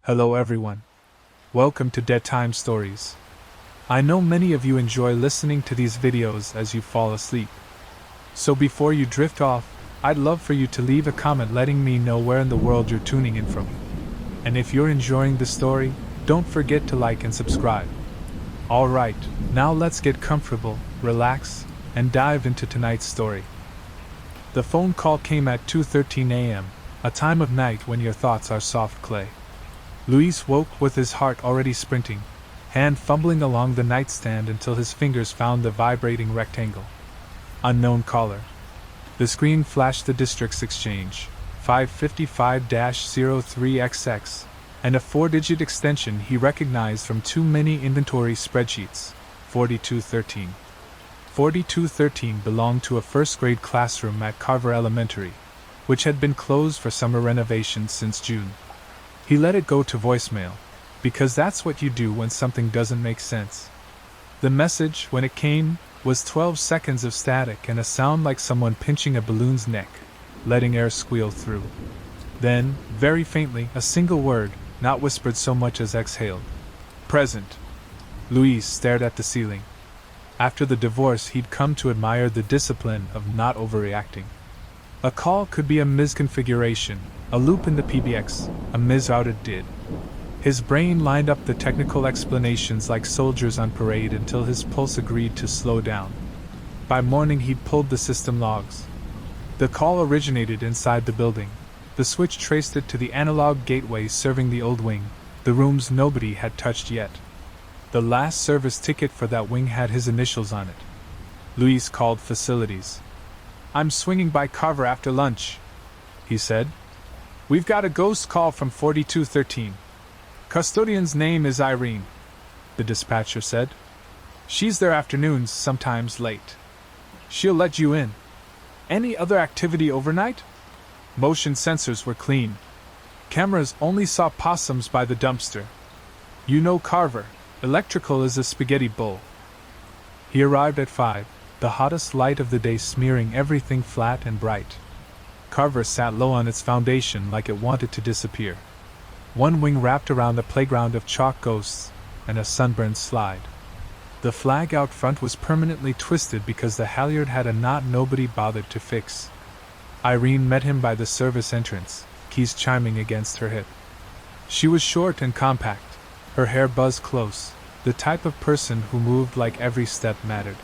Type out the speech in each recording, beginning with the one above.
Hello everyone. Welcome to Dead Time Stories. I know many of you enjoy listening to these videos as you fall asleep. So before you drift off, I'd love for you to leave a comment letting me know where in the world you're tuning in from. And if you're enjoying the story, don't forget to like and subscribe. Alright, now let's get comfortable, relax, and dive into tonight's story. The phone call came at 2:13 a.m., a time of night when your thoughts are soft clay. Luis woke with his heart already sprinting, hand fumbling along the nightstand until his fingers found the vibrating rectangle. Unknown caller. The screen flashed the district's exchange, 555-03XX, and a 4-digit extension he recognized from too many inventory spreadsheets, 4213. 4213 belonged to a first-grade classroom at Carver Elementary, which had been closed for summer renovations since June. He let it go to voicemail, because that's what you do when something doesn't make sense. The message, when it came, was 12 seconds of static and a sound like someone pinching a balloon's neck, letting air squeal through. Then, very faintly, a single word, not whispered so much as exhaled. Present. Luis stared at the ceiling. After the divorce, he'd come to admire the discipline of not overreacting. A call could be a misconfiguration, a loop in the PBX, a misrouted did. His brain lined up the technical explanations like soldiers on parade until his pulse agreed to slow down. By morning he'd pulled the system logs. The call originated inside the building. The switch traced it to the analog gateway serving the old wing, the rooms nobody had touched yet. The last service ticket for that wing had his initials on it. Luis called facilities. "I'm swinging by Carver after lunch," he said. "We've got a ghost call from 4213. Custodian's name is Irene," the dispatcher said. "She's there afternoons, sometimes late. She'll let you in. Any other activity overnight?" Motion sensors were clean. Cameras only saw possums by the dumpster. "You know Carver, electrical is a spaghetti bowl." He arrived at 5, the hottest light of the day smearing everything flat and bright. Carver sat low on its foundation like it wanted to disappear. One wing wrapped around a playground of chalk ghosts, and a sunburned slide. The flag out front was permanently twisted because the halyard had a knot nobody bothered to fix. Irene met him by the service entrance, keys chiming against her hip. She was short and compact, her hair buzzed close, the type of person who moved like every step mattered.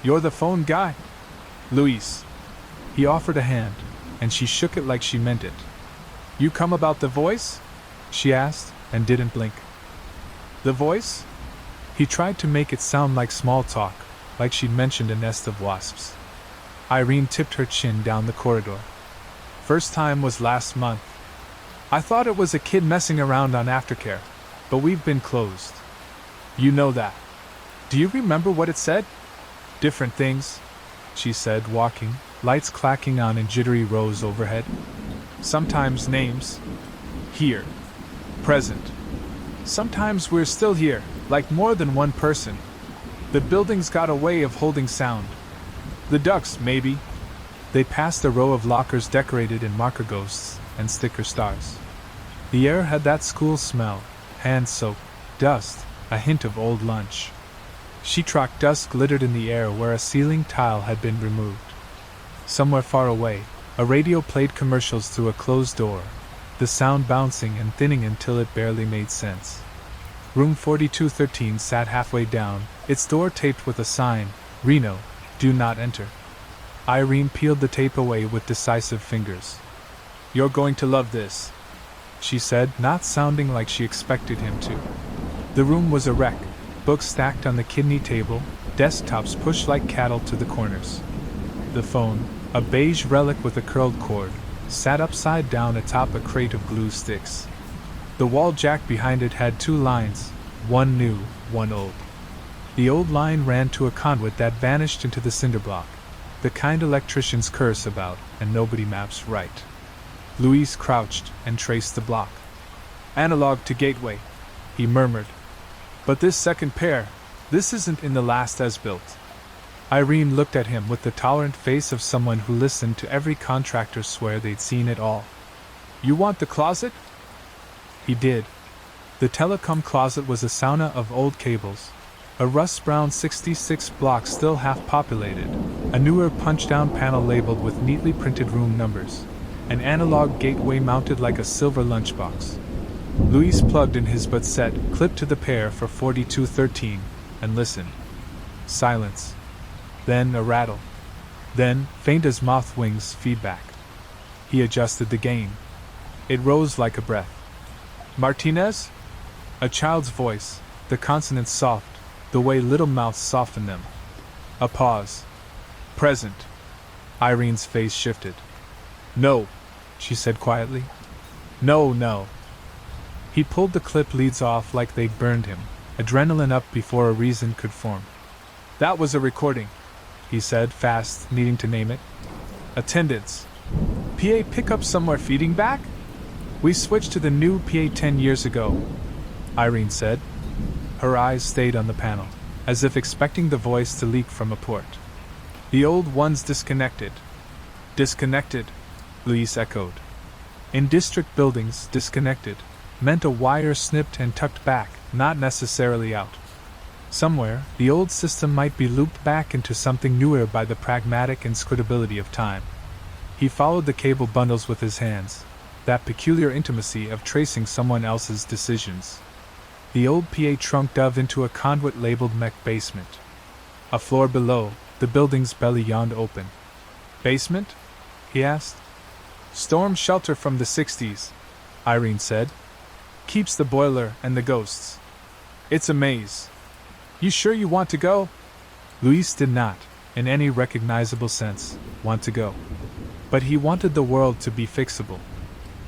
"You're the phone guy?" "Luis." He offered a hand, and she shook it like she meant it. "You come about the voice?" she asked, and didn't blink. "The voice?" He tried to make it sound like small talk, like she'd mentioned a nest of wasps. Irene tipped her chin down the corridor. "First time was last month. I thought it was a kid messing around on aftercare, but we've been closed. You know that. Do you remember what it said?" "Different things," she said, walking, lights clacking on in jittery rows overhead. "Sometimes names. Here. Present. Sometimes we're still here, like more than one person. The building's got a way of holding sound. The ducks, maybe." They passed a row of lockers decorated in marker ghosts and sticker stars. The air had that school smell, hand soap, dust, a hint of old lunch. Sheetrock dust glittered in the air where a ceiling tile had been removed. Somewhere far away, a radio played commercials through a closed door, the sound bouncing and thinning until it barely made sense. Room 4213 sat halfway down, its door taped with a sign, "Reno, do not enter." Irene peeled the tape away with decisive fingers. "You're going to love this," she said, not sounding like she expected him to. The room was a wreck, books stacked on the kidney table, desktops pushed like cattle to the corners. The phone, a beige relic with a curled cord, sat upside down atop a crate of glue sticks. The wall jack behind it had 2 lines, one new, one old. The old line ran to a conduit that vanished into the cinder block, the kind electricians curse about, and nobody maps right. Luis crouched and traced the block. "Analog to gateway," he murmured. "But this second pair, this isn't in the last as-built." Irene looked at him with the tolerant face of someone who listened to every contractor swear they'd seen it all. "You want the closet?" He did, The telecom closet was a sauna of old cables, a rust-brown 66 block still half-populated, a newer punch-down panel labeled with neatly printed room numbers, an analog gateway mounted like a silver lunchbox. Luis plugged in his butt set, clipped to the pair for 4213, and listened. Silence. Then a rattle. Then, faint as moth wings, feedback. He adjusted the gain. It rose like a breath. Martinez? A child's voice, the consonants soft, the way little mouths soften them. A pause. Present. Irene's face shifted. No, she said quietly. No. He pulled the clip leads off like they'd burned him, adrenaline up before a reason could form. That was a recording, he said, fast, needing to name it. Attendance. PA pickup somewhere feeding back? We switched to the new PA 10 years ago, Irene said. Her eyes stayed on the panel, as if expecting the voice to leak from a port. The old one's disconnected. Disconnected, Luis echoed. In district buildings, disconnected meant a wire snipped and tucked back, not necessarily out. Somewhere, the old system might be looped back into something newer by the pragmatic inscrutability of time. He followed the cable bundles with his hands, that peculiar intimacy of tracing someone else's decisions. The old PA trunk dove into a conduit labeled mech basement. A floor below, the building's belly yawned open. Basement? He asked. Storm shelter from the 60s, Irene said. Keeps the boiler and the ghosts. It's a maze. You sure you want to go? Luis did not, in any recognizable sense, want to go. But he wanted the world to be fixable.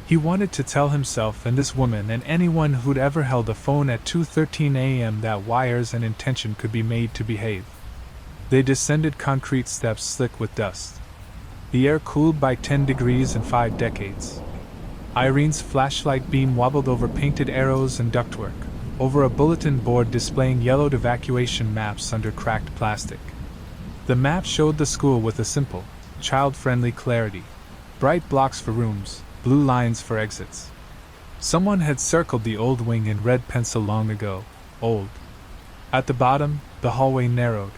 He wanted to tell himself and this woman and anyone who'd ever held a phone at 2:13 a.m. that wires and intention could be made to behave. They descended concrete steps slick with dust. The air cooled by 10 degrees in 5 decades. Irene's flashlight beam wobbled over painted arrows and ductwork, over a bulletin board displaying yellowed evacuation maps under cracked plastic. The map showed the school with a simple, child-friendly clarity. Bright blocks for rooms, blue lines for exits. Someone had circled the old wing in red pencil long ago, old. At the bottom, the hallway narrowed.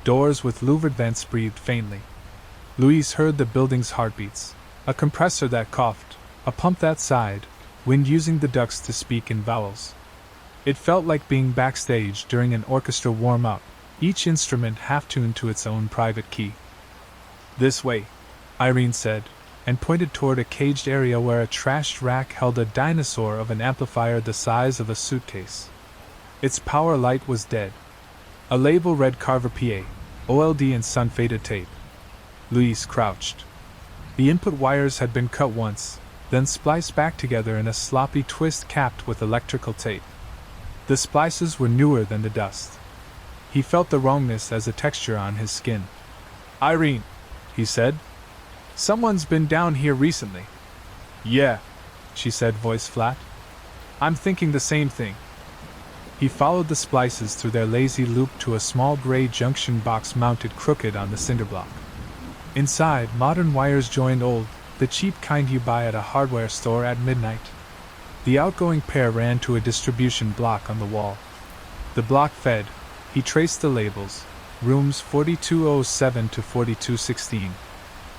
Doors with louvered vents breathed faintly. Luis heard the building's heartbeats, a compressor that coughed, a pump that sighed, wind using the ducts to speak in vowels. It felt like being backstage during an orchestra warm-up, each instrument half-tuned to its own private key. This way, Irene said, and pointed toward a caged area where a trashed rack held a dinosaur of an amplifier the size of a suitcase. Its power light was dead. A label read Carver PA, OLD in sun-faded tape. Luis crouched. The input wires had been cut once, then spliced back together in a sloppy twist capped with electrical tape. The splices were newer than the dust. He felt the wrongness as a texture on his skin. Irene, he said. Someone's been down here recently. Yeah, she said, voice flat. I'm thinking the same thing. He followed the splices through their lazy loop to a small gray junction box mounted crooked on the cinder block. Inside, modern wires joined old, the cheap kind you buy at a hardware store at midnight. The outgoing pair ran to a distribution block on the wall. The block fed. He traced the labels, rooms 4207 to 4216.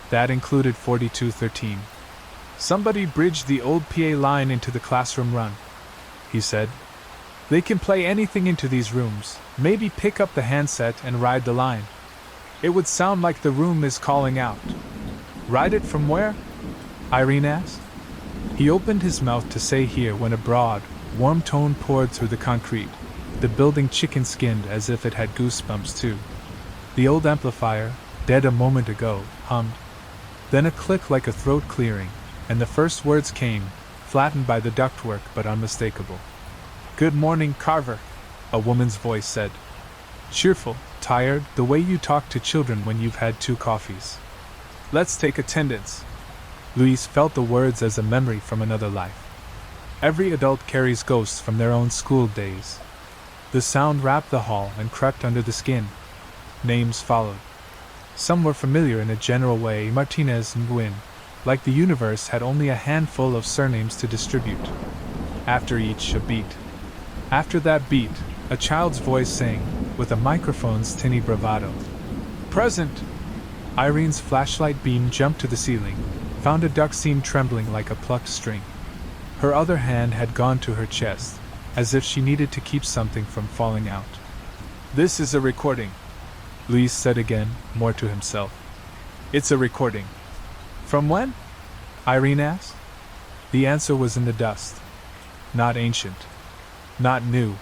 That included 4213. Somebody bridged the old PA line into the classroom run, he said. They can play anything into these rooms, maybe pick up the handset and ride the line. It would sound like the room is calling out. Ride it from where? Irene asked. He opened his mouth to say here when a broad, warm tone poured through the concrete, the building chicken-skinned as if it had goosebumps too. The old amplifier, dead a moment ago, hummed. Then a click like a throat clearing, and the first words came, flattened by the ductwork but unmistakable. Good morning, Carver, a woman's voice said. Cheerful, tired, the way you talk to children when you've had 2 coffees. Let's take attendance. Luis felt the words as a memory from another life. Every adult carries ghosts from their own school days. The sound wrapped the hall and crept under the skin. Names followed. Some were familiar in a general way, Martinez and Nguyen, like the universe had only a handful of surnames to distribute. After each, a beat. After that beat, a child's voice sang, with a microphone's tinny bravado. Present! Irene's flashlight beam jumped to the ceiling, found a duck seam trembling like a plucked string. Her other hand had gone to her chest, as if she needed to keep something from falling out. This is a recording, Luis said again, more to himself. It's a recording. From when? Irene asked. The answer was in the dust. Not ancient. Not new.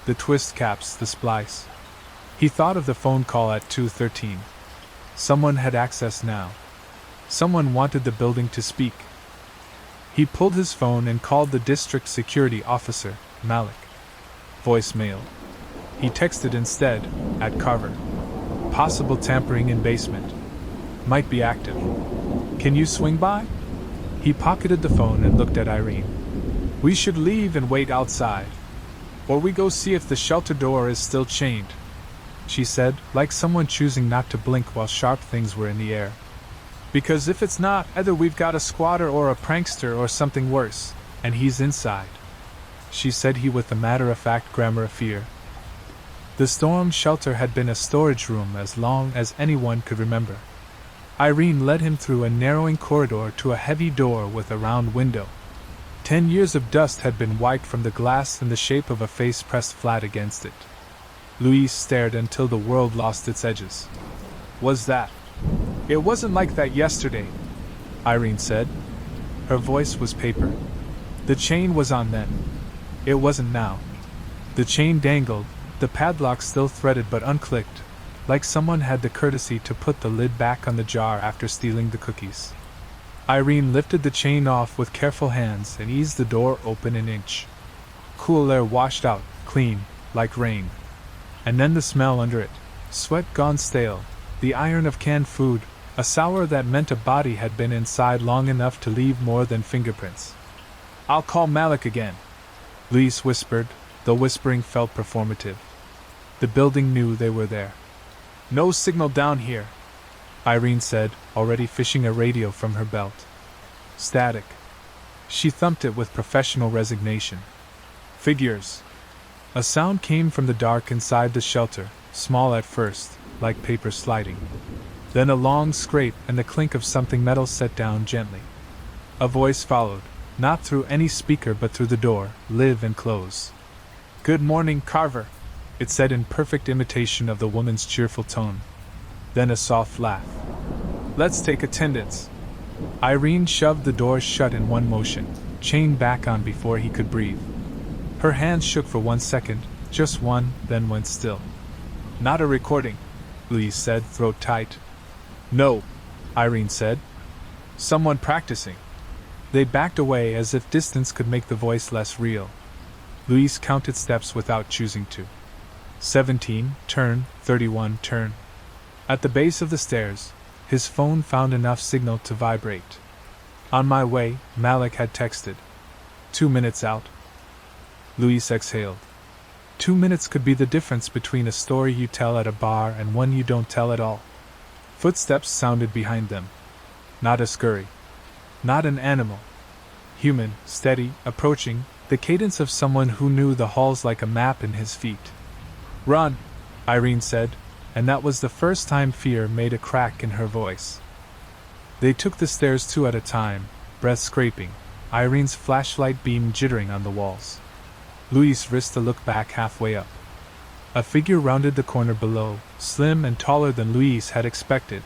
The twist caps, the splice. He thought of the phone call at 2:13. Someone had access now. Someone wanted the building to speak. He pulled his phone and called the district security officer, Malik. Voicemail. He texted instead, at Carver. Possible tampering in basement. Might be active. Can you swing by? He pocketed the phone and looked at Irene. We should leave and wait outside. Or we go see if the shelter door is still chained, she said, like someone choosing not to blink while sharp things were in the air. Because if it's not, either we've got a squatter or a prankster or something worse, and he's inside, she said, he with the matter-of-fact grammar of fear. The storm shelter had been a storage room as long as anyone could remember. Irene led him through a narrowing corridor to a heavy door with a round window. 10 years of dust had been wiped from the glass in the shape of a face pressed flat against it. Luis stared until the world lost its edges. Was that? It wasn't like that yesterday, Irene said. Her voice was paper. The chain was on then. It wasn't now. The chain dangled, the padlock still threaded but unclicked, like someone had the courtesy to put the lid back on the jar after stealing the cookies. Irene lifted the chain off with careful hands and eased the door open an inch. Cool air washed out, clean, like rain. And then the smell under it, sweat gone stale, the iron of canned food, a sour that meant a body had been inside long enough to leave more than fingerprints. I'll call Malik again, Luis whispered, though whispering felt performative. The building knew they were there. No signal down here, Irene said, already fishing a radio from her belt. Static. She thumped it with professional resignation. Figures. A sound came from the dark inside the shelter, small at first, like paper sliding. Then a long scrape and the clink of something metal set down gently. A voice followed, not through any speaker but through the door, live and close. Good morning, Carver, it said in perfect imitation of the woman's cheerful tone. Then a soft laugh. Let's take attendance. Irene shoved the door shut in one motion, chain back on before he could breathe. Her hands shook for 1 second, just one, then went still. Not a recording, Luis said, throat tight. No, Irene said. Someone practicing. They backed away as if distance could make the voice less real. Luis counted steps without choosing to. 17, turn, 31, turn. At the base of the stairs, his phone found enough signal to vibrate. On my way, Malik had texted. 2 minutes out. Luis exhaled. 2 minutes could be the difference between a story you tell at a bar and one you don't tell at all. Footsteps sounded behind them. Not a scurry. Not an animal. Human, steady, approaching, the cadence of someone who knew the halls like a map in his feet. Run, Irene said, and that was the first time fear made a crack in her voice. They took the stairs 2 at a time, breath scraping, Irene's flashlight beam jittering on the walls. Luis risked a look back halfway up. A figure rounded the corner below, slim and taller than Luis had expected,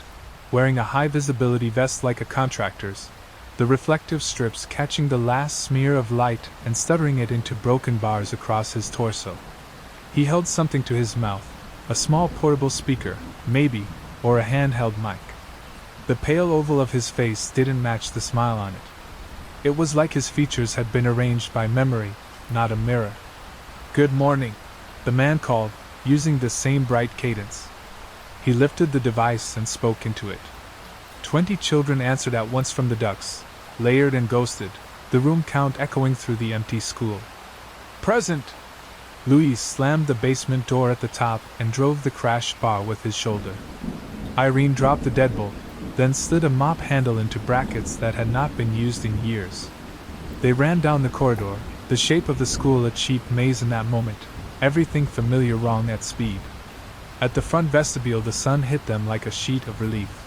wearing a high-visibility vest like a contractor's, the reflective strips catching the last smear of light and stuttering it into broken bars across his torso. He held something to his mouth, a small portable speaker, maybe, or a handheld mic. The pale oval of his face didn't match the smile on it. It was like his features had been arranged by memory, not a mirror. Good morning, the man called, using the same bright cadence. He lifted the device and spoke into it. 20 children answered at once from the ducks, layered and ghosted, the room count echoing through the empty school. Present! Luis slammed the basement door at the top and drove the crashed bar with his shoulder. Irene dropped the deadbolt, then slid a mop handle into brackets that had not been used in years. They ran down the corridor, The shape of the school a cheap maze in that moment, everything familiar wrong at speed. At the front vestibule the sun hit them like a sheet of relief.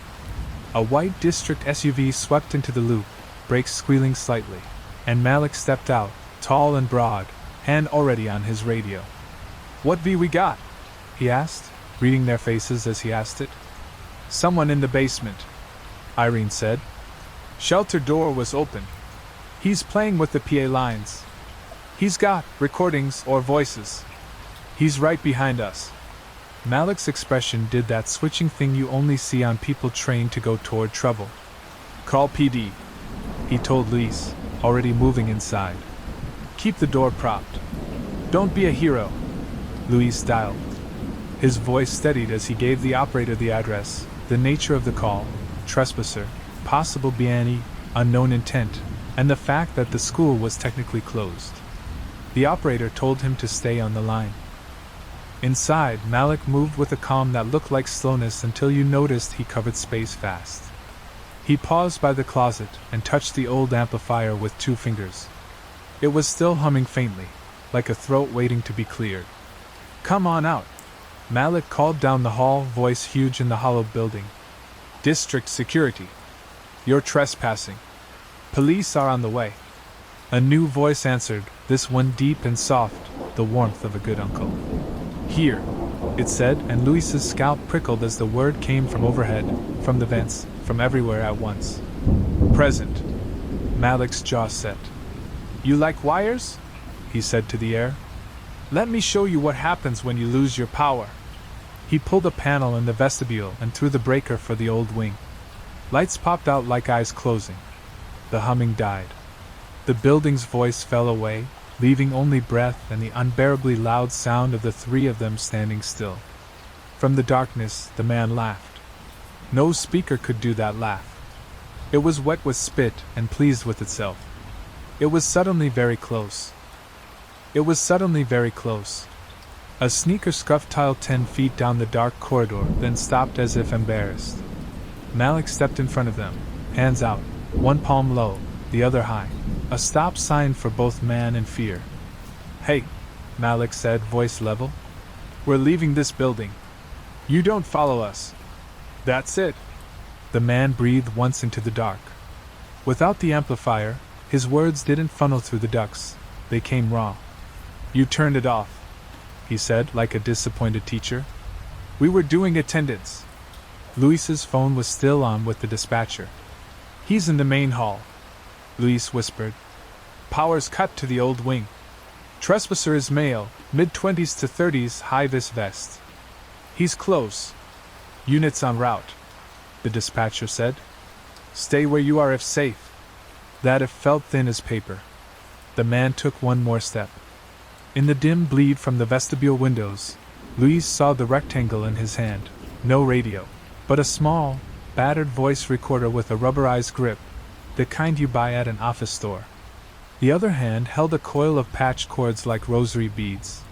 A white district SUV swept into the loop, brakes squealing slightly, and Malik stepped out, tall and broad, hand already on his radio. "What V we got?" he asked, reading their faces as he asked it. "Someone in the basement," Irene said. "Shelter door was open. He's playing with the PA lines. He's got recordings or voices. He's right behind us." Malik's expression did that switching thing you only see on people trained to go toward trouble. "Call PD," he told Luis, already moving inside. "Keep the door propped. Don't be a hero." Luis dialed. His voice steadied as he gave the operator the address, the nature of the call, trespasser, possible BNE, unknown intent, and the fact that the school was technically closed. The operator told him to stay on the line. Inside, Malik moved with a calm that looked like slowness until you noticed he covered space fast. He paused by the closet and touched the old amplifier with 2 fingers. It was still humming faintly, like a throat waiting to be cleared. "Come on out," Malik called down the hall, voice huge in the hollow building. "District security. You're trespassing. Police are on the way." A new voice answered, this one deep and soft, the warmth of a good uncle. "Here," it said, and Luis's scalp prickled as the word came from overhead, from the vents, from everywhere at once. "Present." Malik's jaw set. "You like wires?" he said to the air. "Let me show you what happens when you lose your power." He pulled a panel in the vestibule and threw the breaker for the old wing. Lights popped out like eyes closing. The humming died. The building's voice fell away, leaving only breath and the unbearably loud sound of the 3 of them standing still. From the darkness, the man laughed. No speaker could do that laugh. It was wet with spit and pleased with itself. It was suddenly very close. It was suddenly very close. A sneaker scuffed tile 10 feet down the dark corridor, then stopped as if embarrassed. Malik stepped in front of them, hands out, one palm low, the other high, a stop sign for both man and fear. "Hey," Malik said, voice level. "We're leaving this building. You don't follow us." "That's it." The man breathed once into the dark. Without the amplifier, his words didn't funnel through the ducts, they came raw. "You turned it off," he said, like a disappointed teacher. "We were doing attendance." Luis's phone was still on with the dispatcher. "He's in the main hall," Luis whispered. "Power's cut to the old wing. Trespasser is male, mid-20s to 30s, high-vis vest. He's close. Units en route," the dispatcher said. "Stay where you are if safe." That if felt thin as paper. The man took one more step. In the dim bleed from the vestibule windows, Luis saw the rectangle in his hand. No radio, but a small, battered voice recorder with a rubberized grip, the kind you buy at an office store. The other hand held a coil of patch cords like rosary beads.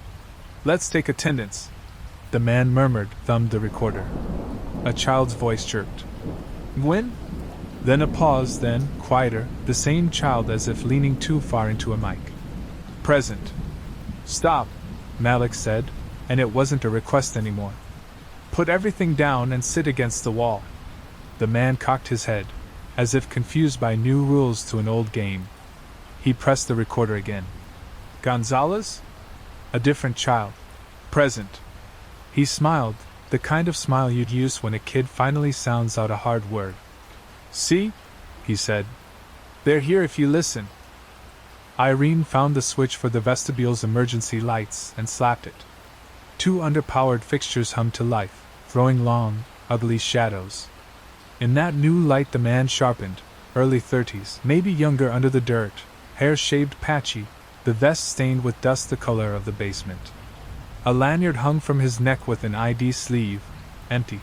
"Let's take attendance," the man murmured, thumbed the recorder. A child's voice chirped. "Gwyn?" Then a pause, then, quieter, the same child as if leaning too far into a mic. "Present." "Stop," Malik said, and it wasn't a request anymore. "Put everything down and sit against the wall." The man cocked his head, as if confused by new rules to an old game. He pressed the recorder again. "Gonzalez?" A different child. "Present." He smiled, the kind of smile you'd use when a kid finally sounds out a hard word. "See?" he said. "They're here if you listen." Irene found the switch for the vestibule's emergency lights and slapped it. 2 underpowered fixtures hummed to life, throwing long, ugly shadows. In that new light the man sharpened, early 30s, maybe younger under the dirt, hair shaved patchy, the vest stained with dust the color of the basement. A lanyard hung from his neck with an ID sleeve, empty.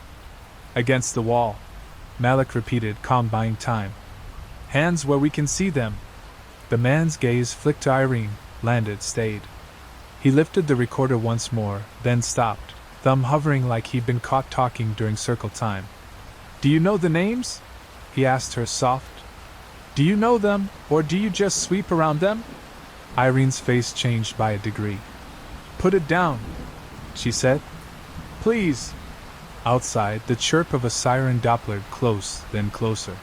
"Against the wall," Malik repeated, calm, buying time. "Hands where we can see them." The man's gaze flicked to Irene, landed, stayed. He lifted the recorder once more, then stopped, thumb hovering like he'd been caught talking during circle time. "Do you know the names?" he asked her, soft. "Do you know them, or do you just sweep around them?" Irene's face changed by a degree. "Put it down," she said. "Please." Outside, the chirp of a siren dopplered close, then closer.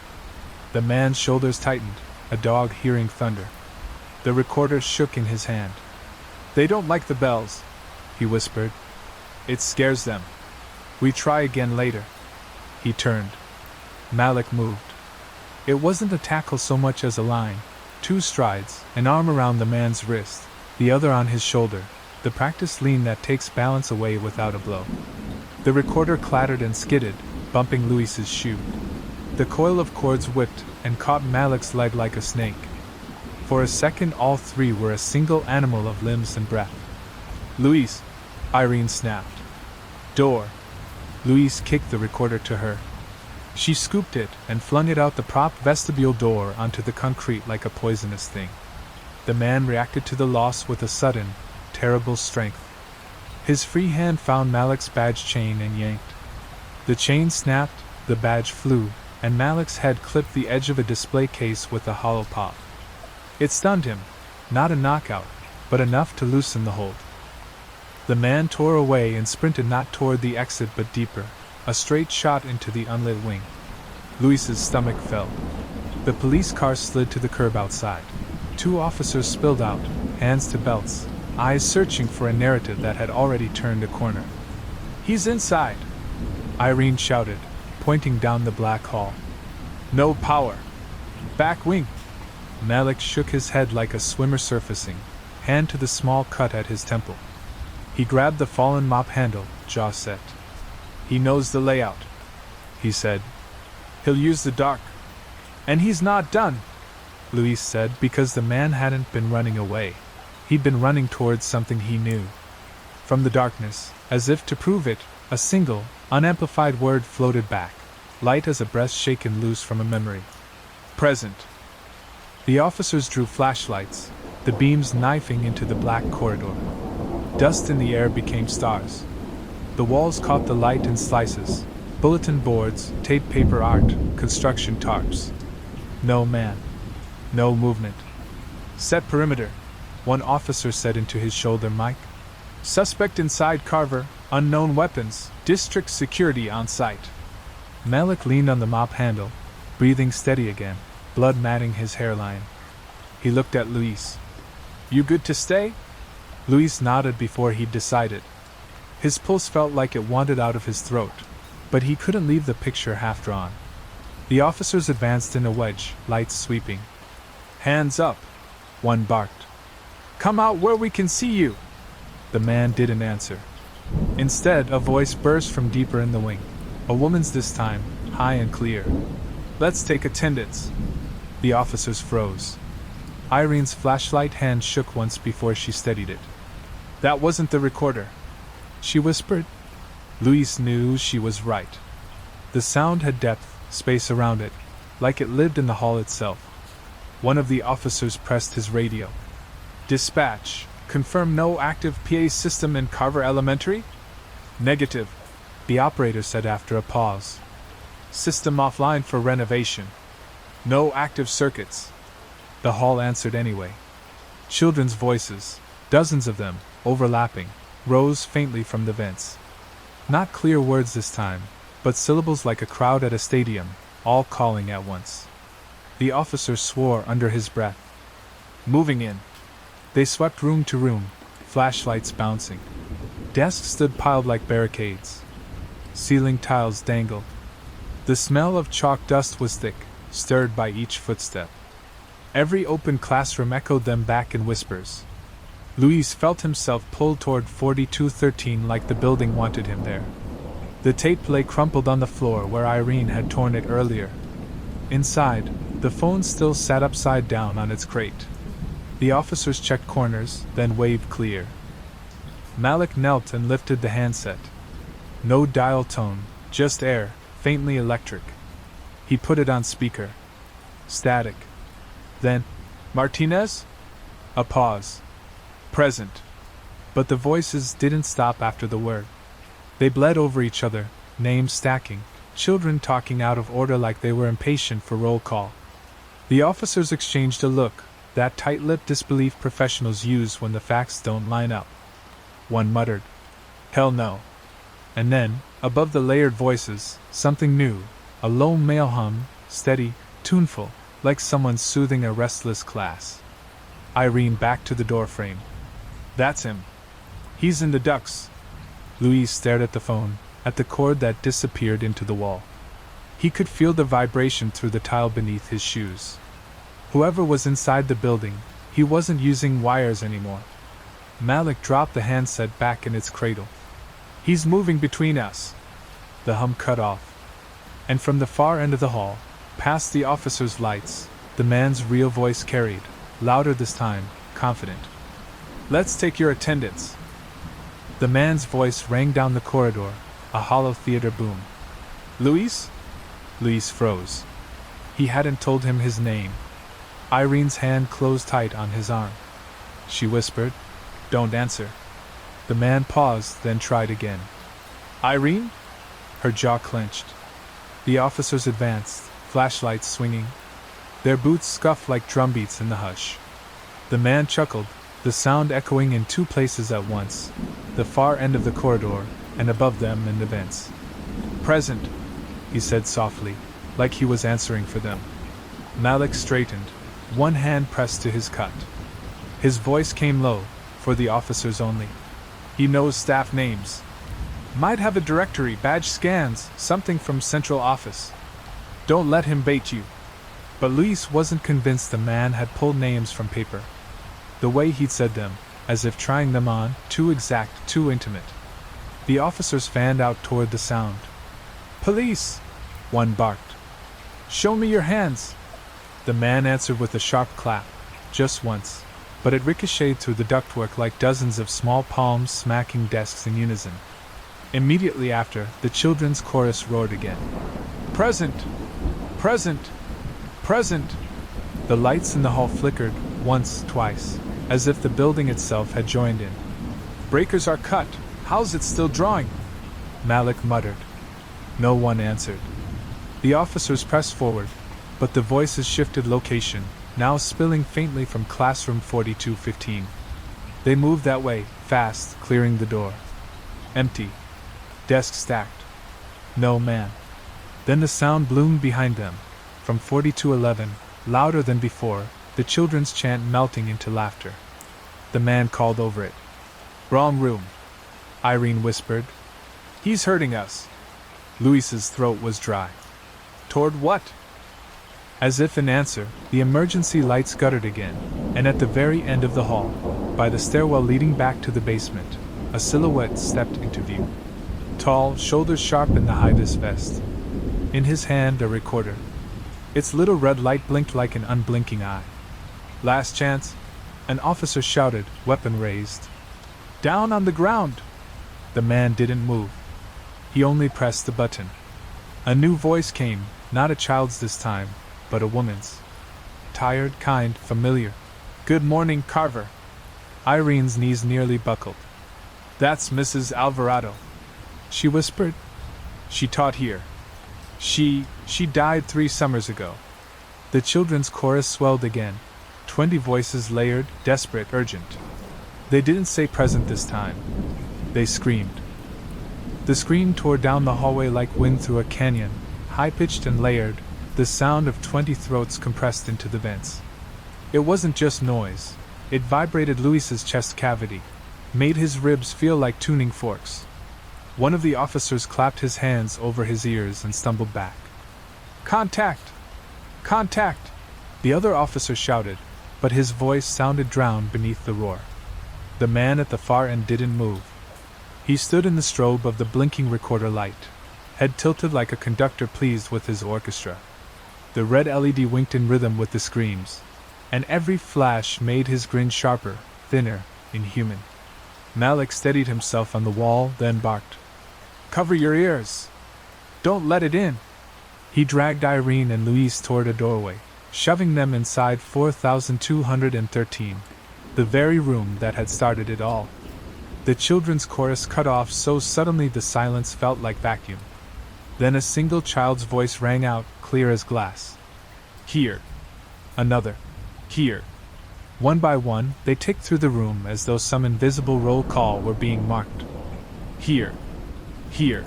The man's shoulders tightened, a dog hearing thunder. The recorder shook in his hand. "They don't like the bells," he whispered. "It scares them. We try again later." He turned. Malik moved. It wasn't a tackle so much as a line. 2 strides, an arm around the man's wrist, the other on his shoulder, the practiced lean that takes balance away without a blow. The recorder clattered and skidded, bumping Luis's shoe. The coil of cords whipped and caught Malik's leg like a snake. For a second all 3 were a single animal of limbs and breath. "Luis!" Irene snapped. "Door!" Luis kicked the recorder to her. She scooped it and flung it out the propped vestibule door onto the concrete like a poisonous thing. The man reacted to the loss with a sudden, terrible strength. His free hand found Malik's badge chain and yanked. The chain snapped, the badge flew, and Malik's head clipped the edge of a display case with a hollow pop. It stunned him, not a knockout, but enough to loosen the hold. The man tore away and sprinted not toward the exit but deeper, a straight shot into the unlit wing. Luis's stomach fell. The police car slid to the curb outside. 2 officers spilled out, hands to belts, eyes searching for a narrative that had already turned a corner. "He's inside!" Irene shouted, pointing down the black hall. "No power! Back wing!" Malik shook his head like a swimmer surfacing, hand to the small cut at his temple. He grabbed the fallen mop handle, jaw set. "He knows the layout," he said. "He'll use the dark." "And he's not done," Luis said, because the man hadn't been running away. He'd been running towards something he knew. From the darkness, as if to prove it, a single, unamplified word floated back, light as a breath shaken loose from a memory. "Present." The officers drew flashlights, the beams knifing into the black corridor. Dust in the air became stars. The walls caught the light in slices, bulletin boards, tape paper art, construction tarps. No man. No movement. "Set perimeter," one officer said into his shoulder mic. "Suspect inside Carver, unknown weapons, district security on site." Malik leaned on the mop handle, breathing steady again, blood matting his hairline. He looked at Luis. "You good to stay?" Luis nodded before he'd decided. His pulse felt like it wanted out of his throat, but he couldn't leave the picture half drawn. The officers advanced in a wedge, lights sweeping. "Hands up," one barked. "Come out where we can see you." The man didn't answer. Instead, a voice burst from deeper in the wing. A woman's this time, high and clear. "Let's take attendance." The officers froze. Irene's flashlight hand shook once before she steadied it. "That wasn't the recorder," she whispered. Luis knew she was right. The sound had depth, space around it, like it lived in the hall itself. One of the officers pressed his radio. "Dispatch, confirm no active PA system in Carver Elementary?" "Negative," the operator said after a pause. "System offline for renovation. No active circuits." The hall answered anyway. Children's voices, dozens of them, overlapping, rose faintly from the vents. Not clear words this time, but syllables like a crowd at a stadium, all calling at once. The officer swore under his breath. "Moving in." They swept room to room, flashlights bouncing. Desks stood piled like barricades. Ceiling tiles dangled. The smell of chalk dust was thick, stirred by each footstep. Every open classroom echoed them back in whispers. Luis felt himself pulled toward 4213 like the building wanted him there. The tape lay crumpled on the floor where Irene had torn it earlier. Inside, the phone still sat upside down on its crate. The officers checked corners, then waved clear. Malik knelt and lifted the handset. No dial tone, just air, faintly electric. He put it on speaker. Static. Then, "Martinez?" A pause. "Present." But the voices didn't stop after the word. They bled over each other, names stacking, children talking out of order like they were impatient for roll call. The officers exchanged a look, That tight-lipped disbelief professionals use when the facts don't line up. One muttered, "Hell no." And then, above the layered voices, something new, a low male hum, steady, tuneful, like someone soothing a restless class. Irene backed to the doorframe. "That's him. He's in the ducks." Louise stared at the phone, at the cord that disappeared into the wall. He could feel the vibration through the tile beneath his shoes. Whoever was inside the building, he wasn't using wires anymore. Malik dropped the handset back in its cradle. "He's moving between us." The hum cut off. And from the far end of the hall, past the officers' lights, the man's real voice carried, louder this time, confident. "Let's take your attendance." The man's voice rang down the corridor, a hollow theater boom. "Luis?" Luis froze. He hadn't told him his name. Irene's hand closed tight on his arm. She whispered, "Don't answer." The man paused, then tried again. "Irene?" Her jaw clenched. The officers advanced, flashlights swinging. Their boots scuffed like drumbeats in the hush. The man chuckled, the sound echoing in two places at once, the far end of the corridor, and above them in the vents. "Present," he said softly, like he was answering for them. Malik straightened, one hand pressed to his cut. His voice came low, for the officers only. "He knows staff names. Might have a directory, badge scans, something from central office. Don't let him bait you." But Luis wasn't convinced the man had pulled names from paper. The way he'd said them, as if trying them on, too exact, too intimate. The officers fanned out toward the sound. "Police!" one barked. "Show me your hands!" The man answered with a sharp clap, just once, but it ricocheted through the ductwork like dozens of small palms smacking desks in unison. Immediately after, the children's chorus roared again. "Present! Present! Present!" The lights in the hall flickered, once, twice, as if the building itself had joined in. "Breakers are cut. How's it still drawing?" Malik muttered. No one answered. The officers pressed forward, but the voices shifted location, now spilling faintly from classroom 4215. They moved that way, fast, clearing the door. Empty. Desks stacked. No man. Then the sound bloomed behind them, from 4211, louder than before, the children's chant melting into laughter. The man called over it. "Wrong room," Irene whispered. "He's hurting us." Luis's throat was dry. "Toward what?" As if in answer, the emergency lights guttered again, and at the very end of the hall, by the stairwell leading back to the basement, a silhouette stepped into view. Tall, shoulders sharp in the high-vis vest. In his hand a recorder. Its little red light blinked like an unblinking eye. "Last chance!" An officer shouted, weapon raised. "Down on the ground!" The man didn't move. He only pressed the button. A new voice came, not a child's this time, but a woman's. Tired, kind, familiar. "Good morning, Carver." Irene's knees nearly buckled. "That's Mrs. Alvarado," she whispered. "She taught here. She died 3 summers ago." The children's chorus swelled again, 20 voices layered, desperate, urgent. They didn't say present this time. They screamed. The scream tore down the hallway like wind through a canyon, high-pitched and layered, the sound of 20 throats compressed into the vents. It wasn't just noise. It vibrated Luis's chest cavity, made his ribs feel like tuning forks. One of the officers clapped his hands over his ears and stumbled back. "Contact! Contact!" The other officer shouted, but his voice sounded drowned beneath the roar. The man at the far end didn't move. He stood in the strobe of the blinking recorder light, head tilted like a conductor pleased with his orchestra. The red LED winked in rhythm with the screams, and every flash made his grin sharper, thinner, inhuman. Malik steadied himself on the wall, then barked. "Cover your ears! Don't let it in!" He dragged Irene and Luis toward a doorway, shoving them inside 4213, the very room that had started it all. The children's chorus cut off so suddenly the silence felt like vacuum. Then a single child's voice rang out, clear as glass. "Here!" Another. "Here!" One by one, they ticked through the room as though some invisible roll call were being marked. Here. Here.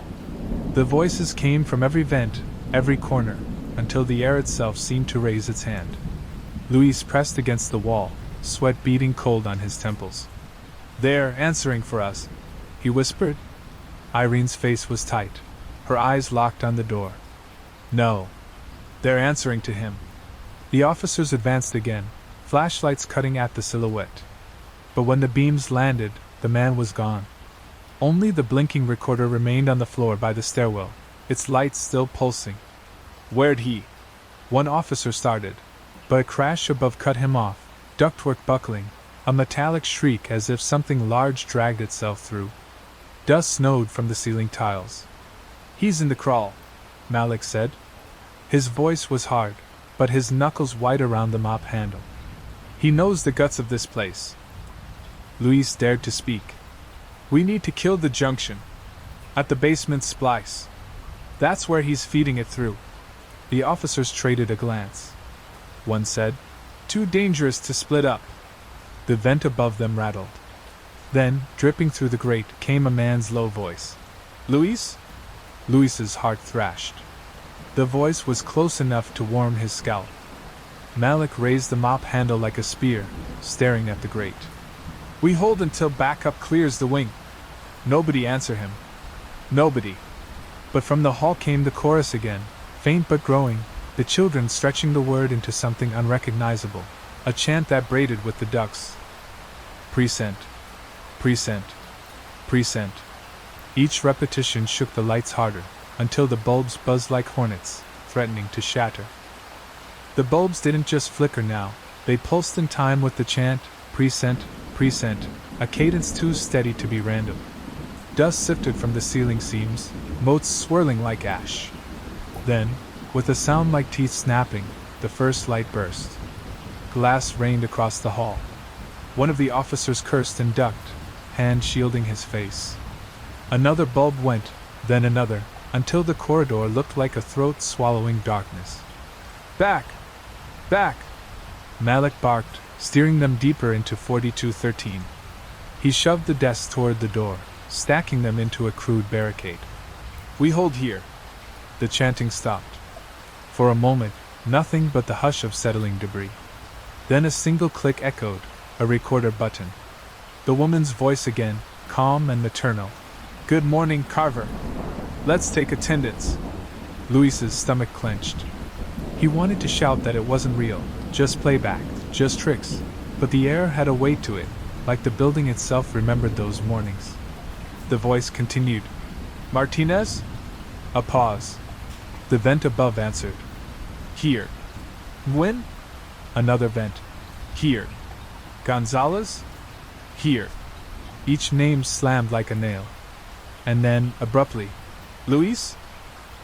The voices came from every vent, every corner, until the air itself seemed to raise its hand. Luis pressed against the wall, sweat beading cold on his temples. "They're answering for us," he whispered. Irene's face was tight, her eyes locked on the door. "No. They're answering to him." The officers advanced again, flashlights cutting at the silhouette. But when the beams landed, the man was gone. Only the blinking recorder remained on the floor by the stairwell, its lights still pulsing. "Where'd he?" One officer started, but a crash above cut him off, ductwork buckling, a metallic shriek as if something large dragged itself through. Dust snowed from the ceiling tiles. "He's in the crawl," Malik said. His voice was hard, but his knuckles white around the mop handle. "He knows the guts of this place." Luis dared to speak. "We need to kill the junction. At the basement splice. That's where he's feeding it through." The officers traded a glance. One said, "Too dangerous to split up." The vent above them rattled. Then, dripping through the grate, came a man's low voice. "Luis?" Luis's heart thrashed. The voice was close enough to warm his scalp. Malik raised the mop handle like a spear, staring at the grate. "We hold until backup clears the wing." Nobody answered him. Nobody. But from the hall came the chorus again, faint but growing, the children stretching the word into something unrecognizable, a chant that braided with the ducks. "Present. Present. Present." Each repetition shook the lights harder, until the bulbs buzzed like hornets, threatening to shatter. The bulbs didn't just flicker now, they pulsed in time with the chant, "Present, present," a cadence too steady to be random. Dust sifted from the ceiling seams, motes swirling like ash. Then, with a sound like teeth snapping, the first light burst. Glass rained across the hall. One of the officers cursed and ducked, hand shielding his face. Another bulb went, then another, until the corridor looked like a throat-swallowing darkness. "Back! Back!" Malik barked, steering them deeper into 4213. He shoved the desks toward the door, stacking them into a crude barricade. "We hold here." The chanting stopped. For a moment, nothing but the hush of settling debris. Then a single click echoed, a recorder button. The woman's voice again, calm and maternal. "Good morning, Carver. Let's take attendance." Luis's stomach clenched. He wanted to shout that it wasn't real, just playback, just tricks, but the air had a weight to it, like the building itself remembered those mornings. The voice continued. "Martinez?" A pause. The vent above answered. "Here." "Nguyen?" Another vent. "Here." "Gonzalez?" "Here." Each name slammed like a nail. And then, abruptly, "Luis?"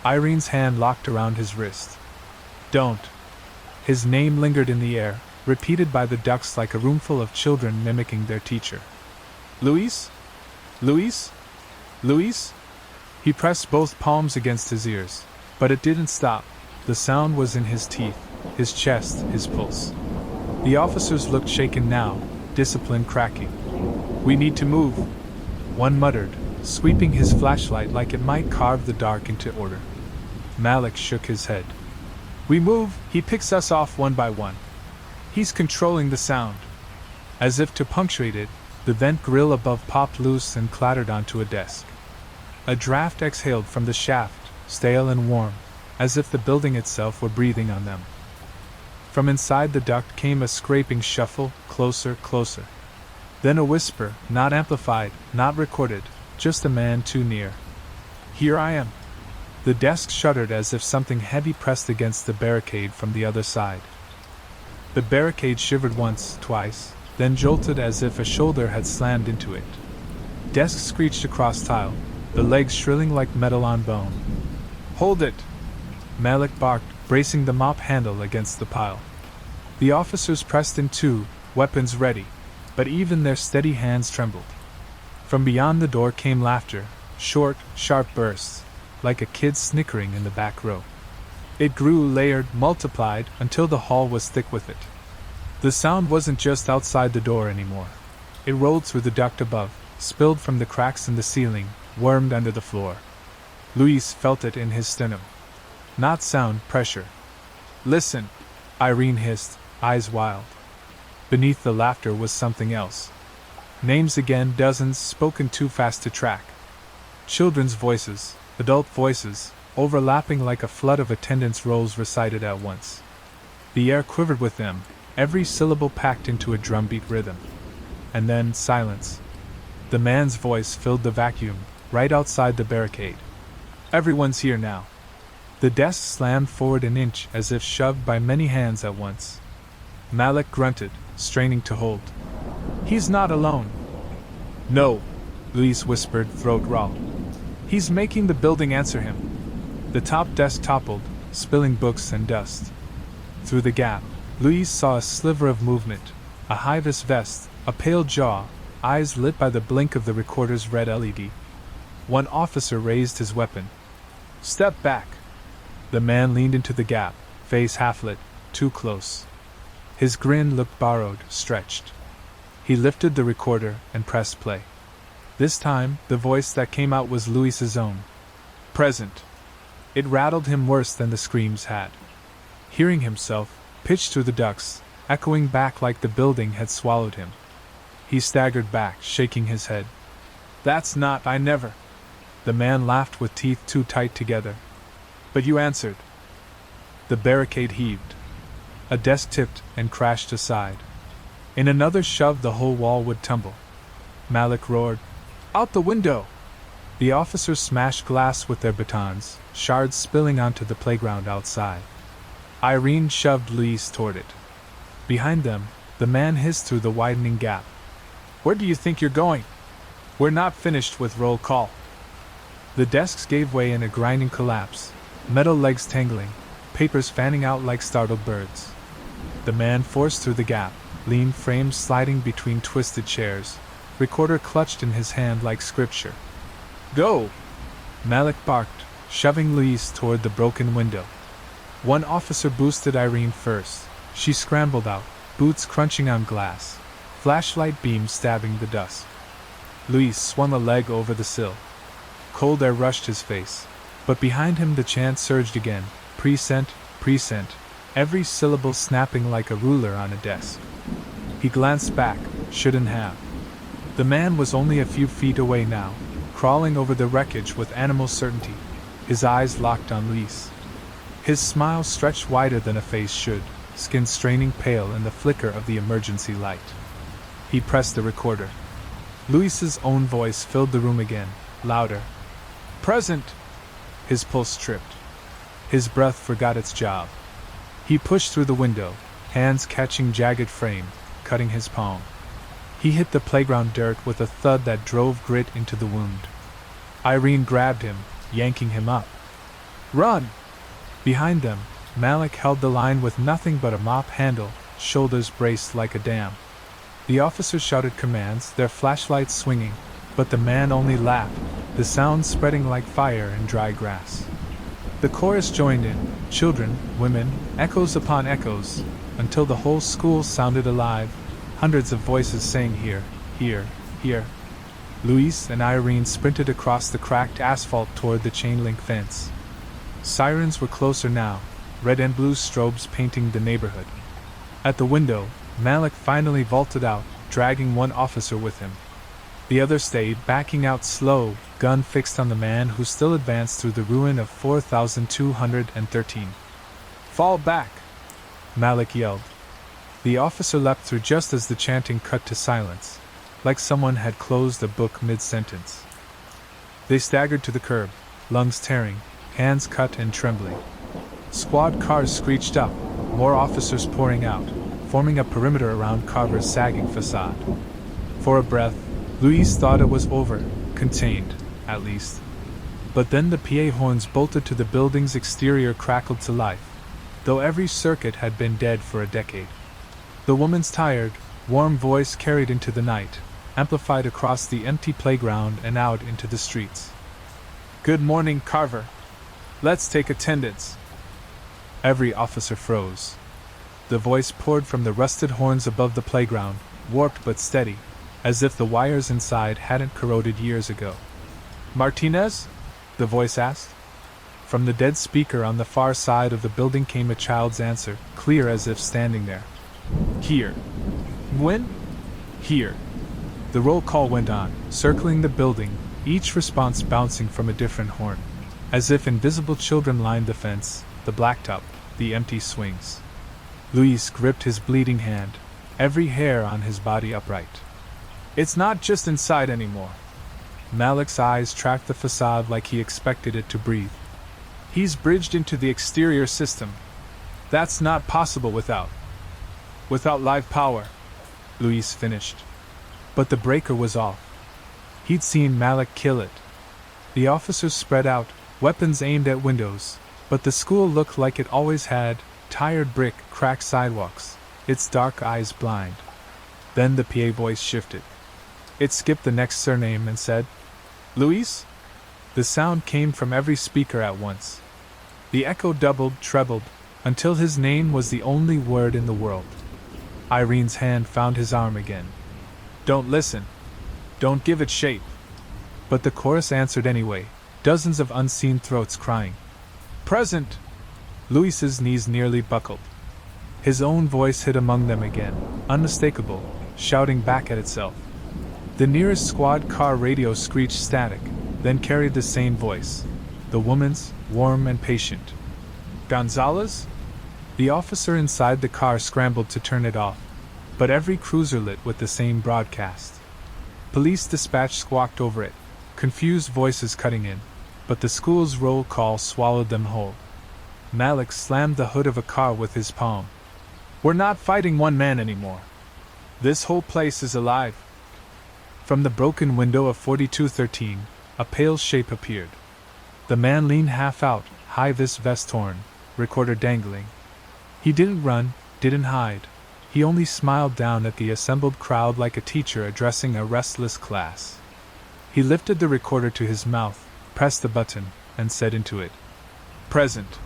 Irene's hand locked around his wrist. "Don't." His name lingered in the air, repeated by the ducks like a roomful of children mimicking their teacher. "Luis? Luis? Luis?" He pressed both palms against his ears, but it didn't stop. The sound was in his teeth, his chest, his pulse. The officers looked shaken now, discipline cracking. "We need to move," one muttered, sweeping his flashlight like it might carve the dark into order. Malik shook his head. "We move, he picks us off one by one. He's controlling the sound." As if to punctuate it, the vent grill above popped loose and clattered onto a desk. A draft exhaled from the shaft, stale and warm, as if the building itself were breathing on them. From inside the duct came a scraping shuffle, closer, closer. Then a whisper, not amplified, not recorded, just a man too near. "Here I am." The desk shuddered as if something heavy pressed against the barricade from the other side. The barricade shivered once, twice, then jolted as if a shoulder had slammed into it. Desk screeched across tile, the legs shrilling like metal on bone. "Hold it!" Malik barked, bracing the mop handle against the pile. The officers pressed in too, weapons ready, but even their steady hands trembled. From beyond the door came laughter, short, sharp bursts, like a kid snickering in the back row. It grew, layered, multiplied, until the hall was thick with it. The sound wasn't just outside the door anymore. It rolled through the duct above, spilled from the cracks in the ceiling, wormed under the floor. Luis felt it in his sternum. Not sound, pressure. Listen, Irene hissed, eyes wild. Beneath the laughter was something else. Names again, dozens, spoken too fast to track. Children's voices, adult voices, overlapping like a flood of attendance rolls recited at once. The air quivered with them, every syllable packed into a drumbeat rhythm. And then silence. The man's voice filled the vacuum, right outside the barricade. Everyone's here now. The desk slammed forward an inch as if shoved by many hands at once. Malik grunted, straining to hold. He's not alone. No, Luis whispered, throat raw. He's making the building answer him. The top desk toppled, spilling books and dust. Through the gap, Luis saw a sliver of movement, a high-vis vest, a pale jaw, eyes lit by the blink of the recorder's red LED. One officer raised his weapon. Step back. The man leaned into the gap, face half-lit, too close. His grin looked borrowed, stretched. He lifted the recorder and pressed play. This time, the voice that came out was Luis's own. Present. It rattled him worse than the screams had. Hearing himself, pitched through the ducts, echoing back like the building had swallowed him. He staggered back, shaking his head. That's not, I never. The man laughed with teeth too tight together. But you answered. The barricade heaved. A desk tipped and crashed aside. In another shove, the whole wall would tumble. Malik roared, Out the window! The officers smashed glass with their batons, shards spilling onto the playground outside. Irene shoved Luis toward it. Behind them, the man hissed through the widening gap. Where do you think you're going? We're not finished with roll call. The desks gave way in a grinding collapse, metal legs tangling, papers fanning out like startled birds. The man forced through the gap, lean frames sliding between twisted chairs, recorder clutched in his hand like scripture. Go! Malik barked, shoving Luis toward the broken window. One officer boosted Irene first. She scrambled out, boots crunching on glass, flashlight beams stabbing the dusk. Luis swung a leg over the sill. Cold air rushed his face, but behind him the chant surged again, Present, present, every syllable snapping like a ruler on a desk. He glanced back, shouldn't have. The man was only a few feet away now, crawling over the wreckage with animal certainty, his eyes locked on Luis. His smile stretched wider than a face should, skin straining pale in the flicker of the emergency light. He pressed the recorder. Luis's own voice filled the room again, louder. Present! His pulse tripped. His breath forgot its job. He pushed through the window, hands catching jagged frame, cutting his palm. He hit the playground dirt with a thud that drove grit into the wound. Irene grabbed him, yanking him up. Run! Behind them, Malik held the line with nothing but a mop handle, shoulders braced like a dam. The officers shouted commands, their flashlights swinging, but the man only laughed, the sound spreading like fire in dry grass. The chorus joined in, children, women, echoes upon echoes, until the whole school sounded alive, hundreds of voices saying here, here, here. Luis and Irene sprinted across the cracked asphalt toward the chain-link fence. Sirens were closer now, red and blue strobes painting the neighborhood. At the window, Malik finally vaulted out, dragging one officer with him. The other stayed, backing out slow, gun fixed on the man who still advanced through the ruin of 4213. Fall back! Malik yelled. The officer leapt through just as the chanting cut to silence, like someone had closed a book mid-sentence. They staggered to the curb, lungs tearing, hands cut and trembling. Squad cars screeched up, more officers pouring out, forming a perimeter around Carver's sagging facade. For a breath, Luis thought it was over, contained, at least. But then the PA horns bolted to the building's exterior crackled to life, though every circuit had been dead for a decade. The woman's tired, warm voice carried into the night, amplified across the empty playground and out into the streets. Good morning, Carver. Let's take attendance. Every officer froze. The voice poured from the rusted horns above the playground, warped but steady, as if the wires inside hadn't corroded years ago. "Martinez?" the voice asked. From the dead speaker on the far side of the building came a child's answer, clear as if standing there. "Here." "When?" "Here." The roll call went on, circling the building, each response bouncing from a different horn. As if invisible children lined the fence, the blacktop, the empty swings. Luis gripped his bleeding hand, every hair on his body upright. "It's not just inside anymore." Malik's eyes tracked the facade like he expected it to breathe. "He's bridged into the exterior system. That's not possible without live power," Luis finished. But the breaker was off. He'd seen Malik kill it. The officers spread out, weapons aimed at windows, but the school looked like it always had, tired brick, cracked sidewalks, its dark eyes blind. Then the PA voice shifted. It skipped the next surname and said, "Luis?" The sound came from every speaker at once. The echo doubled, trebled, until his name was the only word in the world. Irene's hand found his arm again. "Don't listen. Don't give it shape." But the chorus answered anyway, dozens of unseen throats crying. "Present!" Luis's knees nearly buckled. His own voice hid among them again, unmistakable, shouting back at itself. The nearest squad car radio screeched static, then carried the same voice, the woman's, warm and patient. "Gonzalez?" The officer inside the car scrambled to turn it off, but every cruiser lit with the same broadcast. Police dispatch squawked over it, confused voices cutting in, but the school's roll call swallowed them whole. Malik slammed the hood of a car with his palm. "We're not fighting one man anymore. This whole place is alive." From the broken window of 4213, a pale shape appeared. The man leaned half out, high-vis vest torn, recorder dangling. He didn't run, didn't hide. He only smiled down at the assembled crowd like a teacher addressing a restless class. He lifted the recorder to his mouth, pressed the button, and said into it, "Present."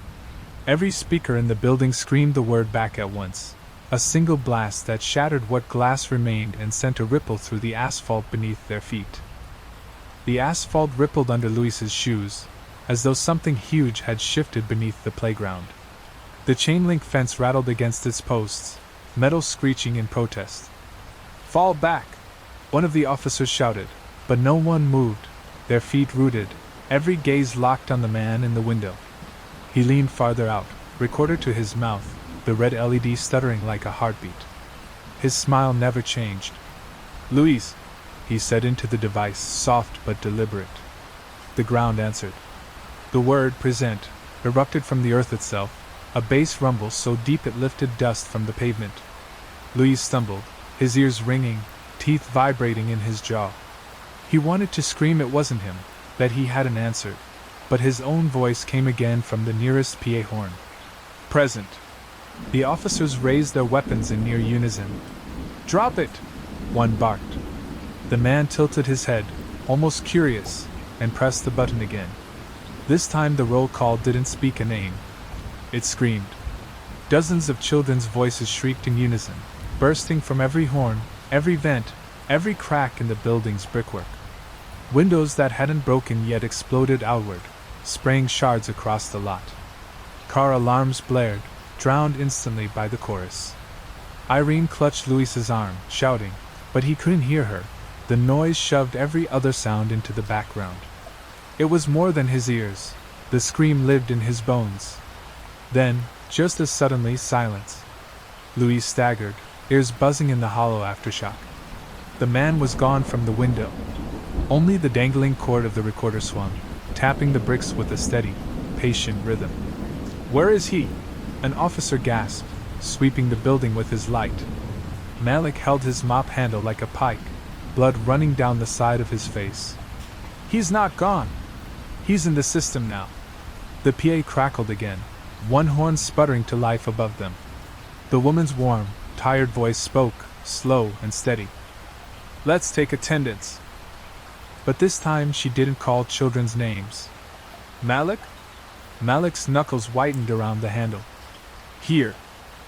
Every speaker in the building screamed the word back at once, a single blast that shattered what glass remained and sent a ripple through the asphalt beneath their feet. The asphalt rippled under Luis's shoes, as though something huge had shifted beneath the playground. The chain-link fence rattled against its posts, metal screeching in protest. "Fall back!" one of the officers shouted, but no one moved, their feet rooted, every gaze locked on the man in the window. He leaned farther out, recorder to his mouth, the red LED stuttering like a heartbeat. His smile never changed. "Luis," he said into the device, soft but deliberate. The ground answered. The word "present" erupted from the earth itself, a bass rumble so deep it lifted dust from the pavement. Luis stumbled, his ears ringing, teeth vibrating in his jaw. He wanted to scream it wasn't him, that he hadn't answered, but his own voice came again from the nearest PA horn. "Present." The officers raised their weapons in near unison. "Drop it!" one barked. The man tilted his head, almost curious, and pressed the button again. This time the roll call didn't speak a name. It screamed. Dozens of children's voices shrieked in unison, bursting from every horn, every vent, every crack in the building's brickwork. Windows that hadn't broken yet exploded outward, spraying shards across the lot. Car alarms blared, drowned instantly by the chorus. Irene clutched Luis's arm, shouting, but he couldn't hear her. The noise shoved every other sound into the background. It was more than his ears. The scream lived in his bones. Then, just as suddenly, silence. Luis staggered, ears buzzing in the hollow aftershock. The man was gone from the window. Only the dangling cord of the recorder swung, tapping the bricks with a steady, patient rhythm. "Where is he?" an officer gasped, sweeping the building with his light. Malik held his mop handle like a pike, blood running down the side of his face. "He's not gone. He's in the system now." The PA crackled again, one horn sputtering to life above them. The woman's warm, tired voice spoke, slow and steady. "Let's take attendance." But this time she didn't call children's names. "Malik?" Malik's knuckles whitened around the handle. "Here."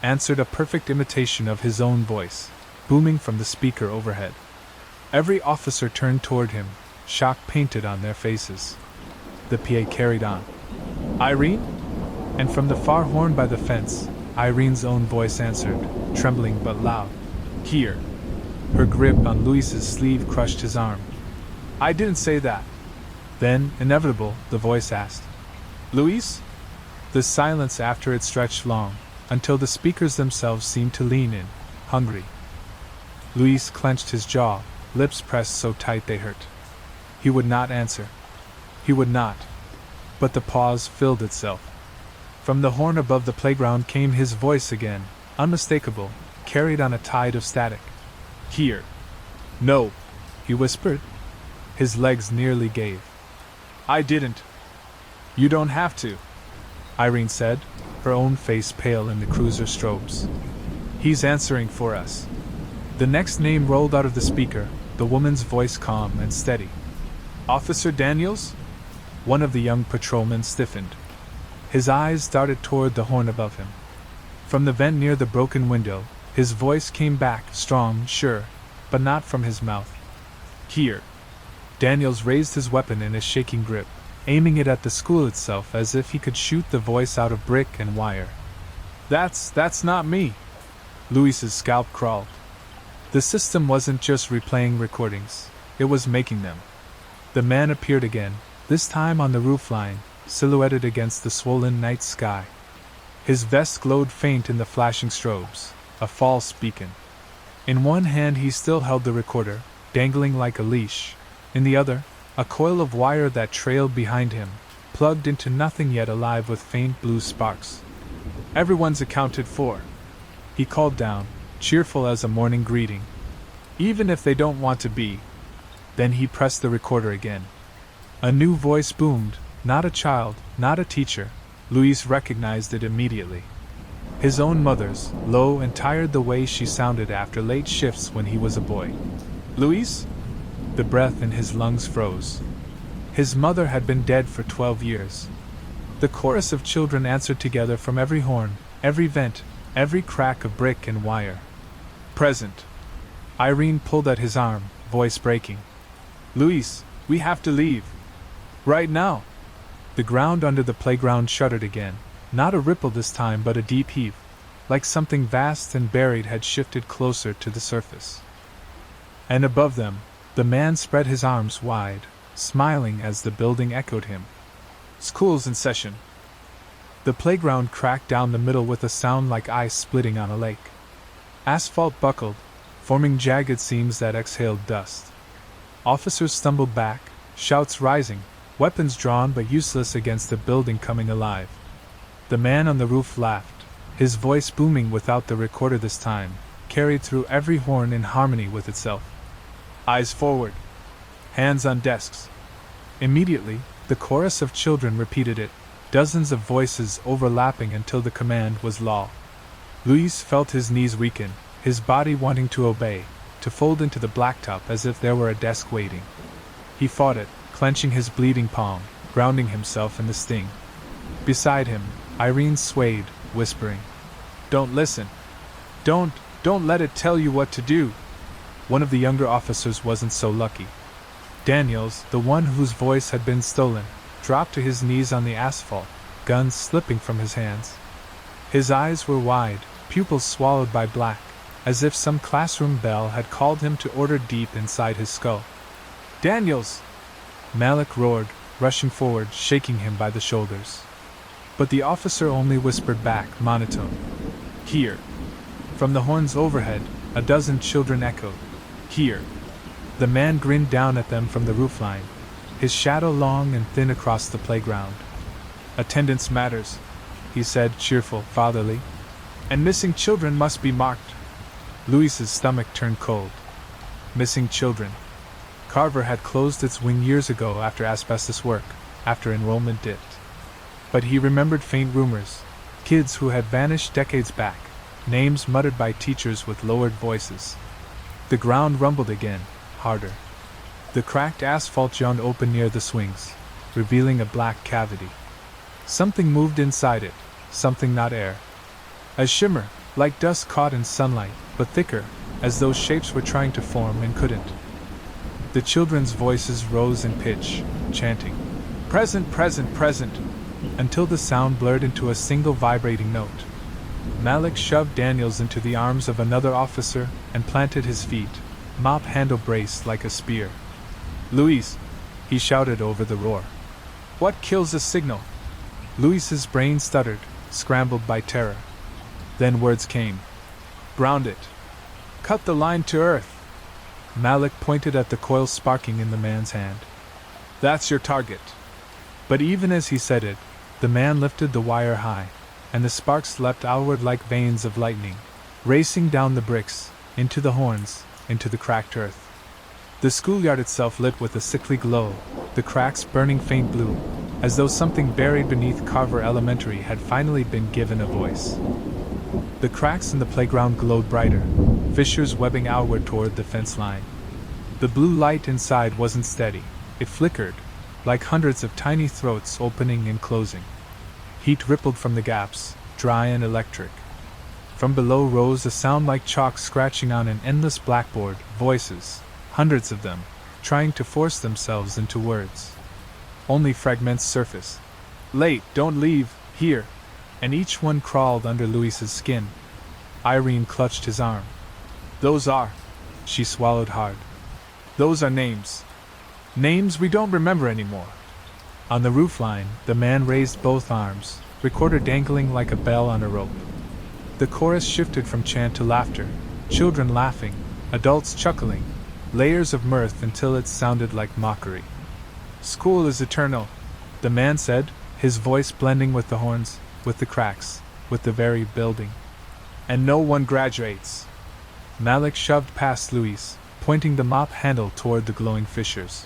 answered a perfect imitation of his own voice, booming from the speaker overhead. Every officer turned toward him, shock painted on their faces. The PA carried on. "Irene?" And from the far horn by the fence, Irene's own voice answered, trembling but loud. "Here." Her grip on Luis's sleeve crushed his arm. "I didn't say that." Then, inevitable, the voice asked, "Luis?" The silence after it stretched long, until the speakers themselves seemed to lean in, hungry. Luis clenched his jaw, lips pressed so tight they hurt. He would not answer. He would not. But the pause filled itself. From the horn above the playground came his voice again, unmistakable, carried on a tide of static. "Here." "No," he whispered. His legs nearly gave. "I didn't." "You don't have to," Irene said, her own face pale in the cruiser strobes. "He's answering for us." The next name rolled out of the speaker, the woman's voice calm and steady. "Officer Daniels?" One of the young patrolmen stiffened. His eyes darted toward the horn above him. From the vent near the broken window, his voice came back, strong, sure, but not from his mouth. "Here." Daniels raised his weapon in a shaking grip, aiming it at the school itself as if he could shoot the voice out of brick and wire. That's not me." Luis's scalp crawled. The system wasn't just replaying recordings, it was making them. The man appeared again, this time on the roofline, silhouetted against the swollen night sky. His vest glowed faint in the flashing strobes, a false beacon. In one hand he still held the recorder, dangling like a leash. In the other, a coil of wire that trailed behind him, plugged into nothing yet alive with faint blue sparks. "Everyone's accounted for," he called down, cheerful as a morning greeting. "Even if they don't want to be." Then he pressed the recorder again. A new voice boomed, not a child, not a teacher. Luis recognized it immediately. His own mother's, low and tired the way she sounded after late shifts when he was a boy. "Luis?" The breath in his lungs froze. His mother had been dead for 12 years. The chorus of children answered together from every horn, every vent, every crack of brick and wire. "Present." Irene pulled at his arm, voice breaking. "Luis, we have to leave. Right now." The ground under the playground shuddered again, not a ripple this time but a deep heave, like something vast and buried had shifted closer to the surface. And above them, the man spread his arms wide, smiling as the building echoed him. "School's in session." The playground cracked down the middle with a sound like ice splitting on a lake. Asphalt buckled, forming jagged seams that exhaled dust. Officers stumbled back, shouts rising, weapons drawn but useless against the building coming alive. The man on the roof laughed, his voice booming without the recorder this time, carried through every horn in harmony with itself. "Eyes forward. Hands on desks." Immediately, the chorus of children repeated it, dozens of voices overlapping until the command was law. Luis felt his knees weaken, his body wanting to obey, to fold into the blacktop as if there were a desk waiting. He fought it, clenching his bleeding palm, grounding himself in the sting. Beside him, Irene swayed, whispering, "Don't listen. Don't let it tell you what to do." One of the younger officers wasn't so lucky. Daniels, the one whose voice had been stolen, dropped to his knees on the asphalt, guns slipping from his hands. His eyes were wide, pupils swallowed by black, as if some classroom bell had called him to order deep inside his skull. "Daniels!" Malik roared, rushing forward, shaking him by the shoulders. But the officer only whispered back, monotone, "Here." From the horns overhead, a dozen children echoed, "Here." The man grinned down at them from the roofline, his shadow long and thin across the playground. "Attendance matters," he said, cheerful, fatherly. "And missing children must be marked." Luis's stomach turned cold. Missing children. Carver had closed its wing years ago after asbestos work, after enrollment dipped. But he remembered faint rumors, kids who had vanished decades back, names muttered by teachers with lowered voices. The ground rumbled again, harder. The cracked asphalt yawned open near the swings, revealing a black cavity. Something moved inside it, something not air. A shimmer, like dust caught in sunlight, but thicker, as though shapes were trying to form and couldn't. The children's voices rose in pitch, chanting, "Present, present, present," until the sound blurred into a single vibrating note. Malik shoved Daniels into the arms of another officer and planted his feet, mop handle braced like a spear. "Luis!" he shouted over the roar. "What kills a signal?" Luis's brain stuttered, scrambled by terror. Then words came. "Ground it. Cut the line to earth." Malik pointed at the coil sparking in the man's hand. "That's your target." But even as he said it, the man lifted the wire high, and the sparks leapt outward like veins of lightning, racing down the bricks, into the horns, into the cracked earth. The schoolyard itself lit with a sickly glow, the cracks burning faint blue, as though something buried beneath Carver Elementary had finally been given a voice. The cracks in the playground glowed brighter, fissures webbing outward toward the fence line. The blue light inside wasn't steady, it flickered, like hundreds of tiny throats opening and closing. Heat rippled from the gaps, dry and electric. From below rose a sound like chalk scratching on an endless blackboard, voices, hundreds of them, trying to force themselves into words. Only fragments surfaced. "Late, don't leave, here," and each one crawled under Luis's skin. Irene clutched his arm. "Those are," she swallowed hard. "Those are names. Names we don't remember anymore." On the roofline, the man raised both arms, recorder dangling like a bell on a rope. The chorus shifted from chant to laughter, children laughing, adults chuckling, layers of mirth until it sounded like mockery. "School is eternal," the man said, his voice blending with the horns, with the cracks, with the very building. "And no one graduates." Malik shoved past Luis, pointing the mop handle toward the glowing fissures.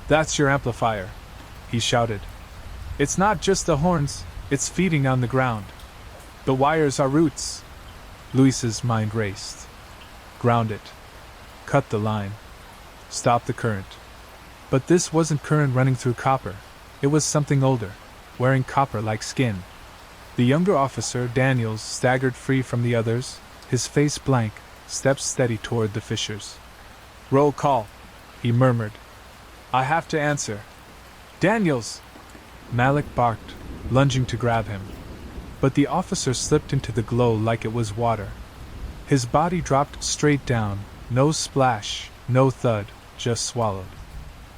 "That's your amplifier," he shouted. "It's not just the horns, it's feeding on the ground. The wires are roots." Luis's mind raced. Ground it. Cut the line. Stop the current. But this wasn't current running through copper. It was something older, wearing copper like skin. The younger officer, Daniels, staggered free from the others, his face blank, steps steady toward the fissures. "Roll call," he murmured. "I have to answer." "Daniels!" Malik barked, lunging to grab him. But the officer slipped into the glow like it was water. His body dropped straight down, no splash, no thud, just swallowed.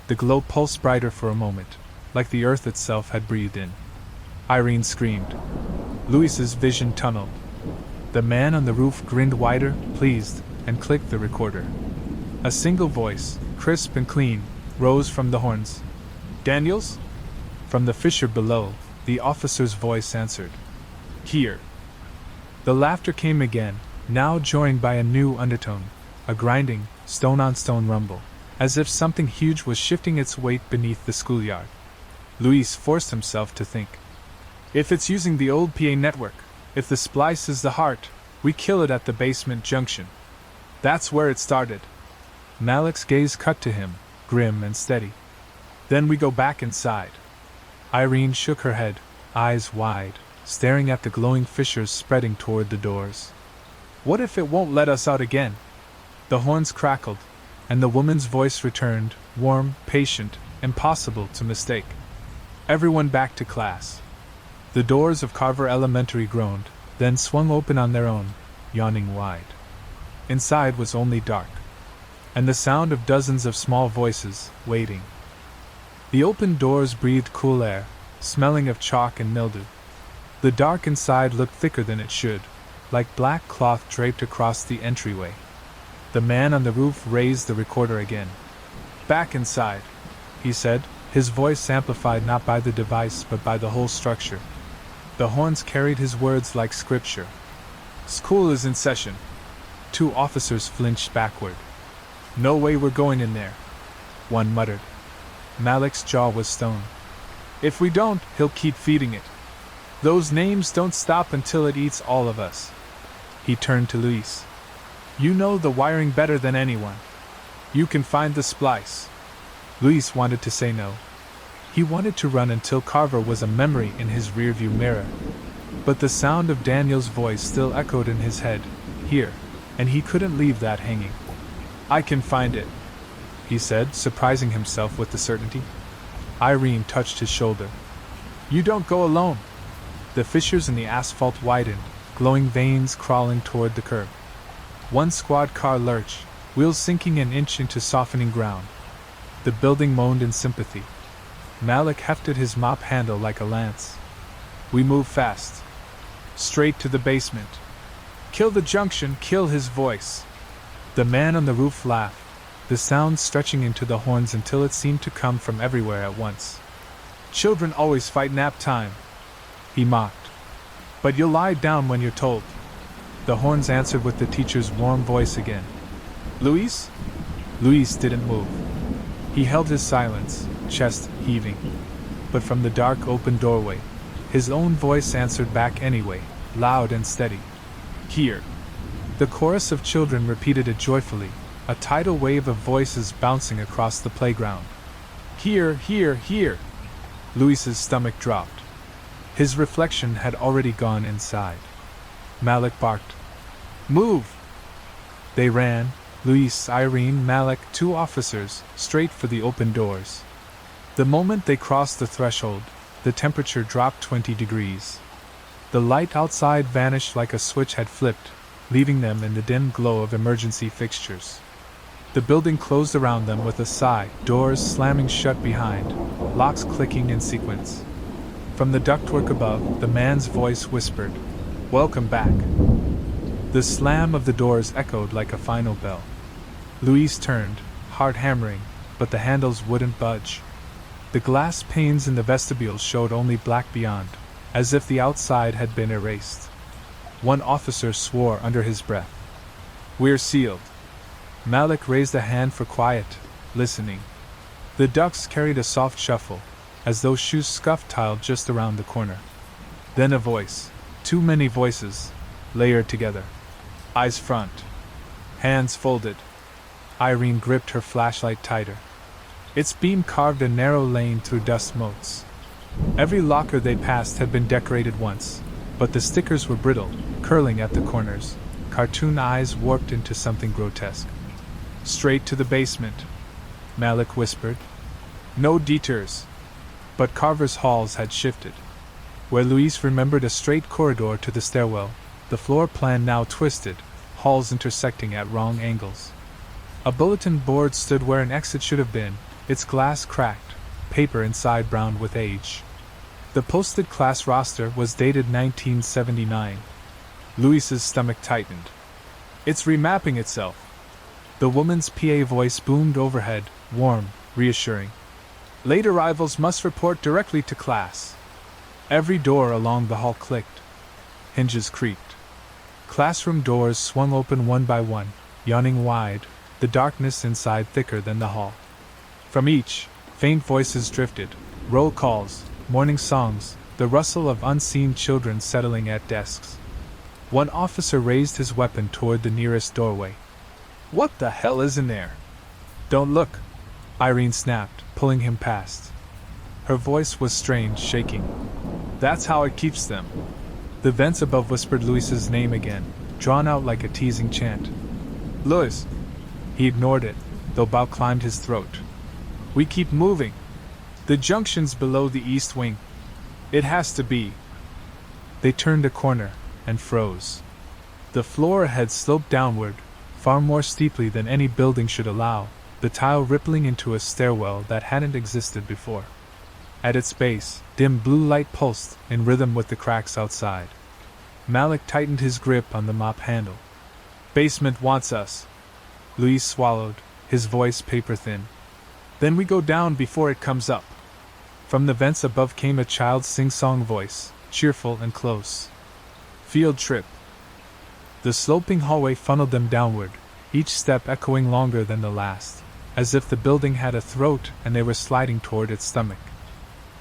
The glow pulsed brighter for a moment, like the earth itself had breathed in. Irene screamed. Luis's vision tunneled. The man on the roof grinned wider, pleased, and clicked the recorder. A single voice, crisp and clean, rose from the horns. "Daniels?" From the fissure below, the officer's voice answered. "Here." The laughter came again, now joined by a new undertone, a grinding, stone-on-stone rumble, as if something huge was shifting its weight beneath the schoolyard. Luis forced himself to think. "If it's using the old PA network, if the splice is the heart, we kill it at the basement junction. That's where it started." Malik's gaze cut to him, grim and steady. "Then we go back inside." Irene shook her head, eyes wide, staring at the glowing fissures spreading toward the doors. "What if it won't let us out again?" The horns crackled, and the woman's voice returned, warm, patient, impossible to mistake. Everyone back to class. The doors of Carver Elementary groaned, then swung open on their own, yawning wide. Inside was only dark, and the sound of dozens of small voices, waiting. The open doors breathed cool air, smelling of chalk and mildew. The dark inside looked thicker than it should, like black cloth draped across the entryway. The man on the roof raised the recorder again. "Back inside," he said, his voice amplified not by the device but by the whole structure. The horns carried his words like scripture. "School is in session." Two officers flinched backward. "No way we're going in there," one muttered. Malik's jaw was stone. "If we don't, he'll keep feeding it. Those names don't stop until it eats all of us." He turned to Luis. "You know the wiring better than anyone. You can find the splice." Luis wanted to say no. He wanted to run until Carver was a memory in his rearview mirror. But the sound of Daniel's voice still echoed in his head, here, and he couldn't leave that hanging. I can find it, he said, surprising himself with the certainty. Irene touched his shoulder. You don't go alone. The fissures in the asphalt widened, glowing veins crawling toward the curb. One squad car lurched, wheels sinking an inch into softening ground. The building moaned in sympathy. Malik hefted his mop handle like a lance. We move fast. Straight to the basement. Kill the junction, kill his voice. The man on the roof laughed, the sound stretching into the horns until it seemed to come from everywhere at once. Children always fight nap time, he mocked. But you'll lie down when you're told. The horns answered with the teacher's warm voice again. Luis? Luis didn't move. He held his silence, chest heaving. But from the dark open doorway, his own voice answered back anyway, loud and steady. Here. The chorus of children repeated it joyfully, a tidal wave of voices bouncing across the playground. Here, here, here. Luis's stomach dropped. His reflection had already gone inside. Malik barked. Move! They ran, Luis, Irene, Malik, 2 officers, straight for the open doors. The moment they crossed the threshold, the temperature dropped 20 degrees. The light outside vanished like a switch had flipped, leaving them in the dim glow of emergency fixtures. The building closed around them with a sigh, doors slamming shut behind, locks clicking in sequence. From the ductwork above, the man's voice whispered, Welcome back. The slam of the doors echoed like a final bell. Luis turned, heart hammering, but the handles wouldn't budge. The glass panes in the vestibule showed only black beyond, as if the outside had been erased. One officer swore under his breath. We're sealed. Malik raised a hand for quiet, listening. The ducks carried a soft shuffle, as though shoes scuffed tiled just around the corner. Then a voice, too many voices, layered together. Eyes front. Hands folded. Irene gripped her flashlight tighter. Its beam carved a narrow lane through dust motes. Every locker they passed had been decorated once, but the stickers were brittle, curling at the corners, cartoon eyes warped into something grotesque. Straight to the basement, Malik whispered. No detours. But Carver's halls had shifted. Where Luis remembered a straight corridor to the stairwell, the floor plan now twisted, halls intersecting at wrong angles. A bulletin board stood where an exit should have been, its glass cracked, paper inside browned with age. The posted class roster was dated 1979. Luis's stomach tightened. It's remapping itself. The woman's PA voice boomed overhead, warm, reassuring. Late arrivals must report directly to class. Every door along the hall clicked. Hinges creaked. Classroom doors swung open one by one, yawning wide, the darkness inside thicker than the hall. From each, faint voices drifted, roll calls, morning songs, the rustle of unseen children settling at desks. One officer raised his weapon toward the nearest doorway. What the hell is in there? Don't look, Irene snapped, pulling him past. Her voice was strange, shaking. That's how it keeps them. The vents above whispered Luis's name again, drawn out like a teasing chant. Luis. He ignored it, though Bao climbed his throat. We keep moving. The junction's below the east wing. It has to be. They turned a corner, and froze. The floor ahead sloped downward, far more steeply than any building should allow, the tile rippling into a stairwell that hadn't existed before. At its base, dim blue light pulsed, in rhythm with the cracks outside. Malik tightened his grip on the mop handle. Basement wants us. Luis swallowed, his voice paper-thin. Then we go down before it comes up. From the vents above came a child's sing-song voice, cheerful and close. Field trip. The sloping hallway funneled them downward, each step echoing longer than the last, as if the building had a throat and they were sliding toward its stomach.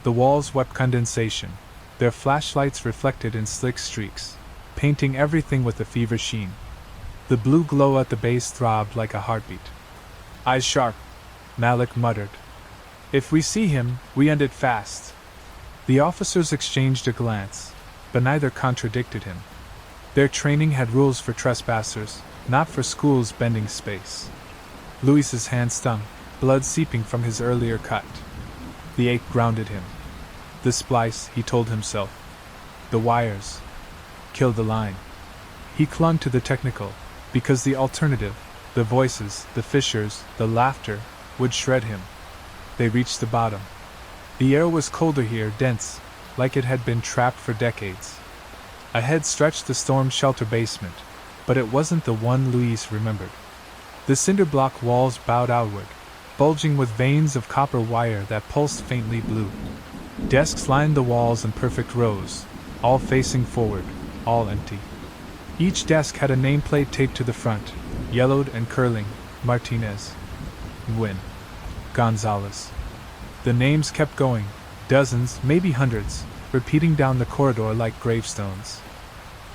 The walls wept condensation, their flashlights reflected in slick streaks, painting everything with a fever sheen. The blue glow at the base throbbed like a heartbeat. Eyes sharp, Malik muttered. If we see him, we end it fast. The officers exchanged a glance. but neither contradicted him. Their training had rules for trespassers, not for schools bending space. Louis's hand stung, blood seeping from his earlier cut. The ache grounded him. The splice, he told himself. The wires. Kill the line. He clung to the technical, because the alternative, the voices, the fissures, the laughter, would shred him. They reached the bottom. The air was colder here, dense, like it had been trapped for decades. Ahead stretched the storm shelter basement, but it wasn't the one Louis remembered. The cinder block walls bowed outward, bulging with veins of copper wire that pulsed faintly blue. Desks lined the walls in perfect rows, all facing forward, all empty. Each desk had a nameplate taped to the front, yellowed and curling: Martinez, Nguyen, Gonzalez. The names kept going, dozens, maybe hundreds, repeating down the corridor like gravestones.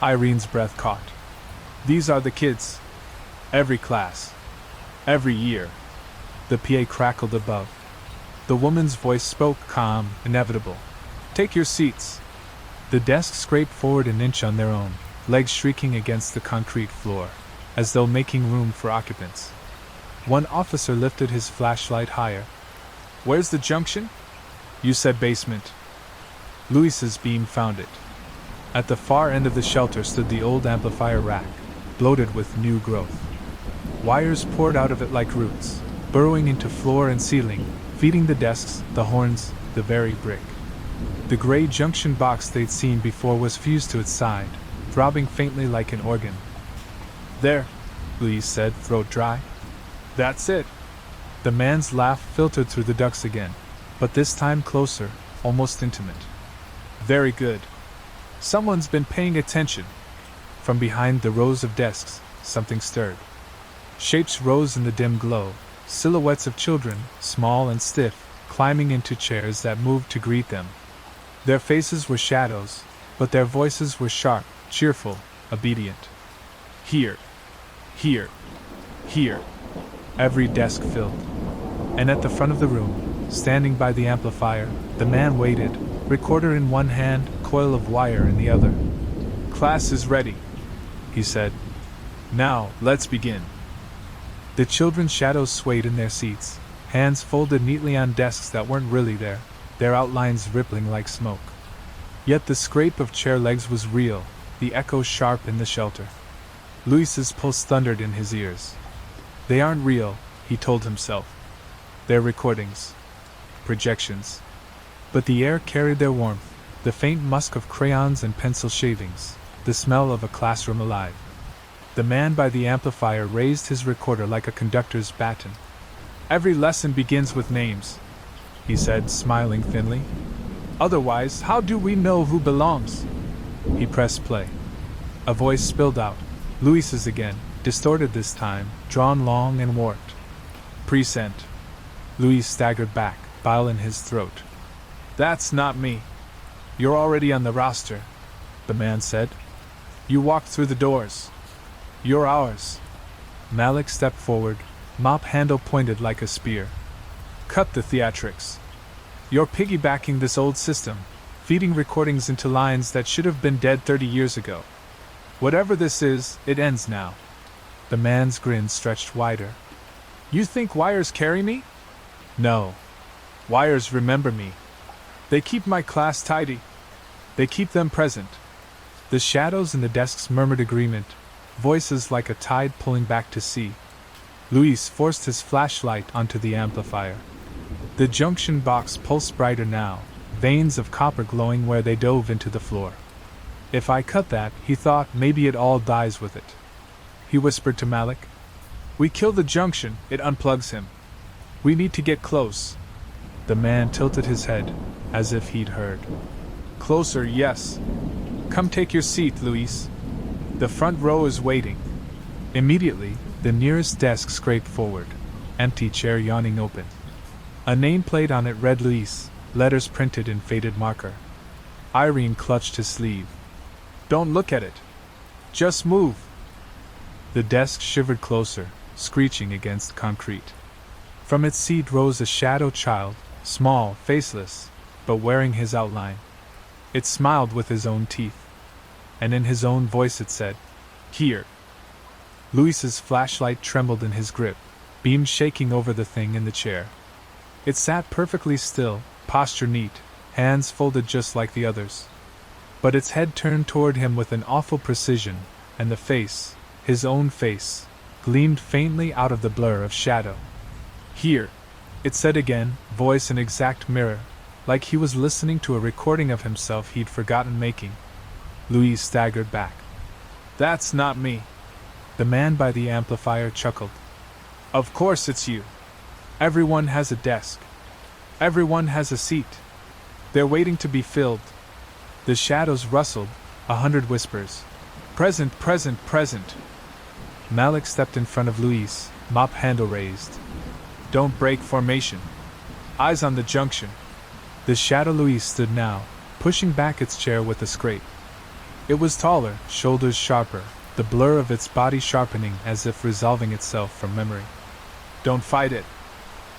Irene's breath caught. These are the kids. Every class. Every year. The PA crackled above. The woman's voice spoke, calm, inevitable. Take your seats. The desks scraped forward an inch on their own, legs shrieking against the concrete floor, as though making room for occupants. One officer lifted his flashlight higher. Where's the junction? You said basement. Louis's beam found it. At the far end of the shelter stood the old amplifier rack, bloated with new growth. Wires poured out of it like roots, burrowing into floor and ceiling, feeding the desks, the horns, the very brick. The gray junction box they'd seen before was fused to its side, throbbing faintly like an organ. There, Louis said, throat dry. That's it. The man's laugh filtered through the ducts again, but this time closer, almost intimate. Very good. Someone's been paying attention. From behind the rows of desks, something stirred. Shapes rose in the dim glow, silhouettes of children, small and stiff, climbing into chairs that moved to greet them. Their faces were shadows, but their voices were sharp, cheerful, obedient. Here. Here. Here. Every desk filled. And at the front of the room, standing by the amplifier, the man waited, recorder in one hand, coil of wire in the other. Class is ready, he said. Now, let's begin. The children's shadows swayed in their seats, hands folded neatly on desks that weren't really there, their outlines rippling like smoke. Yet the scrape of chair legs was real, the echo sharp in the shelter. Louis's pulse thundered in his ears. They aren't real, he told himself. They're recordings. Projections. But the air carried their warmth, the faint musk of crayons and pencil shavings, the smell of a classroom alive. The man by the amplifier raised his recorder like a conductor's baton. Every lesson begins with names, he said, smiling thinly. Otherwise, how do we know who belongs? He pressed play. A voice spilled out, Louis's again, distorted this time, drawn long and warped. Present. Louis staggered back, bile in his throat. That's not me. You're already on the roster, the man said. You walked through the doors. You're ours. Malik stepped forward, mop handle pointed like a spear. Cut the theatrics. You're piggybacking this old system, feeding recordings into lines that should have been dead 30 years ago. Whatever this is, it ends now. The man's grin stretched wider. You think wires carry me? No. Wires remember me. They keep my class tidy. They keep them present. The shadows in the desks murmured agreement, voices like a tide pulling back to sea. Louis forced his flashlight onto the amplifier. The junction box pulsed brighter now, veins of copper glowing where they dove into the floor. If I cut that, he thought, maybe it all dies with it. He whispered to Malik. We kill the junction, it unplugs him. We need to get close. The man tilted his head, as if he'd heard. Closer, yes. Come take your seat, Louis. The front row is waiting. Immediately, the nearest desk scraped forward, empty chair yawning open. A nameplate on it read Louis, letters printed in faded marker. Irene clutched his sleeve. Don't look at it. Just move. The desk shivered closer, screeching against concrete. From its seat rose a shadow child, small, faceless, but wearing his outline. It smiled with his own teeth. and in his own voice it said, "Here." Luis's flashlight trembled in his grip, beam shaking over the thing in the chair. It sat perfectly still, posture neat, hands folded just like the others. But its head turned toward him with an awful precision, and the face, his own face, gleamed faintly out of the blur of shadow. "Here," it said again, voice an exact mirror, like he was listening to a recording of himself he'd forgotten making. Luis staggered back. "That's not me." The man by the amplifier chuckled. "Of course it's you. Everyone has a desk. Everyone has a seat. They're waiting to be filled." The shadows rustled, 100 whispers. "Present, present, present." Malik stepped in front of Luis, mop handle raised. "Don't break formation. Eyes on the junction." The shadow Luis stood now, pushing back its chair with a scrape. It was taller, shoulders sharper, the blur of its body sharpening as if resolving itself from memory. "Don't fight it,"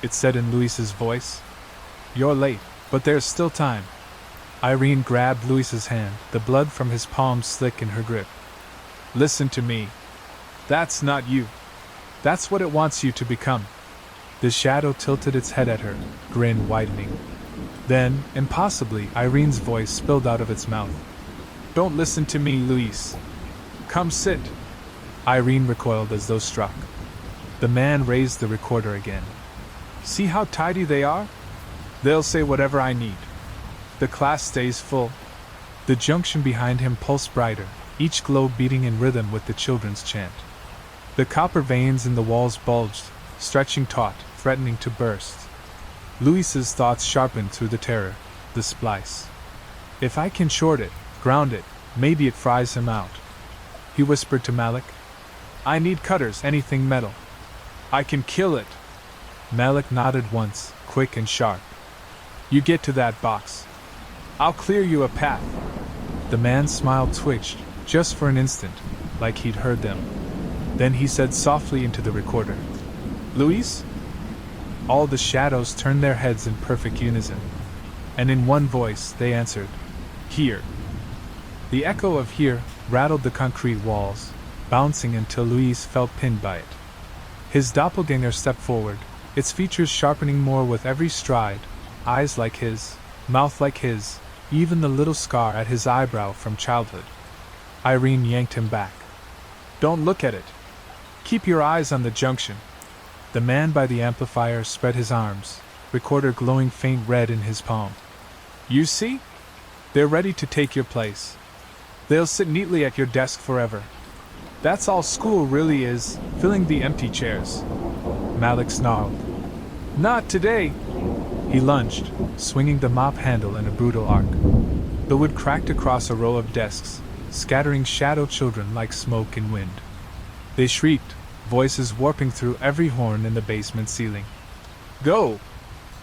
it said in Luis's voice. "You're late, but there's still time." Irene grabbed Luis's hand, the blood from his palm slick in her grip. "Listen to me. That's not you. That's what it wants you to become." The shadow tilted its head at her, grin widening. Then, impossibly, Irene's voice spilled out of its mouth. "Don't listen to me, Luis. Come sit." Irene recoiled as though struck. The man raised the recorder again. "See how tidy they are? They'll say whatever I need. The class stays full." The junction behind him pulsed brighter, each globe beating in rhythm with the children's chant. The copper veins in the walls bulged, stretching taut, threatening to burst. Luis's thoughts sharpened through the terror, the splice. "If I can short it, ground it, maybe it fries him out," he whispered to Malik. "I need cutters, anything metal. I can kill it." Malik nodded once, quick and sharp. "You get to that box. I'll clear you a path." The man's smile twitched, just for an instant, like he'd heard them. Then he said softly into the recorder, "Luis?" All the shadows turned their heads in perfect unison, and in one voice they answered, "Here." The echo of "here" rattled the concrete walls, bouncing until Luis felt pinned by it. His doppelganger stepped forward, its features sharpening more with every stride, eyes like his, mouth like his, even the little scar at his eyebrow from childhood. Irene yanked him back. "Don't look at it. Keep your eyes on the junction." The man by the amplifier spread his arms, recorder glowing faint red in his palm. "You see? They're ready to take your place. They'll sit neatly at your desk forever. That's all school really is, filling the empty chairs." Malik snarled. "Not today!" He lunged, swinging the mop handle in a brutal arc. The wood cracked across a row of desks, scattering shadow children like smoke in wind. They shrieked, voices warping through every horn in the basement ceiling. "Go!"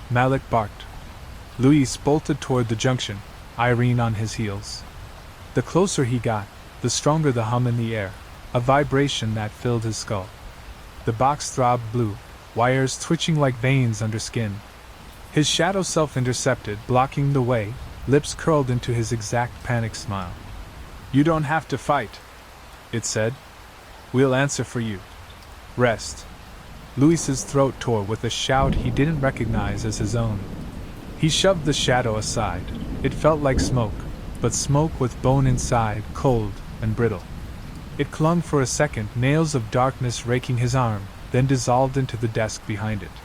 Malik barked. Luis bolted toward the junction, Irene on his heels. The closer he got, the stronger the hum in the air, a vibration that filled his skull. The box throbbed blue, wires twitching like veins under skin. His shadow self intercepted, blocking the way, lips curled into his exact panic smile. "You don't have to fight," it said. "We'll answer for you. Rest." Luis's throat tore with a shout he didn't recognize as his own. He shoved the shadow aside. It felt like smoke, but smoke with bone inside, cold and brittle. It clung for a second, nails of darkness raking his arm, then dissolved into the desk behind it.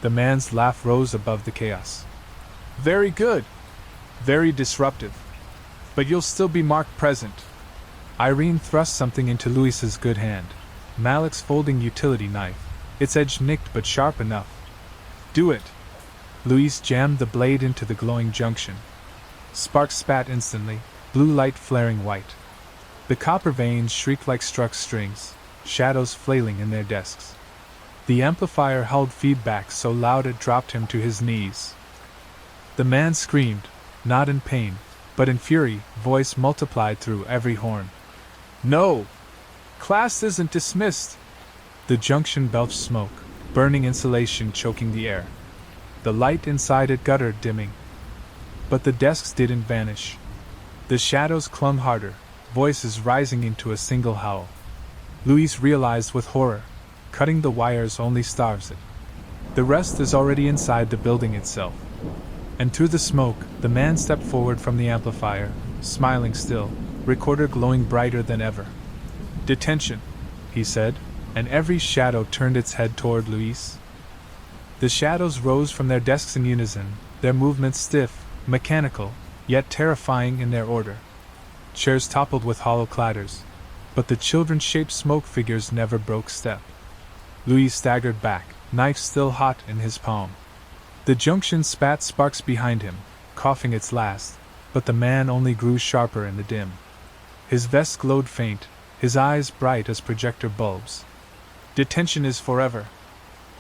The man's laugh rose above the chaos. "Very good. Very disruptive. But you'll still be marked present." Irene thrust something into Luis's good hand. Malik's folding utility knife, its edge nicked but sharp enough. "Do it." Luis jammed the blade into the glowing junction. Sparks spat instantly, blue light flaring white. The copper veins shrieked like struck strings, shadows flailing in their desks. The amplifier held feedback so loud it dropped him to his knees. The man screamed, not in pain, but in fury, voice multiplied through every horn. "No! Class isn't dismissed!" The junction belched smoke, burning insulation choking the air. The light inside it guttered, dimming. But the desks didn't vanish. The shadows clung harder, voices rising into a single howl. Louise realized with horror, cutting the wires only starves it. The rest is already inside the building itself. And through the smoke, the man stepped forward from the amplifier, smiling still, recorder glowing brighter than ever. "Detention," he said, and every shadow turned its head toward Louise. The shadows rose from their desks in unison, their movements stiff, mechanical, yet terrifying in their order. Chairs toppled with hollow clatters, but the children-shaped smoke figures never broke step. Louise staggered back, knife still hot in his palm. The junction spat sparks behind him, coughing its last, but the man only grew sharper in the dim. His vest glowed faint, his eyes bright as projector bulbs. "Detention is forever,"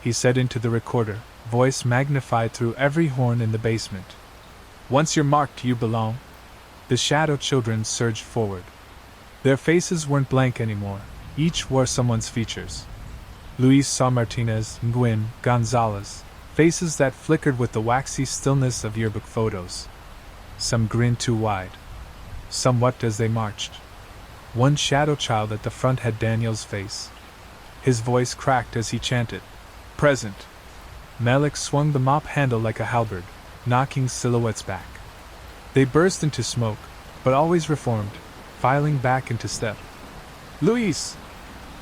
he said into the recorder, voice magnified through every horn in the basement. "Once you're marked, you belong." The shadow children surged forward. Their faces weren't blank anymore, each wore someone's features. Louise saw Martinez, Nguyen, Gonzalez, faces that flickered with the waxy stillness of yearbook photos. Some grinned too wide. Some wept as they marched. One shadow child at the front had Daniel's face. His voice cracked as he chanted, "Present." Malik swung the mop handle like a halberd, knocking silhouettes back. They burst into smoke, but always reformed, filing back into step. "Luis!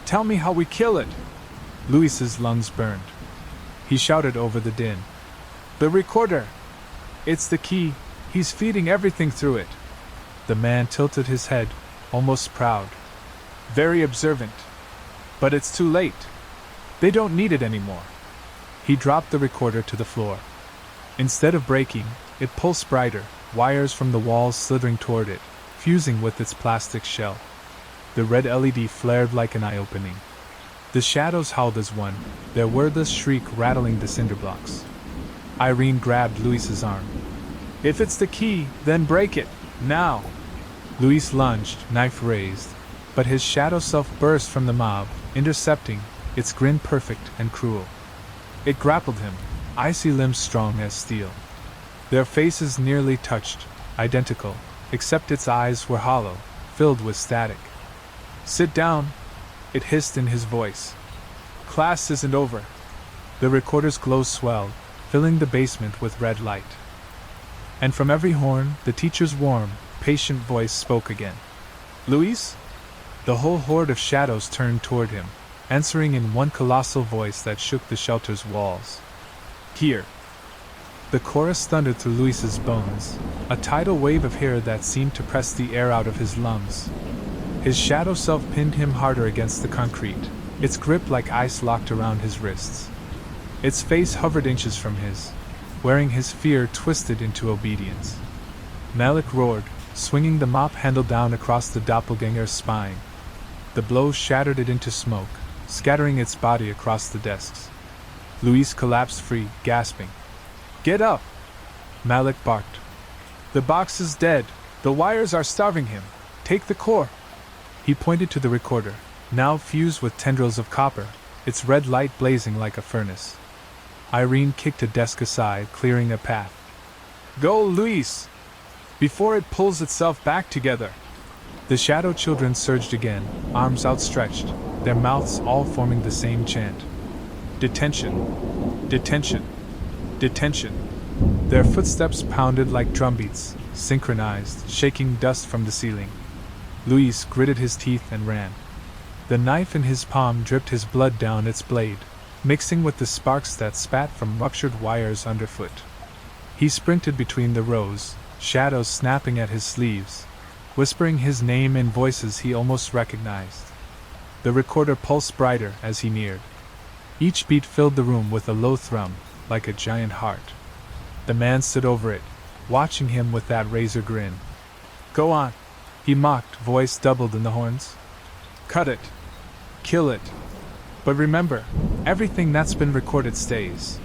Tell me how we kill it!" Luis's lungs burned. He shouted over the din. "The recorder! It's the key, he's feeding everything through it." The man tilted his head, almost proud. "Very observant. But it's too late. They don't need it anymore." He dropped the recorder to the floor. Instead of breaking, it pulsed brighter, wires from the walls slithering toward it, fusing with its plastic shell. The red LED flared like an eye-opening. The shadows howled as one, their wordless shriek rattling the cinder blocks. Irene grabbed Luis's arm. "If it's the key, then break it, now!" Luis lunged, knife raised, but his shadow self burst from the mob, intercepting, its grin perfect and cruel. It grappled him, icy limbs strong as steel. Their faces nearly touched, identical, except its eyes were hollow, filled with static. "Sit down," it hissed in his voice. "Class isn't over." The recorder's glow swelled, filling the basement with red light. And from every horn, the teacher's warm, patient voice spoke again. "Luis?" The whole horde of shadows turned toward him, answering in one colossal voice that shook the shelter's walls. "Here." The chorus thundered through Luis's bones, a tidal wave of hair that seemed to press the air out of his lungs. His shadow self pinned him harder against the concrete, its grip like ice locked around his wrists. Its face hovered inches from his, wearing his fear twisted into obedience. Malik roared, swinging the mop handle down across the doppelganger's spine. The blow shattered it into smoke, scattering its body across the desks. Luis collapsed free, gasping. "Get up!" Malik barked. "The box is dead. The wires are starving him. Take the core." He pointed to the recorder, now fused with tendrils of copper, its red light blazing like a furnace. Irene kicked a desk aside, clearing a path. "Go, Luis! Before it pulls itself back together!" The shadow children surged again, arms outstretched, their mouths all forming the same chant. "Detention! Detention! Detention!" Their footsteps pounded like drumbeats, synchronized, shaking dust from the ceiling. Luis gritted his teeth and ran. The knife in his palm dripped his blood down its blade, mixing with the sparks that spat from ruptured wires underfoot. He sprinted between the rows, shadows snapping at his sleeves, whispering his name in voices he almost recognized. The recorder pulsed brighter as he neared. Each beat filled the room with a low thrum, like a giant heart. The man stood over it, watching him with that razor grin. "Go on," he mocked, voice doubled in the horns. "Cut it. Kill it. But remember, everything that's been recorded stays.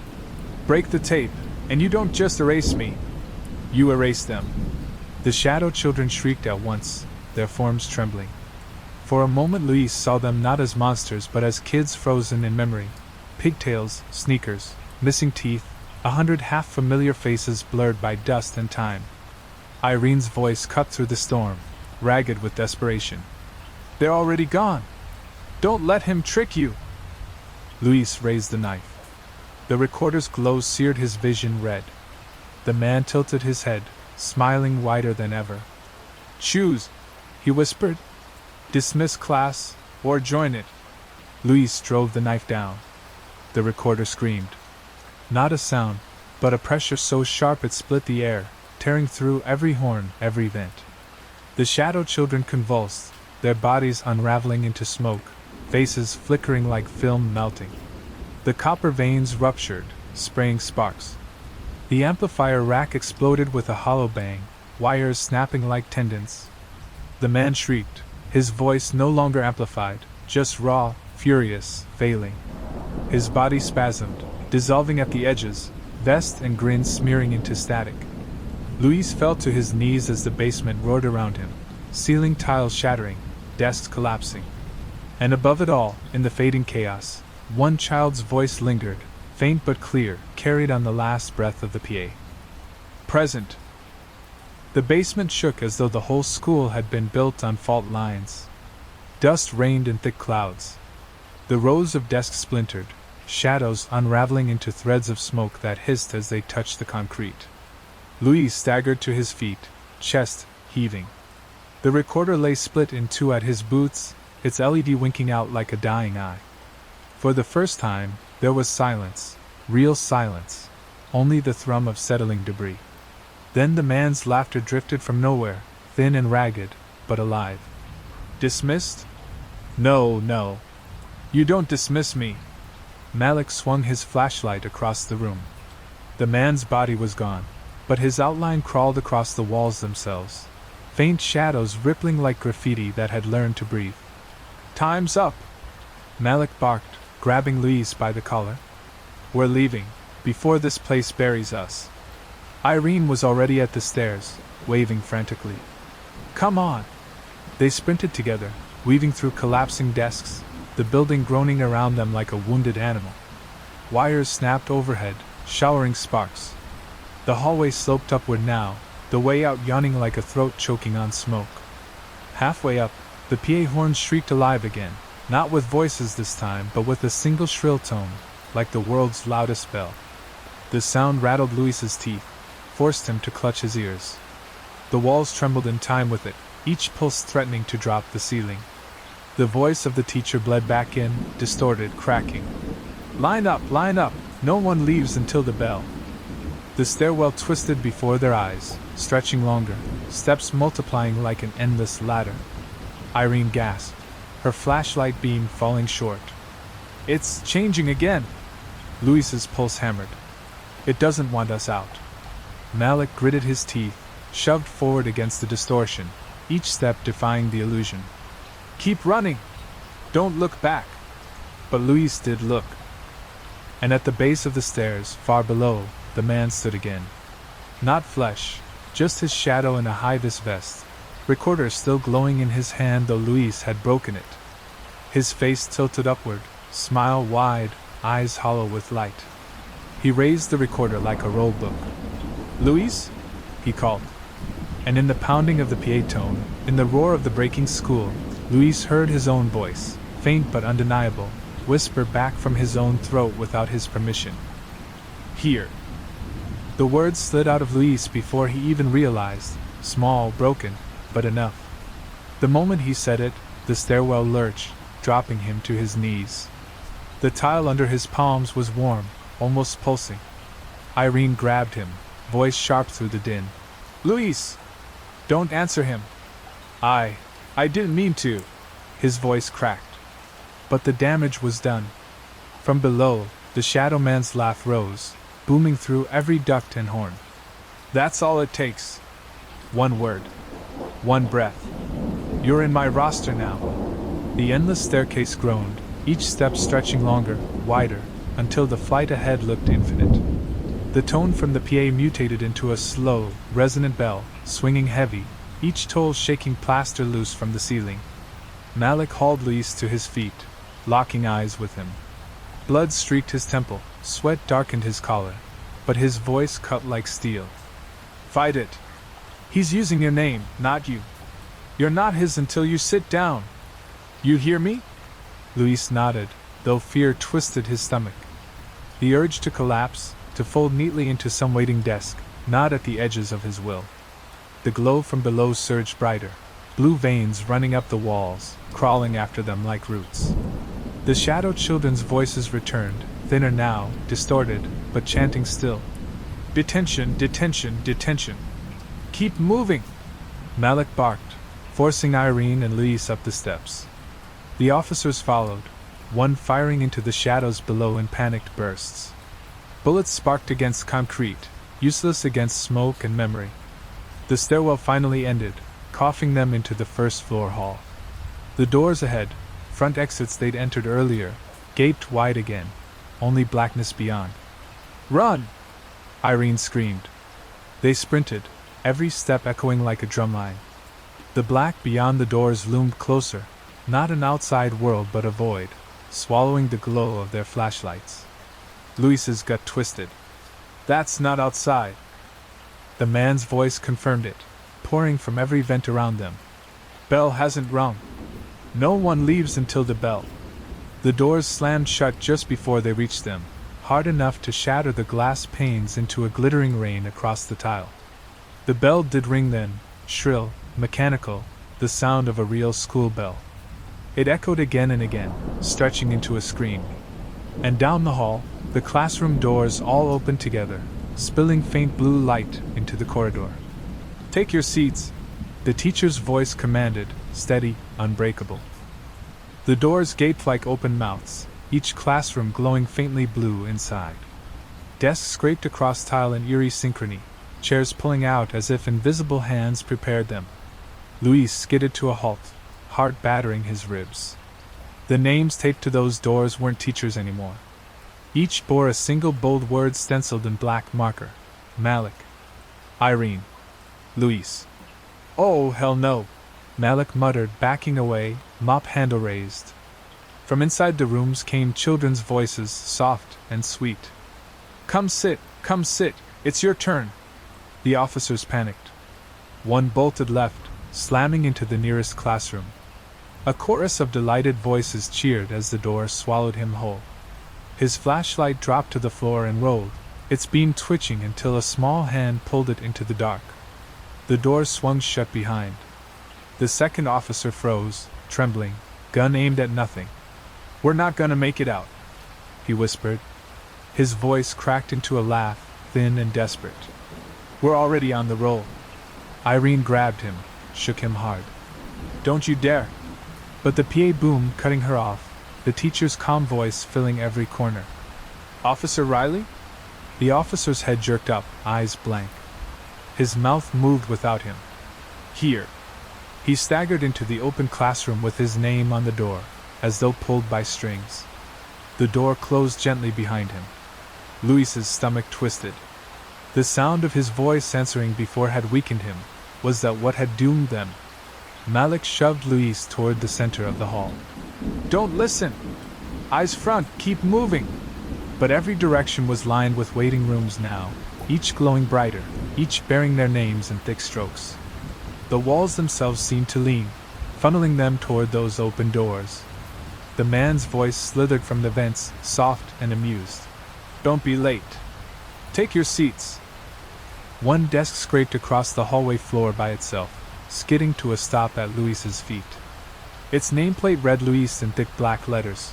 Break the tape, and you don't just erase me. You erase them." The shadow children shrieked at once, their forms trembling. For a moment Luis saw them not as monsters but as kids frozen in memory. Pigtails, sneakers, missing teeth, 100 half-familiar faces blurred by dust and time. Irene's voice cut through the storm. ragged with desperation. "They're already gone! Don't let him trick you!" Luis raised the knife. The recorder's glow seared his vision red. The man tilted his head, smiling wider than ever. "Choose," he whispered. "Dismiss class, or join it." Luis drove the knife down. The recorder screamed. Not a sound, but a pressure so sharp it split the air, tearing through every horn, every vent. The shadow children convulsed, their bodies unraveling into smoke, faces flickering like film melting. The copper veins ruptured, spraying sparks. The amplifier rack exploded with a hollow bang, wires snapping like tendons. The man shrieked, his voice no longer amplified, just raw, furious, failing. His body spasmed, dissolving at the edges, vest and grin smearing into static. Luis fell to his knees as the basement roared around him, ceiling tiles shattering, desks collapsing. And above it all, in the fading chaos, one child's voice lingered, faint but clear, carried on the last breath of the PA. "Present." The basement shook as though the whole school had been built on fault lines. Dust rained in thick clouds. The rows of desks splintered, shadows unraveling into threads of smoke that hissed as they touched the concrete. Luis staggered to his feet, chest heaving. The recorder lay split in two at his boots, its LED winking out like a dying eye. For the first time, there was silence, real silence, only the thrum of settling debris. Then the man's laughter drifted from nowhere, thin and ragged, but alive. "Dismissed? No, no. You don't dismiss me." Malik swung his flashlight across the room. The man's body was gone, but his outline crawled across the walls themselves, faint shadows rippling like graffiti that had learned to breathe. "Time's up!" Malik barked, grabbing Luis by the collar. "We're leaving, before this place buries us." Irene was already at the stairs, waving frantically. "Come on!" They sprinted together, weaving through collapsing desks, the building groaning around them like a wounded animal. Wires snapped overhead, showering sparks. The hallway sloped upward now, the way out yawning like a throat choking on smoke. Halfway up, the PA horn shrieked alive again, not with voices this time but with a single shrill tone, like the world's loudest bell. The sound rattled Luis's teeth, forced him to clutch his ears. The walls trembled in time with it, each pulse threatening to drop the ceiling. The voice of the teacher bled back in, distorted, cracking. Line up, no one leaves until the bell." The stairwell twisted before their eyes, stretching longer, steps multiplying like an endless ladder. Irene gasped, her flashlight beam falling short. "It's changing again!" Luis's pulse hammered. "It doesn't want us out." Malik gritted his teeth, shoved forward against the distortion, each step defying the illusion. "Keep running! Don't look back!" But Luis did look. And at the base of the stairs, far below, the man stood again. Not flesh, just his shadow in a high-vis vest, recorder still glowing in his hand though Luis had broken it. His face tilted upward, smile wide, eyes hollow with light. He raised the recorder like a roll book. "Luis?" he called. And in the pounding of the PA tone, in the roar of the breaking school, Luis heard his own voice, faint but undeniable, whisper back from his own throat without his permission. "Here." The words slid out of Luis before he even realized, small, broken, but enough. The moment he said it, the stairwell lurched, dropping him to his knees. The tile under his palms was warm, almost pulsing. Irene grabbed him, voice sharp through the din. "Luis! Don't answer him!" I didn't mean to." His voice cracked. But the damage was done. From below, the Shadow Man's laugh rose, booming through every duct and horn. "That's all it takes. One word. One breath. You're in my roster now." The endless staircase groaned, each step stretching longer, wider, until the flight ahead looked infinite. The tone from the PA mutated into a slow, resonant bell, swinging heavy, each toll shaking plaster loose from the ceiling. Malik hauled Luis to his feet, locking eyes with him. Blood streaked his temple, sweat darkened his collar, but his voice cut like steel. "Fight it! He's using your name, not you. You're not his until you sit down. You hear me? Luis nodded, though fear twisted his stomach. The urge to collapse, to fold neatly into some waiting desk, gnawed at the edges of his will. The glow from below surged brighter, blue veins running up the walls, crawling after them like roots. The shadow children's voices returned, thinner now, distorted, but chanting still. Detention, detention, detention. Keep moving! Malik barked, forcing Irene and Luis up the steps. The officers followed, one firing into the shadows below in panicked bursts. Bullets sparked against concrete, useless against smoke and memory. The stairwell finally ended, coughing them into the first-floor hall. The doors ahead, front exits they'd entered earlier, gaped wide again, only blackness beyond. Run! Irene screamed. They sprinted, every step echoing like a drumline. The black beyond the doors loomed closer, not an outside world but a void, swallowing the glow of their flashlights. Luis's gut twisted. That's not outside. The man's voice confirmed it, pouring from every vent around them. Bell hasn't rung. No one leaves until the bell. The doors slammed shut just before they reached them, hard enough to shatter the glass panes into a glittering rain across the tile. The bell did ring then, shrill, mechanical, the sound of a real school bell. It echoed again and again, stretching into a scream. And down the hall, the classroom doors all opened together, spilling faint blue light into the corridor. Take your seats, the teacher's voice commanded, steady, unbreakable. The doors gaped like open mouths, each classroom glowing faintly blue inside. Desks scraped across tile in eerie synchrony, chairs pulling out as if invisible hands prepared them. Luis skidded to a halt, heart battering his ribs. The names taped to those doors weren't teachers anymore. Each bore a single bold word stenciled in black marker. Malik. Irene. Luis. Oh, hell no! Malik muttered, backing away, mop handle raised. From inside the rooms came children's voices, soft and sweet. Come sit, it's your turn. The officers panicked. One bolted left, slamming into the nearest classroom. A chorus of delighted voices cheered as the door swallowed him whole. His flashlight dropped to the floor and rolled, its beam twitching until a small hand pulled it into the dark. The door swung shut behind. The second officer froze, trembling, gun aimed at nothing. We're not gonna make it out, he whispered. His voice cracked into a laugh, thin and desperate. We're already on the roll. Irene grabbed him, shook him hard. Don't you dare! But the PA boomed, cutting her off, the teacher's calm voice filling every corner. Officer Riley? The officer's head jerked up, eyes blank. His mouth moved without him. Here. He staggered into the open classroom with his name on the door, as though pulled by strings. The door closed gently behind him. Luis's stomach twisted. The sound of his voice answering before had weakened him. Was that what had doomed them? Malik shoved Luis toward the center of the hall. Don't listen! Eyes front, keep moving! But every direction was lined with waiting rooms now, each glowing brighter, each bearing their names in thick strokes. The walls themselves seemed to lean, funneling them toward those open doors. The man's voice slithered from the vents, soft and amused. Don't be late. Take your seats. One desk scraped across the hallway floor by itself, skidding to a stop at Luis's feet. Its nameplate read Luis in thick black letters.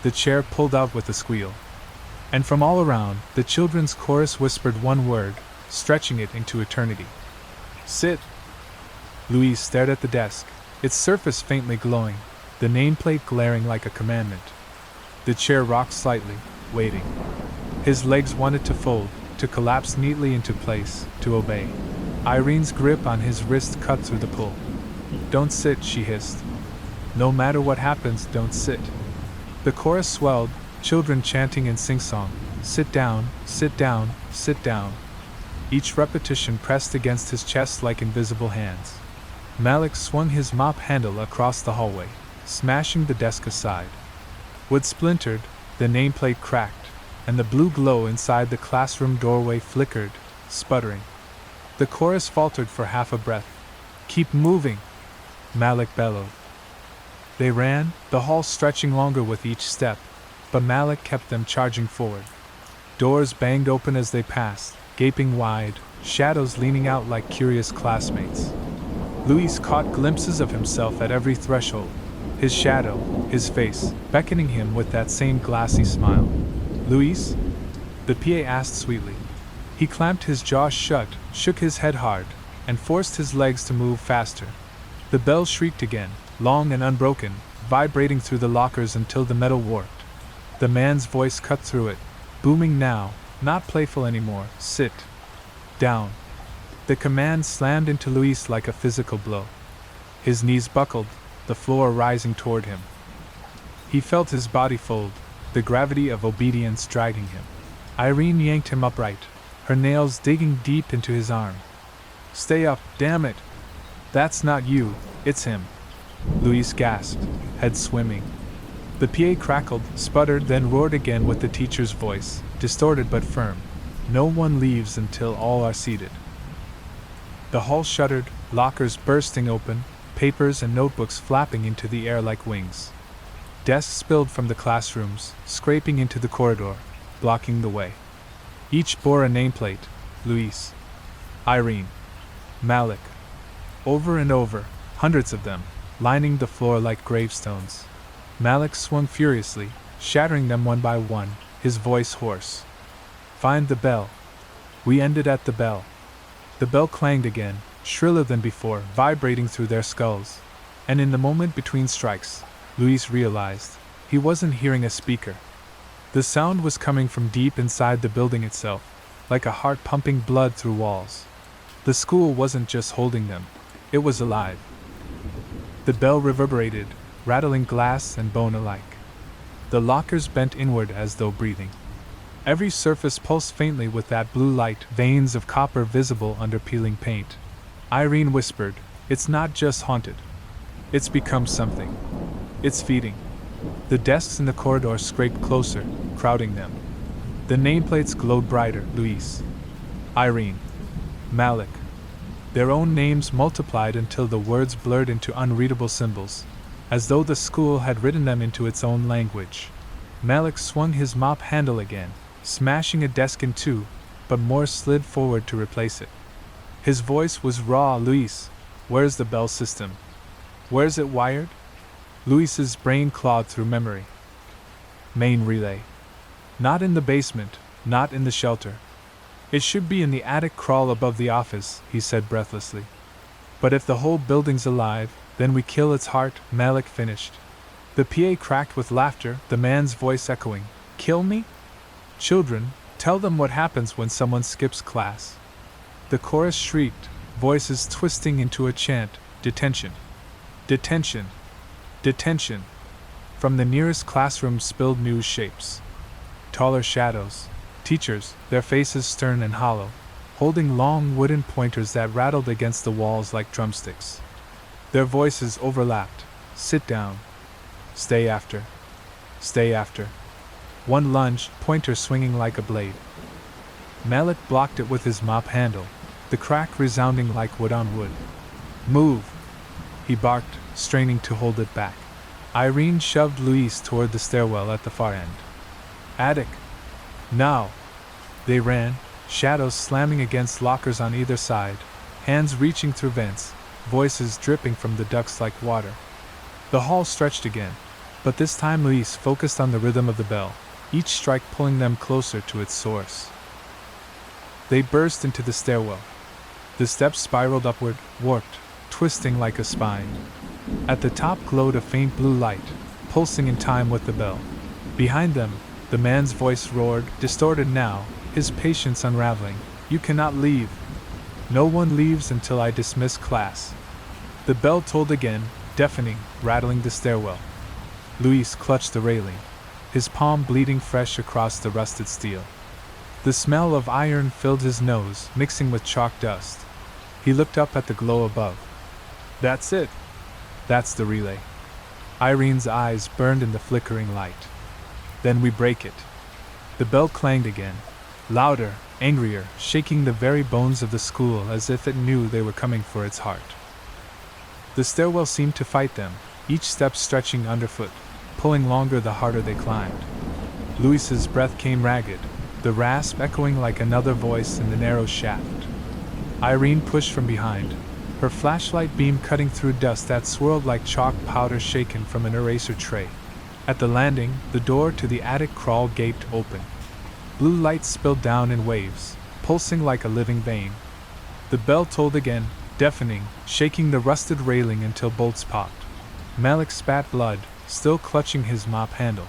The chair pulled out with a squeal. And from all around, the children's chorus whispered one word, stretching it into eternity. Sit. Luis stared at the desk, its surface faintly glowing, the nameplate glaring like a commandment. The chair rocked slightly, waiting. His legs wanted to fold, to collapse neatly into place, to obey. Irene's grip on his wrist cut through the pull. Don't sit, she hissed. No matter what happens, don't sit. The chorus swelled, children chanting in sing-song, sit down, sit down, sit down. Each repetition pressed against his chest like invisible hands. Malik swung his mop handle across the hallway, smashing the desk aside. Wood splintered, the nameplate cracked, and the blue glow inside the classroom doorway flickered, sputtering. The chorus faltered for half a breath. Keep moving! Malik bellowed. They ran, the hall stretching longer with each step, but Malik kept them charging forward. Doors banged open as they passed, gaping wide, shadows leaning out like curious classmates. Luis caught glimpses of himself at every threshold, his shadow, his face, beckoning him with that same glassy smile. "Luis?" the PA asked sweetly. He clamped his jaw shut, shook his head hard, and forced his legs to move faster. The bell shrieked again, long and unbroken, vibrating through the lockers until the metal warped. The man's voice cut through it, booming now, not playful anymore. "Sit down." The command slammed into Luis like a physical blow. His knees buckled, the floor rising toward him. He felt his body fold, the gravity of obedience dragging him. Irene yanked him upright, her nails digging deep into his arm. "Stay up, damn it! That's not you, it's him." Luis gasped, head swimming. The PA crackled, sputtered, then roared again with the teacher's voice, distorted but firm. "No one leaves until all are seated." The hall shuddered, lockers bursting open, papers and notebooks flapping into the air like wings. Desks spilled from the classrooms, scraping into the corridor, blocking the way. Each bore a nameplate: Luis, Irene, Malik. Over and over, hundreds of them, lining the floor like gravestones. Malik swung furiously, shattering them one by one, his voice hoarse. "Find the bell." We ended at the bell. The bell clanged again, shriller than before, vibrating through their skulls. And in the moment between strikes, Luis realized he wasn't hearing a speaker. The sound was coming from deep inside the building itself, like a heart pumping blood through walls. The school wasn't just holding them, it was alive. The bell reverberated, rattling glass and bone alike. The lockers bent inward as though breathing. Every surface pulsed faintly with that blue light, veins of copper visible under peeling paint. Irene whispered, "It's not just haunted. It's become something. It's feeding." The desks in the corridor scraped closer, crowding them. The nameplates glowed brighter: Luis, Irene, Malik. Their own names multiplied until the words blurred into unreadable symbols, as though the school had written them into its own language. Malik swung his mop handle again, smashing a desk in two, but more slid forward to replace it. His voice was raw: "Luis, where's the bell system? Where's it wired?" Luis's brain clawed through memory. "Main relay. Not in the basement, not in the shelter. It should be in the attic crawl above the office," he said breathlessly. "But if the whole building's alive, then we kill its heart," Malik finished. The PA cracked with laughter, the man's voice echoing, "Kill me? Children, tell them what happens when someone skips class." The chorus shrieked, voices twisting into a chant: "Detention! Detention! Detention!" From the nearest classroom spilled new shapes. Taller shadows, teachers, their faces stern and hollow, holding long wooden pointers that rattled against the walls like drumsticks. Their voices overlapped: "Sit down. Stay after. Stay after." One lunged, pointer swinging like a blade. Malik blocked it with his mop handle, the crack resounding like wood on wood. "Move!" he barked, straining to hold it back. Irene shoved Luis toward the stairwell at the far end. "Attic! Now!" They ran, shadows slamming against lockers on either side, hands reaching through vents, voices dripping from the ducts like water. The hall stretched again, but this time Luis focused on the rhythm of the bell, each strike pulling them closer to its source. They burst into the stairwell. The steps spiraled upward, warped, twisting like a spine. At the top glowed a faint blue light, pulsing in time with the bell. Behind them, the man's voice roared, distorted now, his patience unraveling, "You cannot leave. No one leaves until I dismiss class." The bell tolled again, deafening, rattling the stairwell. Luis clutched the railing, his palm bleeding fresh across the rusted steel. The smell of iron filled his nose, mixing with chalk dust. He looked up at the glow above. "That's it. That's the relay." Irene's eyes burned in the flickering light. "Then we break it." The bell clanged again, louder, angrier, shaking the very bones of the school as if it knew they were coming for its heart. The stairwell seemed to fight them, each step stretching underfoot, pulling longer the harder they climbed. Louis's breath came ragged, the rasp echoing like another voice in the narrow shaft. Irene pushed from behind, her flashlight beam cutting through dust that swirled like chalk powder shaken from an eraser tray. At the landing, the door to the attic crawl gaped open. Blue light spilled down in waves, pulsing like a living vein. The bell tolled again, deafening, shaking the rusted railing until bolts popped. Malik spat blood, still clutching his mop handle.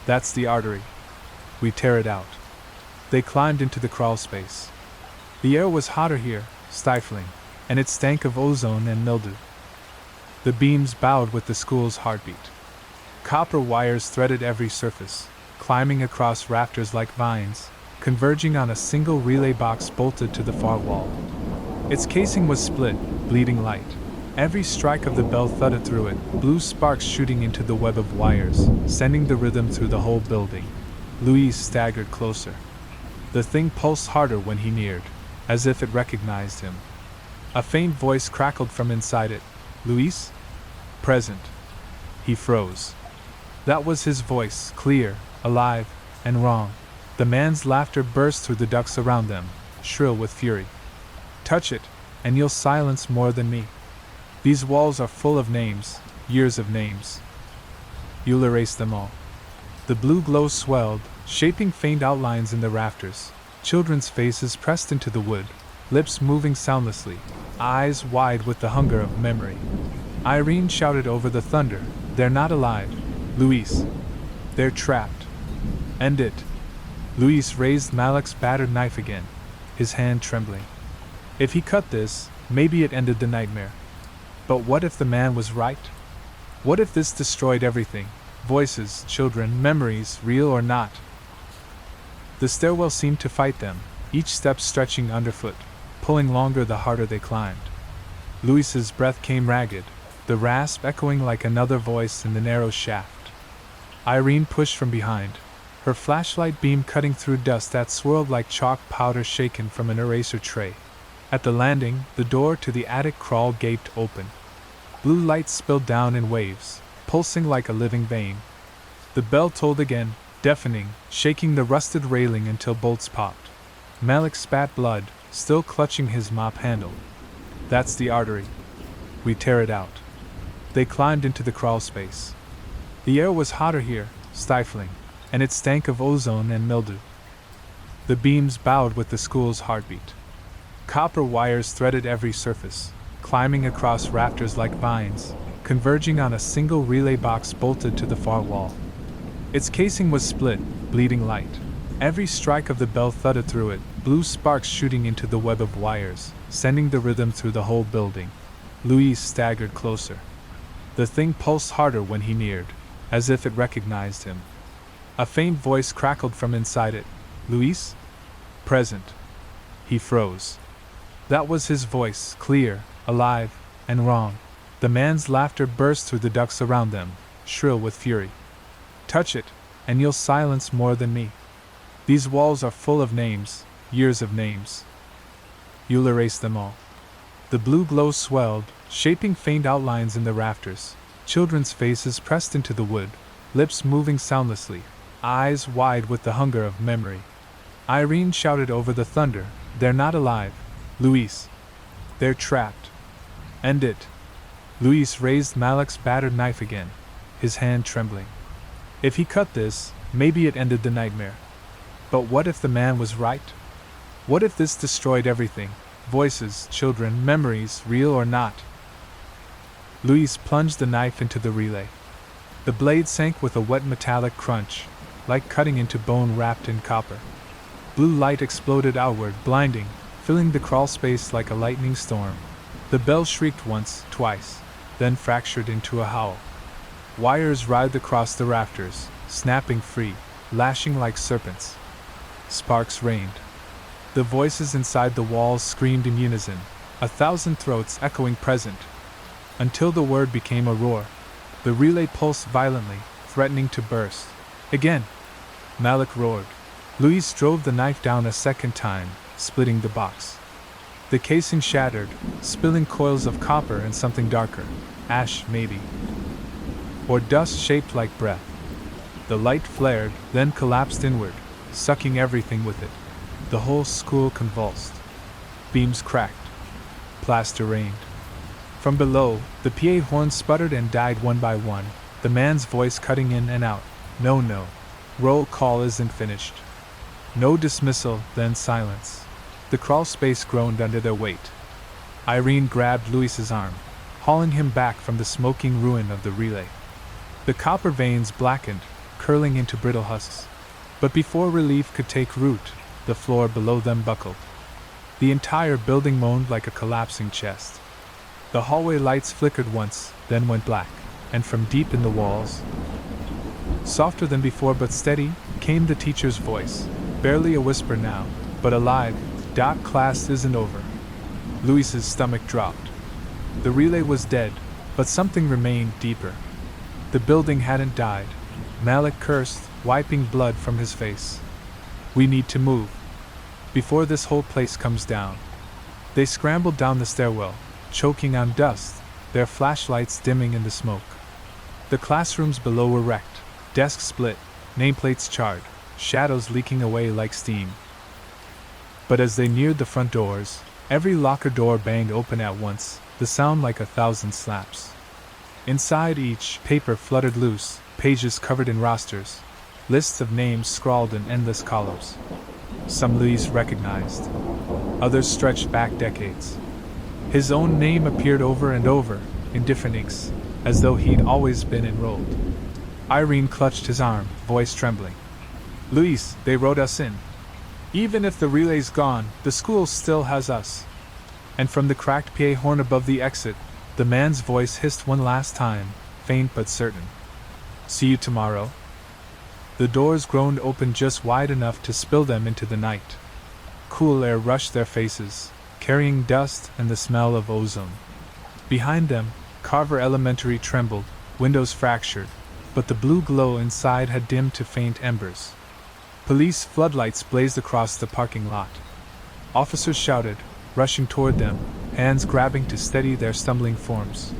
That's the artery. We tear it out. They climbed into the crawl space. The air was hotter here, stifling, and it stank of ozone and mildew. The beams bowed with the school's heartbeat. Copper wires threaded every surface, climbing across rafters like vines, converging on a single relay box bolted to the far wall. Its casing was split, bleeding light. Every strike of the bell thudded through it, blue sparks shooting into the web of wires, sending the rhythm through the whole building. Louise staggered closer. The thing pulsed harder when he neared, as if it recognized him. A faint voice crackled from inside it. "Louise? Present." He froze. That was his voice, clear, alive, and wrong. The man's laughter burst through the ducts around them, shrill with fury. "Touch it, and you'll silence more than me. These walls are full of names, years of names. You'll erase them all." The blue glow swelled, shaping faint outlines in the rafters. Children's faces pressed into the wood, lips moving soundlessly, eyes wide with the hunger of memory. Irene shouted over the thunder, "They're not alive, Louise. They're trapped. End it." Louise raised Malik's battered knife again, his hand trembling. If he cut this, maybe it ended the nightmare. But what if the man was right? What if this destroyed everything? Voices, children, memories, real or not? The stairwell seemed to fight them, each step stretching underfoot, pulling longer the harder they climbed. Louis's breath came ragged, the rasp echoing like another voice in the narrow shaft. Irene pushed from behind, her flashlight beam cutting through dust that swirled like chalk powder shaken from an eraser tray. At the landing, the door to the attic crawl gaped open. Blue light spilled down in waves, pulsing like a living vein. The bell tolled again, deafening, shaking the rusted railing until bolts popped. Malik spat blood, still clutching his mop handle. That's the artery. We tear it out. They climbed into the crawl space. The air was hotter here, stifling, and it stank of ozone and mildew. The beams bowed with the school's heartbeat. Copper wires threaded every surface, climbing across rafters like vines, converging on a single relay box bolted to the far wall. Its casing was split, bleeding light. Every strike of the bell thudded through it, blue sparks shooting into the web of wires, sending the rhythm through the whole building. Louise staggered closer. The thing pulsed harder when he neared, as if it recognized him. A faint voice crackled from inside it. "Louise? Present." He froze. That was his voice, clear, alive, and wrong. The man's laughter burst through the ducts around them, shrill with fury. "Touch it, and you'll silence more than me. These walls are full of names, years of names. You'll erase them all." The blue glow swelled, shaping faint outlines in the rafters. Children's faces pressed into the wood, lips moving soundlessly, eyes wide with the hunger of memory. Irene shouted over the thunder, "They're not alive, Louise. They're trapped. End it." Louise raised Malik's battered knife again, his hand trembling. If he cut this, maybe it ended the nightmare. But what if the man was right? What if this destroyed everything? Voices, children, memories, real or not? Louise plunged the knife into the relay. The blade sank with a wet metallic crunch, like cutting into bone wrapped in copper. Blue light exploded outward, blinding, filling the crawl space like a lightning storm. The bell shrieked once, twice, then fractured into a howl. Wires writhed across the rafters, snapping free, lashing like serpents. Sparks rained. The voices inside the walls screamed in unison, 1,000 throats echoing present, until the word became a roar. The relay pulsed violently, threatening to burst. Again! Malik roared. Louise drove the knife down a second time, splitting the box. The casing shattered, spilling coils of copper and something darker, ash maybe, or dust shaped like breath. The light flared, then collapsed inward, sucking everything with it. The whole school convulsed. Beams cracked. Plaster rained. From below, the PA horn sputtered and died one by one, the man's voice cutting in and out. No, no. Roll call isn't finished. No dismissal, then silence. The crawl space groaned under their weight. Irene grabbed Louis's arm, hauling him back from the smoking ruin of the relay. The copper veins blackened, curling into brittle husks. But before relief could take root, the floor below them buckled. The entire building moaned like a collapsing chest. The hallway lights flickered once, then went black, and from deep in the walls, softer than before but steady, came the teacher's voice, barely a whisper now, but alive. Class isn't over. Louis's stomach dropped. The relay was dead, but something remained deeper. The building hadn't died. Malik cursed, wiping blood from his face. We need to move before this whole place comes down. They scrambled down the stairwell, choking on dust, their flashlights dimming in the smoke. The classrooms below were wrecked, desks split, nameplates charred, shadows leaking away like steam. But as they neared the front doors, every locker door banged open at once, the sound like 1,000 slaps. Inside each, paper fluttered loose, pages covered in rosters, lists of names scrawled in endless columns. Some Louis recognized. Others stretched back decades. His own name appeared over and over, in different inks, as though he'd always been enrolled. Irene clutched his arm, voice trembling. Louis, they wrote us in. Even if the relay's gone, the school still has us. And from the cracked PA horn above the exit, the man's voice hissed one last time, faint but certain. See you tomorrow. The doors groaned open just wide enough to spill them into the night. Cool air rushed their faces, carrying dust and the smell of ozone. Behind them, Carver Elementary trembled, windows fractured, but the blue glow inside had dimmed to faint embers. Police floodlights blazed across the parking lot. Officers shouted, rushing toward them, hands grabbing to steady their stumbling forms.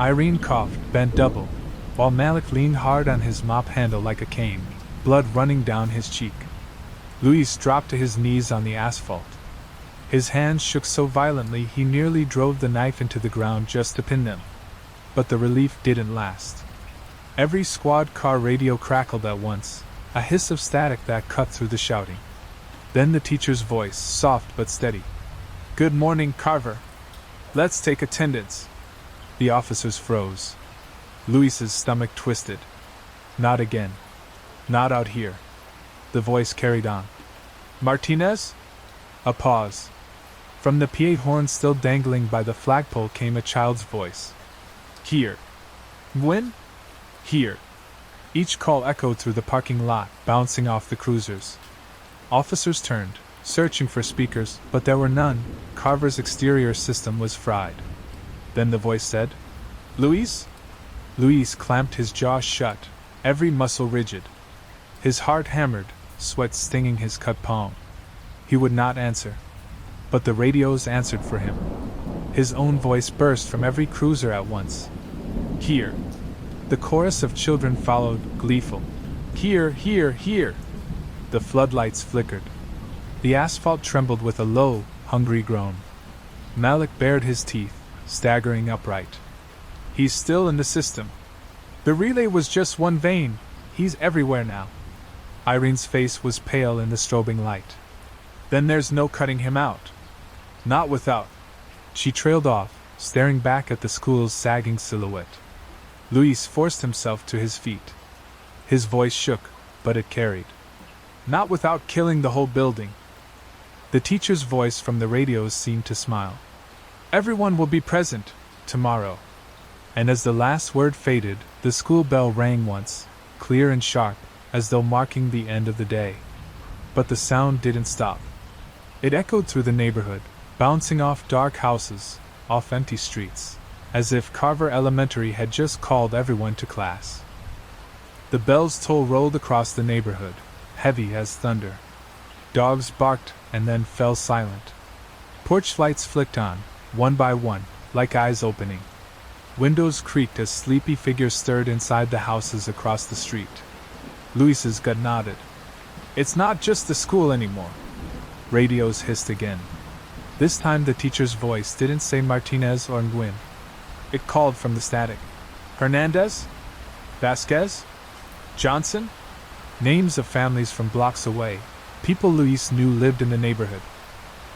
Irene coughed, bent double, while Malik leaned hard on his mop handle like a cane, blood running down his cheek. Louis dropped to his knees on the asphalt. His hands shook so violently he nearly drove the knife into the ground just to pin them. But the relief didn't last. Every squad car radio crackled at once, a hiss of static that cut through the shouting. Then the teacher's voice, soft but steady. Good morning, Carver. Let's take attendance. The officers froze. Louis's stomach twisted. Not again. Not out here. The voice carried on. Martinez? A pause. From the PA horn still dangling by the flagpole came a child's voice. Here. When? Here. Each call echoed through the parking lot, bouncing off the cruisers. Officers turned, searching for speakers, but there were none. Carver's exterior system was fried. Then the voice said, Louis? Louis clamped his jaw shut, every muscle rigid. His heart hammered, sweat stinging his cut palm. He would not answer. But the radios answered for him. His own voice burst from every cruiser at once. Here. The chorus of children followed, gleeful. Here, here, here. The floodlights flickered. The asphalt trembled with a low, hungry groan. Malik bared his teeth, staggering upright. He's still in the system. The relay was just one vein. He's everywhere now. Irene's face was pale in the strobing light. Then there's no cutting him out. Not without. She trailed off, staring back at the school's sagging silhouette. Louis forced himself to his feet. His voice shook, but it carried. Not without killing the whole building. The teacher's voice from the radios seemed to smile. Everyone will be present, tomorrow. And as the last word faded, the school bell rang once, clear and sharp, as though marking the end of the day. But the sound didn't stop. It echoed through the neighborhood, bouncing off dark houses, off empty streets, as if Carver Elementary had just called everyone to class. The bell's toll rolled across the neighborhood, heavy as thunder. Dogs barked and then fell silent. Porch lights flicked on, one by one, like eyes opening. Windows creaked as sleepy figures stirred inside the houses across the street. Luis's gut nodded. It's not just the school anymore. Radios hissed again. This time the teacher's voice didn't say Martinez or Nguyen. It called from the static. Hernandez? Vasquez? Johnson? Names of families from blocks away, people Luis knew lived in the neighborhood.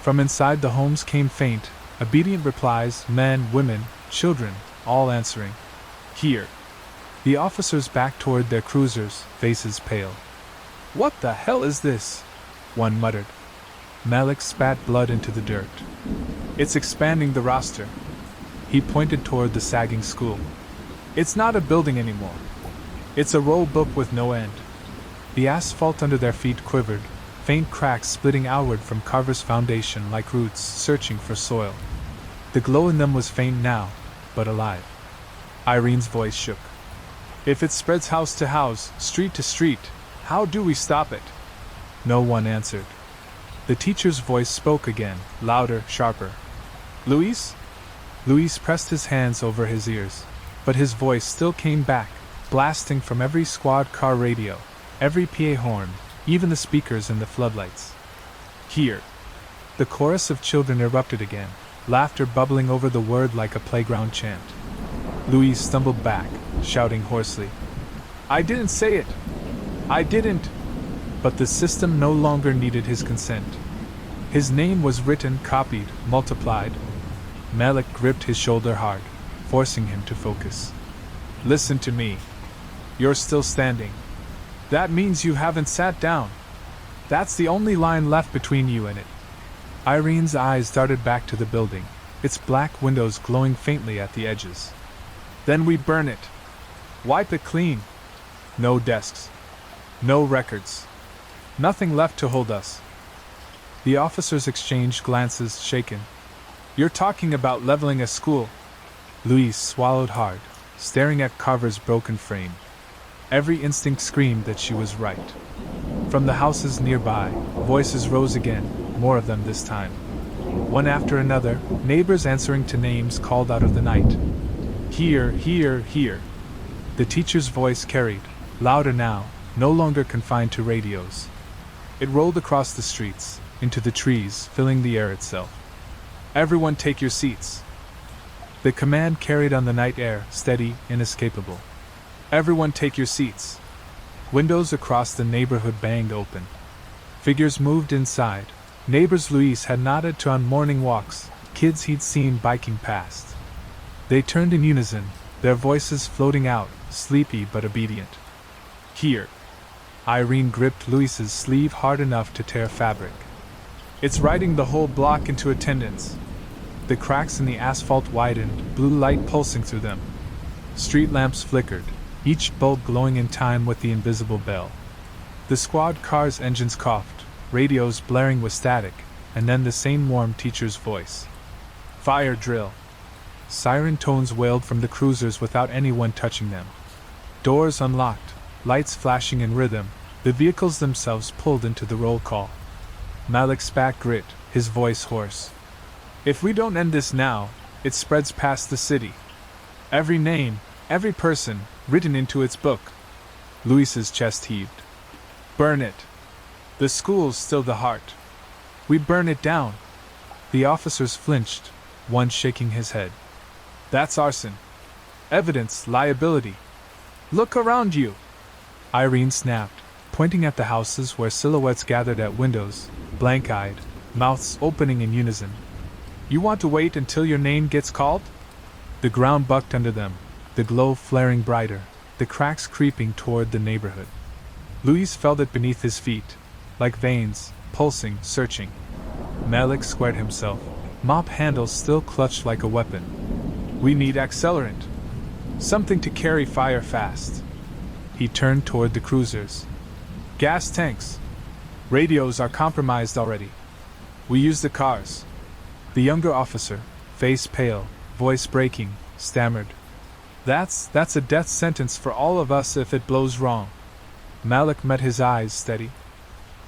From inside the homes came faint, obedient replies, men, women, children, all answering. Here. The officers backed toward their cruisers, faces pale. What the hell is this? One muttered. Malik spat blood into the dirt. It's expanding the roster. He pointed toward the sagging school. It's not a building anymore. It's a roll book with no end. The asphalt under their feet quivered, faint cracks splitting outward from Carver's foundation like roots searching for soil. The glow in them was faint now, but alive. Irene's voice shook. If it spreads house to house, street to street, how do we stop it? No one answered. The teacher's voice spoke again, louder, sharper. Luis? Luis pressed his hands over his ears, but his voice still came back, blasting from every squad car radio, every PA horn, even the speakers in the floodlights. Here. The chorus of children erupted again, laughter bubbling over the word like a playground chant. Luis stumbled back, shouting hoarsely. I didn't say it! I didn't! But the system no longer needed his consent. His name was written, copied, multiplied. Malik gripped his shoulder hard, forcing him to focus. Listen to me. You're still standing. That means you haven't sat down. That's the only line left between you and it. Irene's eyes darted back to the building, its black windows glowing faintly at the edges. Then we burn it. Wipe it clean. No desks. No records. Nothing left to hold us. The officers exchanged glances, shaken. You're talking about leveling a school. Luis swallowed hard, staring at Carver's broken frame. Every instinct screamed that she was right. From the houses nearby, voices rose again, more of them this time. One after another, neighbors answering to names called out of the night. Here, here, here. The teacher's voice carried, louder now, no longer confined to radios. It rolled across the streets, into the trees, filling the air itself. Everyone take your seats. The command carried on the night air, steady, inescapable. Everyone take your seats. Windows across the neighborhood banged open. Figures moved inside. Neighbors Luis had nodded to on morning walks, kids he'd seen biking past. They turned in unison, their voices floating out, sleepy but obedient. Here. Irene gripped Luis's sleeve hard enough to tear fabric. It's riding the whole block into attendance. The cracks in the asphalt widened, blue light pulsing through them. Street lamps flickered, each bulb glowing in time with the invisible bell. The squad car's engines coughed, radios blaring with static, and then the same warm teacher's voice. Fire drill. Siren tones wailed from the cruisers without anyone touching them. Doors unlocked, lights flashing in rhythm, the vehicles themselves pulled into the roll call. Malik spat grit, his voice hoarse. If we don't end this now, it spreads past the city. Every name, every person, written into its book. Luis's chest heaved. Burn it. The school's still the heart. We burn it down. The officers flinched, one shaking his head. That's arson. Evidence, liability. Look around you. Irene snapped, pointing at the houses where silhouettes gathered at windows, blank-eyed, mouths opening in unison. You want to wait until your name gets called? The ground bucked under them, the glow flaring brighter, the cracks creeping toward the neighborhood. Luis felt it beneath his feet, like veins, pulsing, searching. Malik squared himself, mop handles still clutched like a weapon. We need accelerant. Something to carry fire fast. He turned toward the cruisers. Gas tanks. Radios are compromised already. We use the cars. The younger officer, face pale, voice breaking, stammered. That's a death sentence for all of us if it blows wrong. Malik met his eyes steady.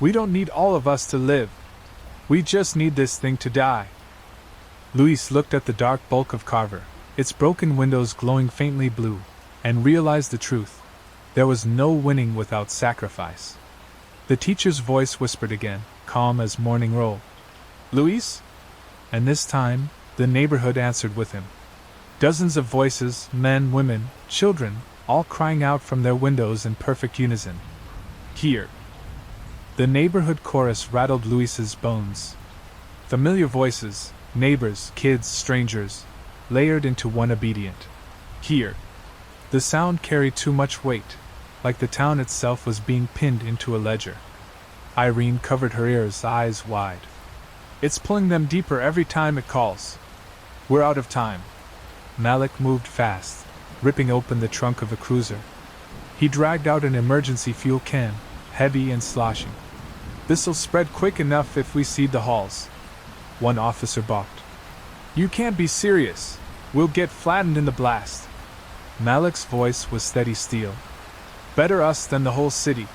We don't need all of us to live. We just need this thing to die. Luis looked at the dark bulk of Carver, its broken windows glowing faintly blue, and realized the truth. There was no winning without sacrifice. The teacher's voice whispered again, calm as morning roll. "Luis?" And this time, the neighborhood answered with him. Dozens of voices, men, women, children, all crying out from their windows in perfect unison. "Here!" The neighborhood chorus rattled Luis's bones. Familiar voices, neighbors, kids, strangers, layered into one obedient. "Here!" The sound carried too much weight, like the town itself was being pinned into a ledger. Irene covered her ears, eyes wide. "It's pulling them deeper every time it calls. We're out of time." Malik moved fast, ripping open the trunk of a cruiser. He dragged out an emergency fuel can, heavy and sloshing. "This'll spread quick enough if we seed the halls," one officer balked. "You can't be serious. We'll get flattened in the blast." Malik's voice was steady steel. "Better us than the whole city."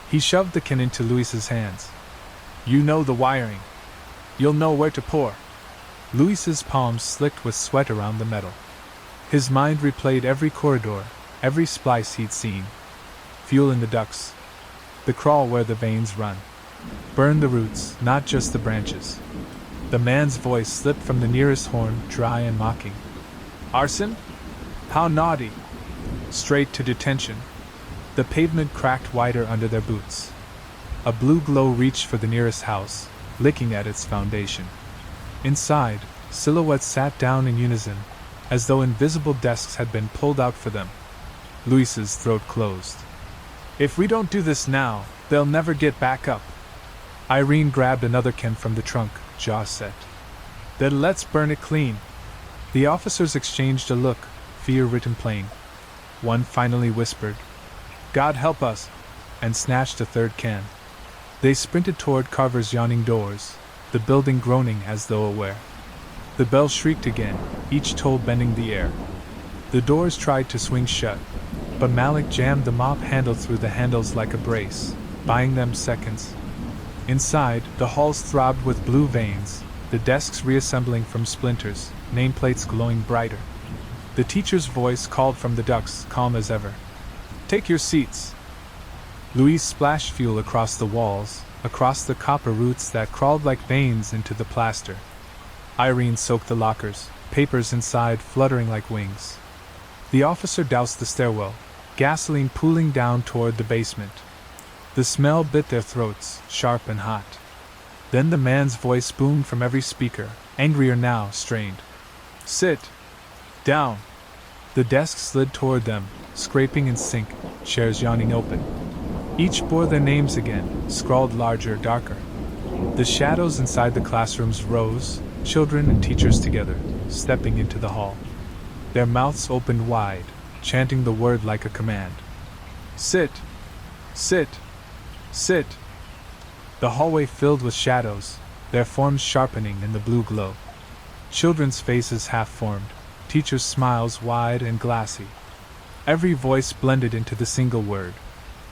He shoved the can into Luis's hands. "You know the wiring. You'll know where to pour." Luis's palms slicked with sweat around the metal. His mind replayed every corridor, every splice he'd seen. Fuel in the ducts. The crawl where the veins run. Burn the roots, not just the branches. The man's voice slipped from the nearest horn, dry and mocking. "Arson? How naughty!" Straight to detention. The pavement cracked wider under their boots. A blue glow reached for the nearest house, licking at its foundation. Inside, silhouettes sat down in unison, as though invisible desks had been pulled out for them. Luis's throat closed. "If we don't do this now, they'll never get back up." Irene grabbed another can from the trunk, jaw set. "Then let's burn it clean." The officers exchanged a look, fear written plain. One finally whispered, "God help us," and snatched a third can. They sprinted toward Carver's yawning doors, the building groaning as though aware. The bell shrieked again, each toll bending the air. The doors tried to swing shut, but Malik jammed the mop handle through the handles like a brace, buying them seconds. Inside, the halls throbbed with blue veins, the desks reassembling from splinters, nameplates glowing brighter. The teacher's voice called from the ducts, calm as ever. "Take your seats." Luis splashed fuel across the walls, across the copper roots that crawled like veins into the plaster. Irene soaked the lockers, papers inside fluttering like wings. The officer doused the stairwell, gasoline pooling down toward the basement. The smell bit their throats, sharp and hot. Then the man's voice boomed from every speaker, angrier now, strained. "Sit down." The desk slid toward them, scraping in sync, chairs yawning open. Each bore their names again, scrawled larger, darker. The shadows inside the classrooms rose, children and teachers together, stepping into the hall. Their mouths opened wide, chanting the word like a command. "Sit! Sit! Sit!" The hallway filled with shadows, their forms sharpening in the blue glow. Children's faces half-formed, teachers' smiles wide and glassy. Every voice blended into the single word.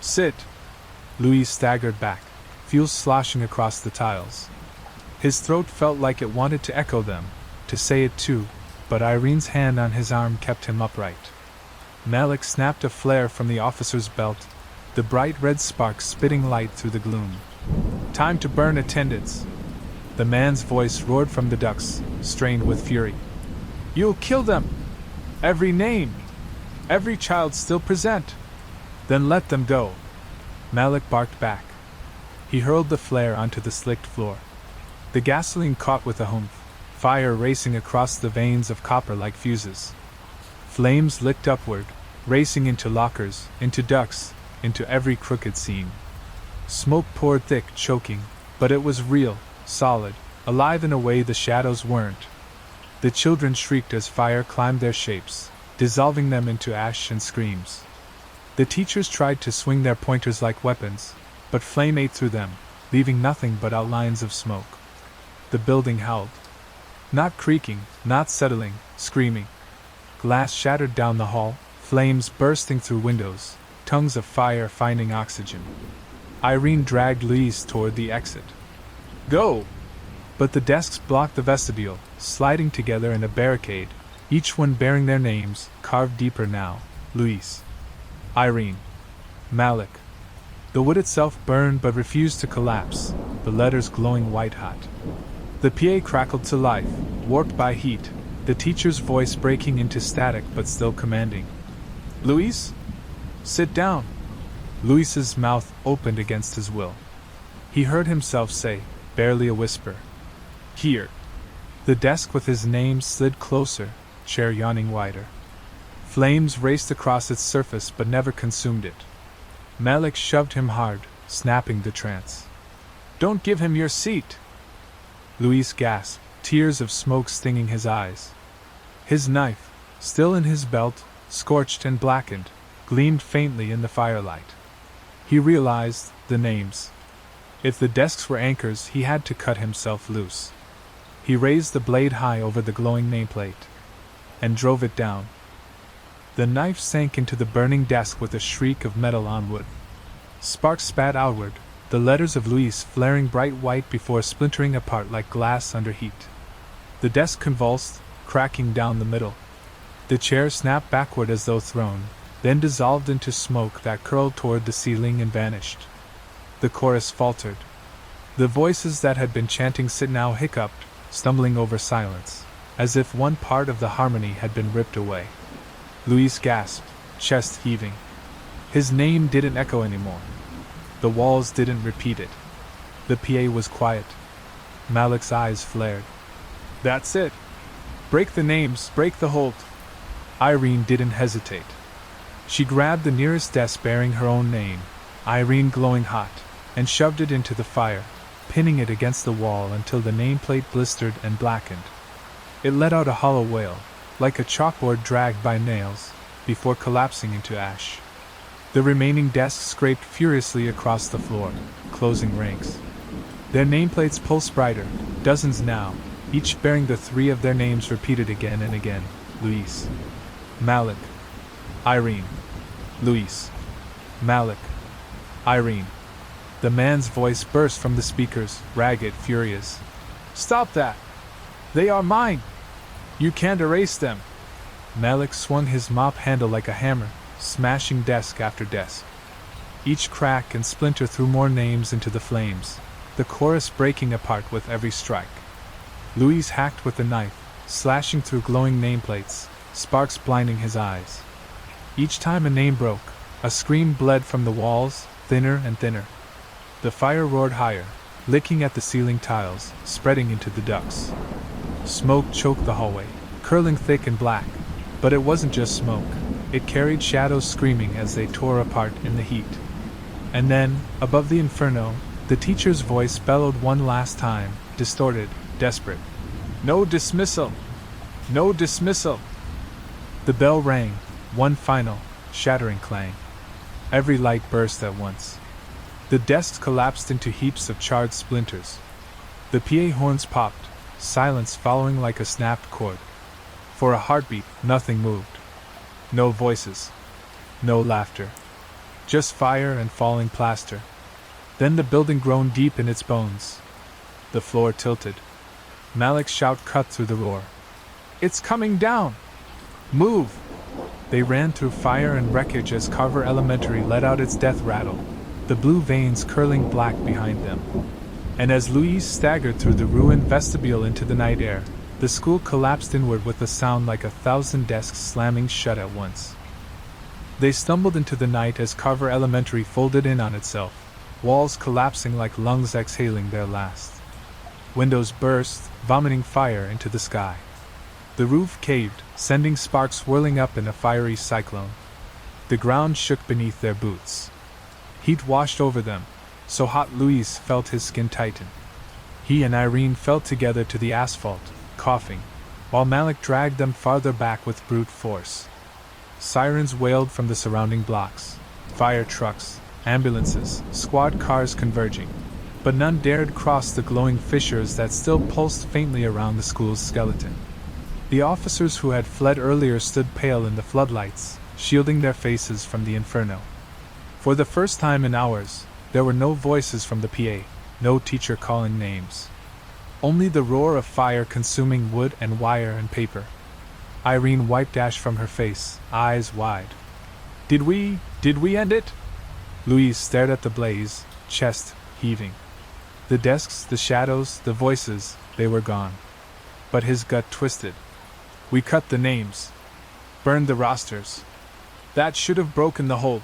"Sit!" Luis staggered back, fuel sloshing across the tiles. His throat felt like it wanted to echo them, to say it too, but Irene's hand on his arm kept him upright. Malik snapped a flare from the officer's belt, the bright red sparks spitting light through the gloom. "Time to burn attendance." The man's voice roared from the ducts, strained with fury. "You'll kill them! Every name! Every child still present! Then let them go!" Malik barked back. He hurled the flare onto the slicked floor. The gasoline caught with a humph, fire racing across the veins of copper like fuses. Flames licked upward, racing into lockers, into ducts, into every crooked seam. Smoke poured thick, choking, but it was real, solid, alive in a way the shadows weren't. The children shrieked as fire climbed their shapes, dissolving them into ash and screams. The teachers tried to swing their pointers like weapons, but flame ate through them, leaving nothing but outlines of smoke. The building howled. Not creaking, not settling, screaming. Glass shattered down the hall, flames bursting through windows, tongues of fire finding oxygen. Irene dragged Luis toward the exit. "Go!" But the desks blocked the vestibule, sliding together in a barricade, each one bearing their names, carved deeper now: Luis, Irene, Malik. The wood itself burned but refused to collapse, the letters glowing white-hot. The PA crackled to life, warped by heat, the teacher's voice breaking into static but still commanding. "Luis? Sit down." Luis's mouth opened against his will. He heard himself say, barely a whisper, "Here." The desk with his name slid closer, chair yawning wider. Flames raced across its surface but never consumed it. Malik shoved him hard, snapping the trance. "Don't give him your seat!" Luis gasped, tears of smoke stinging his eyes. His knife, still in his belt, scorched and blackened, gleamed faintly in the firelight. He realized the names. If the desks were anchors, he had to cut himself loose. He raised the blade high over the glowing nameplate and drove it down. The knife sank into the burning desk with a shriek of metal on wood. Sparks spat outward, the letters of Luis flaring bright white before splintering apart like glass under heat. The desk convulsed, cracking down the middle. The chair snapped backward as though thrown, then dissolved into smoke that curled toward the ceiling and vanished. The chorus faltered. The voices that had been chanting "sit" now hiccuped, stumbling over silence, as if one part of the harmony had been ripped away. Luis gasped, chest heaving. His name didn't echo anymore. The walls didn't repeat it. The PA was quiet. Malik's eyes flared. "That's it. Break the names, break the hold." Irene didn't hesitate. She grabbed the nearest desk bearing her own name, Irene glowing hot, and shoved it into the fire, pinning it against the wall until the nameplate blistered and blackened. It let out a hollow wail, like a chalkboard dragged by nails, before collapsing into ash. The remaining desks scraped furiously across the floor, closing ranks. Their nameplates pulsed brighter, dozens now, each bearing the three of their names repeated again and again: Luis, Malik, Irene, Luis, Malik, Irene. The man's voice burst from the speakers, ragged, furious. "Stop that! They are mine! You can't erase them!" Malik swung his mop handle like a hammer, smashing desk after desk. Each crack and splinter threw more names into the flames, the chorus breaking apart with every strike. Luis hacked with the knife, slashing through glowing nameplates, sparks blinding his eyes. Each time a name broke, a scream bled from the walls, thinner and thinner. The fire roared higher, licking at the ceiling tiles, spreading into the ducts. Smoke choked the hallway, curling thick and black, but it wasn't just smoke. It carried shadows screaming as they tore apart in the heat. And then, above the inferno, the teacher's voice bellowed one last time, distorted, desperate. "No dismissal! No dismissal!" The bell rang, one final, shattering clang. Every light burst at once. The desks collapsed into heaps of charred splinters. The PA horns popped, silence following like a snapped cord. For a heartbeat, nothing moved. No voices. No laughter. Just fire and falling plaster. Then the building groaned deep in its bones. The floor tilted. Malik's shout cut through the roar. "It's coming down! Move!" They ran through fire and wreckage as Carver Elementary let out its death rattle, the blue veins curling black behind them. And as Luis staggered through the ruined vestibule into the night air, the school collapsed inward with a sound like 1,000 desks slamming shut at once. They stumbled into the night as Carver Elementary folded in on itself, walls collapsing like lungs exhaling their last. Windows burst, vomiting fire into the sky. The roof caved, sending sparks whirling up in a fiery cyclone. The ground shook beneath their boots. Heat washed over them, so hot Luis felt his skin tighten. He and Irene fell together to the asphalt, coughing, while Malik dragged them farther back with brute force. Sirens wailed from the surrounding blocks, fire trucks, ambulances, squad cars converging, but none dared cross the glowing fissures that still pulsed faintly around the school's skeleton. The officers who had fled earlier stood pale in the floodlights, shielding their faces from the inferno. For the first time in hours, there were no voices from the PA, no teacher calling names. Only the roar of fire consuming wood and wire and paper. Irene wiped ash from her face, eyes wide. Did we end it? Louise stared at the blaze, chest heaving. The desks, the shadows, the voices, they were gone. But his gut twisted. We cut the names. Burned the rosters. That should have broken the hold.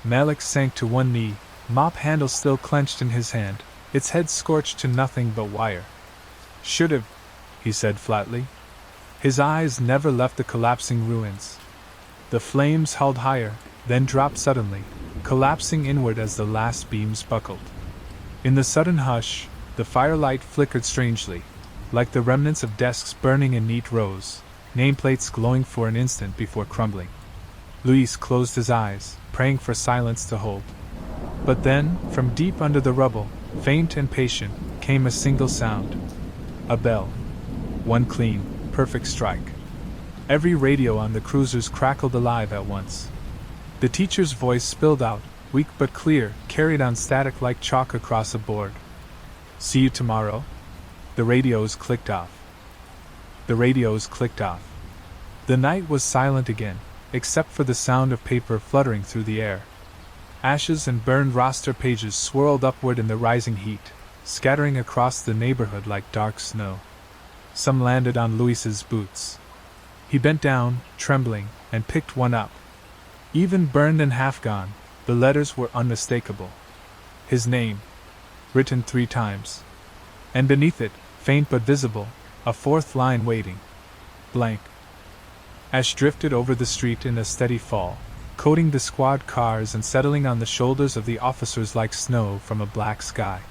Malik sank to one knee, mop handle still clenched in his hand, its head scorched to nothing but wire. Should have, he said flatly. His eyes never left the collapsing ruins. The flames held higher, then dropped suddenly, collapsing inward as the last beams buckled. In the sudden hush, the firelight flickered strangely, like the remnants of desks burning in neat rows, nameplates glowing for an instant before crumbling. Luis closed his eyes, praying for silence to hold. But then, from deep under the rubble, faint and patient, came a single sound. A bell. One clean, perfect strike. Every radio on the cruisers crackled alive at once. The teacher's voice spilled out, weak but clear, carried on static like chalk across a board. See you tomorrow? The radios clicked off. The night was silent again, except for the sound of paper fluttering through the air. Ashes and burned roster pages swirled upward in the rising heat, scattering across the neighborhood like dark snow. Some landed on Luis's boots. He bent down, trembling, and picked one up. Even burned and half gone, the letters were unmistakable. His name, written 3 times. And beneath it, faint but visible, a 4th line waiting. Blank. Ash drifted over the street in a steady fall, coating the squad cars and settling on the shoulders of the officers like snow from a black sky.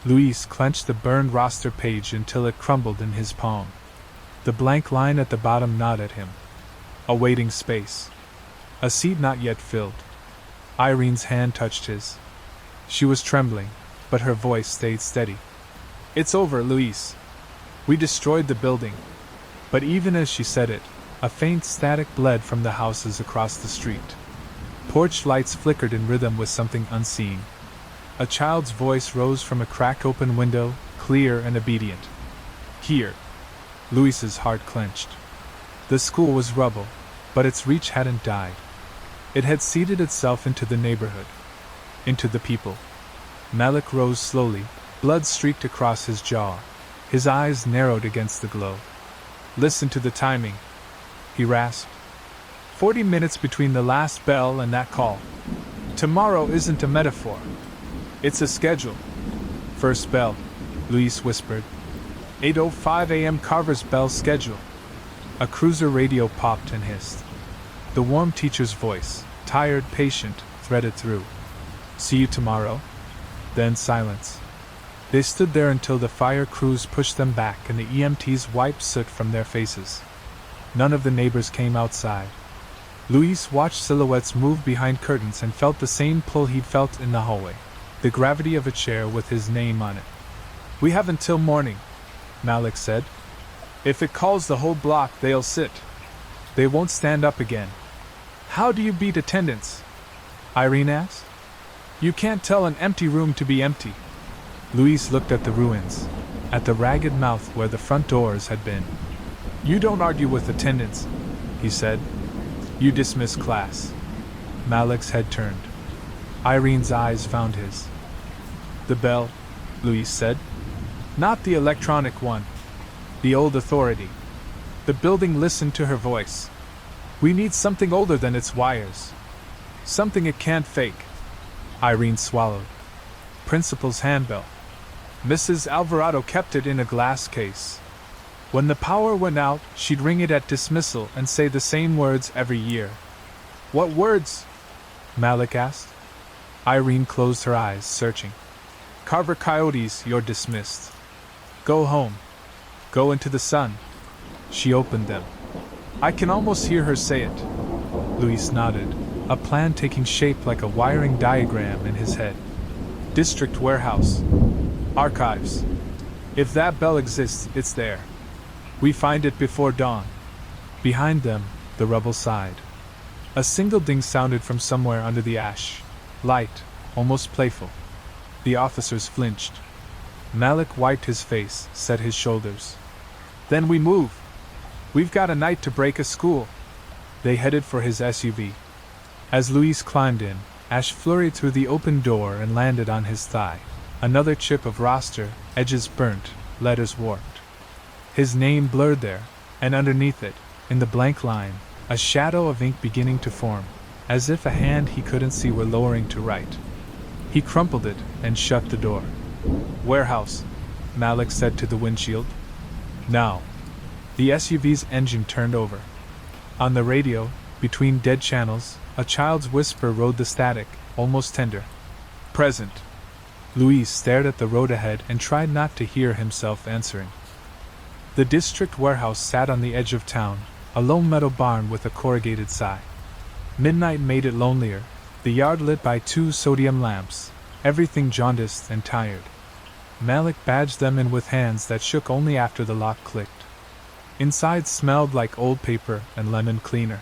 Luis clenched the burned roster page until it crumbled in his palm. The blank line at the bottom gnawed at him. A waiting space. A seat not yet filled. Irene's hand touched his. She was trembling, but her voice stayed steady. It's over, Luis. We destroyed the building. But even as she said it, a faint static bled from the houses across the street. Porch lights flickered in rhythm with something unseen. A child's voice rose from a crack-open window, clear and obedient. Here. Luis's heart clenched. The school was rubble, but its reach hadn't died. It had seeded itself into the neighborhood, into the people. Malik rose slowly, blood streaked across his jaw. His eyes narrowed against the glow. Listen to the timing, he rasped. 40 minutes between the last bell and that call. Tomorrow isn't a metaphor. It's a schedule. First bell, Luis whispered. 8:05 a.m. Carver's bell schedule. A cruiser radio popped and hissed. The warm teacher's voice, tired, patient, threaded through. See you tomorrow? Then silence. They stood there until the fire crews pushed them back and the EMTs wiped soot from their faces. None of the neighbors came outside. Luis watched silhouettes move behind curtains and felt the same pull he'd felt in the hallway. The gravity of a chair with his name on it. We have until morning, Malik said. If it calls the whole block, they'll sit. They won't stand up again. How do you beat attendance? Irene asked. You can't tell an empty room to be empty. Luis looked at the ruins, at the ragged mouth where the front doors had been. You don't argue with attendance, he said. You dismiss class. Malik's head turned. Irene's eyes found his. The bell, Luis said. Not the electronic one. The old authority. The building listened to her voice. We need something older than its wires. Something it can't fake. Irene swallowed. Principal's handbell. Mrs. Alvarado kept it in a glass case. When the power went out, she'd ring it at dismissal and say the same words every year. What words? Malik asked. Irene closed her eyes, searching. Carver Coyotes, you're dismissed. Go home. Go into the sun. She opened them. I can almost hear her say it. Luis nodded, a plan taking shape like a wiring diagram in his head. District warehouse. Archives. If that bell exists, it's there. We find it before dawn. Behind them, the rubble sighed. A single ding sounded from somewhere under the ash. Light, almost playful. The officers flinched. Malik wiped his face, set his shoulders. Then we move. We've got a night to break a school. They headed for his SUV. As Luis climbed in, ash flurried through the open door and landed on his thigh. Another chip of roster, edges burnt, letters warped. His name blurred there, and underneath it, in the blank line, a shadow of ink beginning to form, as if a hand he couldn't see were lowering to write. He crumpled it and shut the door. Warehouse, Malik said to the windshield. Now. The SUV's engine turned over. On the radio, between dead channels, a child's whisper rode the static, almost tender. Present. Luis stared at the road ahead and tried not to hear himself answering. The district warehouse sat on the edge of town, a lone metal barn with a corrugated sigh. Midnight made it lonelier, the yard lit by 2 sodium lamps, everything jaundiced and tired. Malik badged them in with hands that shook only after the lock clicked. Inside smelled like old paper and lemon cleaner.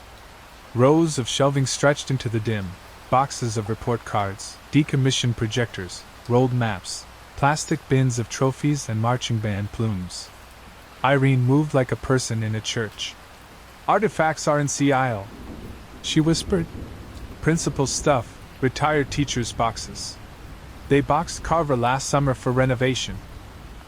Rows of shelving stretched into the dim, boxes of report cards, decommissioned projectors, rolled maps, plastic bins of trophies and marching band plumes. Irene moved like a person in a church. Artifacts are in C aisle, she whispered. Principal stuff, retired teachers' boxes. They boxed Carver last summer for renovation.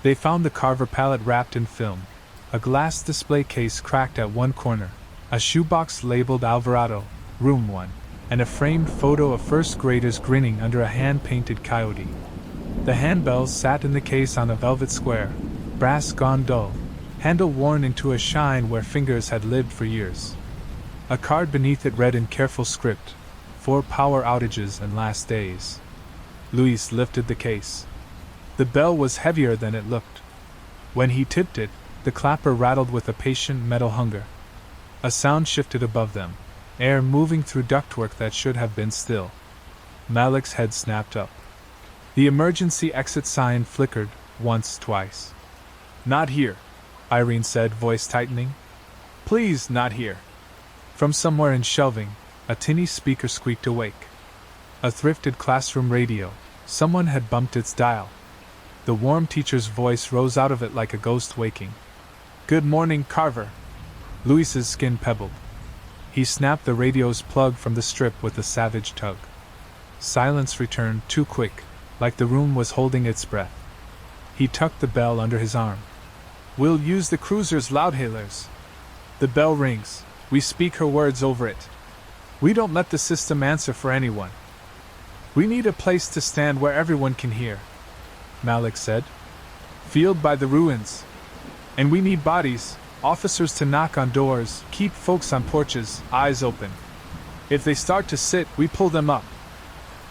They found the Carver pallet wrapped in film, a glass display case cracked at one corner, a shoebox labeled Alvarado, Room 1, and a framed photo of first graders grinning under a hand-painted coyote. The handbells sat in the case on a velvet square, brass gone dull, handle worn into a shine where fingers had lived for years. A card beneath it read in careful script, 4 power outages and last days. Luis lifted the case. The bell was heavier than it looked. When he tipped it, the clapper rattled with a patient metal hunger. A sound shifted above them, air moving through ductwork that should have been still. Malik's head snapped up. The emergency exit sign flickered, once, twice. Not here, Irene said, voice tightening. Please, not here. From somewhere in shelving, a tinny speaker squeaked awake. A thrifted classroom radio, someone had bumped its dial. The warm teacher's voice rose out of it like a ghost waking. Good morning, Carver. Luis's skin pebbled. He snapped the radio's plug from the strip with a savage tug. Silence returned, too quick, like the room was holding its breath. He tucked the bell under his arm. We'll use the cruiser's loudhailers. The bell rings. We speak her words over it. We don't let the system answer for anyone. We need a place to stand where everyone can hear, Malik said. Field by the ruins. And we need bodies, officers to knock on doors, keep folks on porches, eyes open. If they start to sit, we pull them up.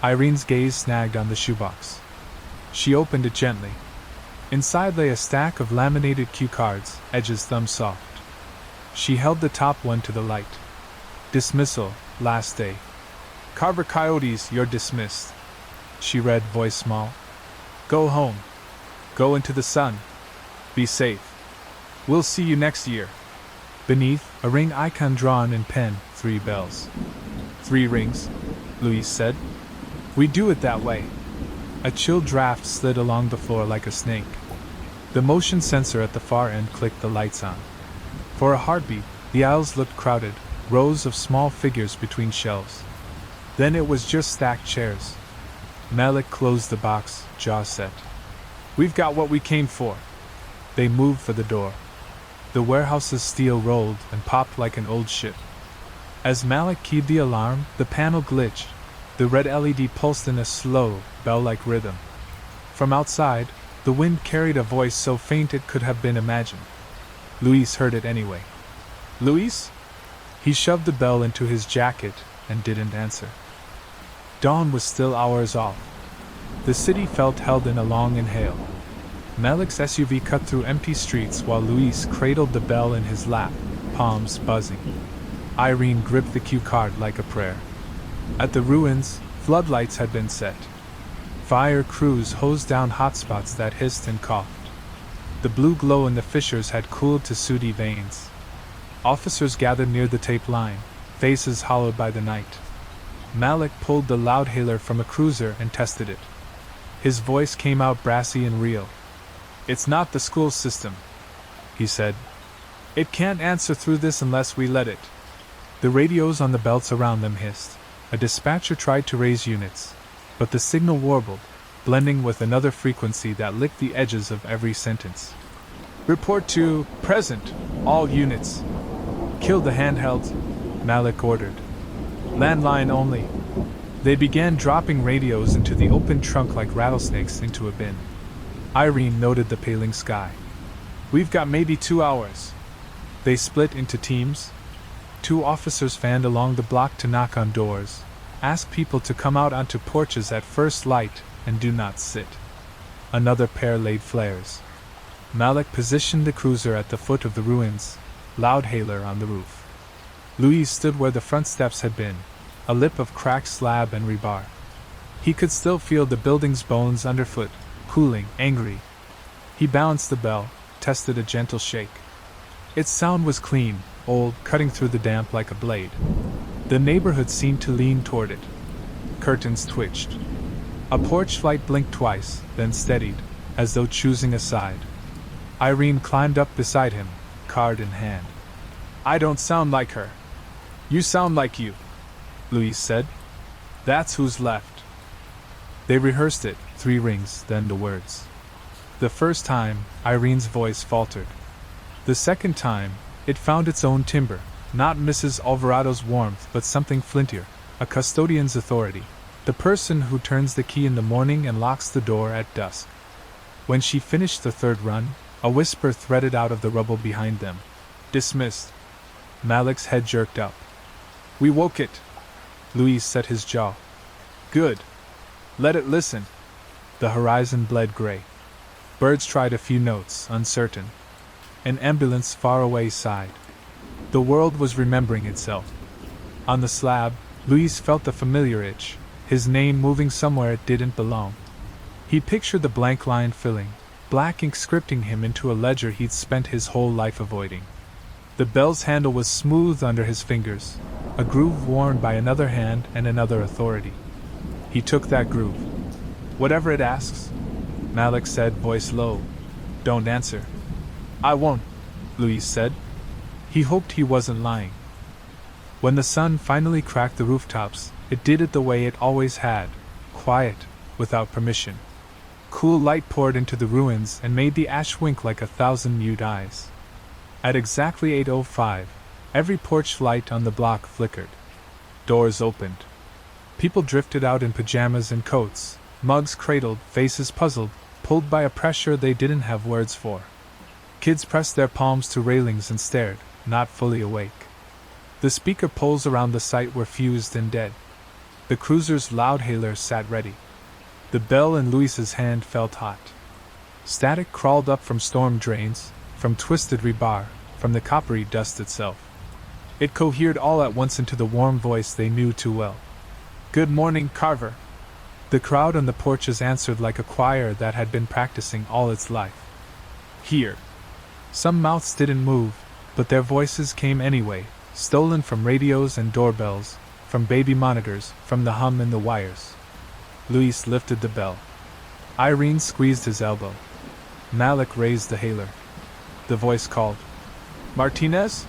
Irene's gaze snagged on the shoebox. She opened it gently. Inside lay a stack of laminated cue cards, edges thumb soft. She held the top one to the light. Dismissal, last day. Carver Coyotes, you're dismissed. She read, voice small. Go home. Go into the sun. Be safe. We'll see you next year. Beneath, a ring icon drawn in pen, 3 bells. 3 rings, Luis said. We do it that way. A chill draft slid along the floor like a snake. The motion sensor at the far end clicked the lights on. For a heartbeat, the aisles looked crowded, rows of small figures between shelves. Then it was just stacked chairs. Malik closed the box, jaw set. We've got what we came for. They moved for the door. The warehouse's steel rolled and popped like an old ship. As Malik keyed the alarm, the panel glitched. The red LED pulsed in a slow, bell-like rhythm. From outside, the wind carried a voice so faint it could have been imagined. Luis heard it anyway. Luis? He shoved the bell into his jacket and didn't answer. Dawn was still hours off. The city felt held in a long inhale. Malik's SUV cut through empty streets while Luis cradled the bell in his lap, palms buzzing. Irene gripped the cue card like a prayer. At the ruins, floodlights had been set. Fire crews hosed down hotspots that hissed and coughed. The blue glow in the fissures had cooled to sooty veins. Officers gathered near the tape line, faces hollowed by the night. Malik pulled the loudhailer from a cruiser and tested it. His voice came out brassy and real. It's not the school system, he said. It can't answer through this unless we let it. The radios on the belts around them hissed. A dispatcher tried to raise units, but the signal warbled, blending with another frequency that licked the edges of every sentence. Report to present, all units. Kill the handheld, Malik ordered. Landline only. They began dropping radios into the open trunk like rattlesnakes into a bin. Irene noted the paling sky. We've got maybe 2 hours. They split into teams. 2 officers fanned along the block to knock on doors, ask people to come out onto porches at first light, and do not sit. Another pair laid flares. Malik positioned the cruiser at the foot of the ruins, loudhailer on the roof. Louise stood where the front steps had been, a lip of cracked slab and rebar. He could still feel the building's bones underfoot, cooling, angry. He balanced the bell, tested a gentle shake. Its sound was clean, old, cutting through the damp like a blade. The neighborhood seemed to lean toward it. Curtains twitched. A porch light blinked twice, then steadied, as though choosing a side. Irene climbed up beside him, card in hand. I don't sound like her. You sound like you, Louise said. That's who's left. They rehearsed it, 3 rings, then the words. The first time, Irene's voice faltered. The second time, it found its own timbre, not Mrs. Alvarado's warmth but something flintier, a custodian's authority, the person who turns the key in the morning and locks the door at dusk. When she finished the third run, a whisper threaded out of the rubble behind them. Dismissed. Malik's head jerked up. We woke it. Louise set his jaw. Good. Let it listen. The horizon bled gray. Birds tried a few notes, uncertain. An ambulance far away sighed. The world was remembering itself. On the slab, Louise felt the familiar itch, his name moving somewhere it didn't belong. He pictured the blank line filling, black ink scripting him into a ledger he'd spent his whole life avoiding. The bell's handle was smooth under his fingers, a groove worn by another hand and another authority. He took that groove. Whatever it asks, Malik said, voice low. Don't answer. I won't, Louise said. He hoped he wasn't lying. When the sun finally cracked the rooftops, it did it the way it always had, quiet, without permission. Cool light poured into the ruins and made the ash wink like 1,000 mute eyes. At exactly 8:05, every porch light on the block flickered. Doors opened. People drifted out in pajamas and coats, mugs cradled, faces puzzled, pulled by a pressure they didn't have words for. Kids pressed their palms to railings and stared, not fully awake. The speaker poles around the site were fused and dead. The cruiser's loudhailer sat ready. The bell in Louise's hand felt hot. Static crawled up from storm drains, from twisted rebar, from the coppery dust itself. It cohered all at once into the warm voice they knew too well. Good morning, Carver. The crowd on the porches answered like a choir that had been practicing all its life. Here. Some mouths didn't move, but their voices came anyway, stolen from radios and doorbells, from baby monitors, from the hum in the wires. Louise lifted the bell. Irene squeezed his elbow. Malik raised the hailer. The voice called. Martinez?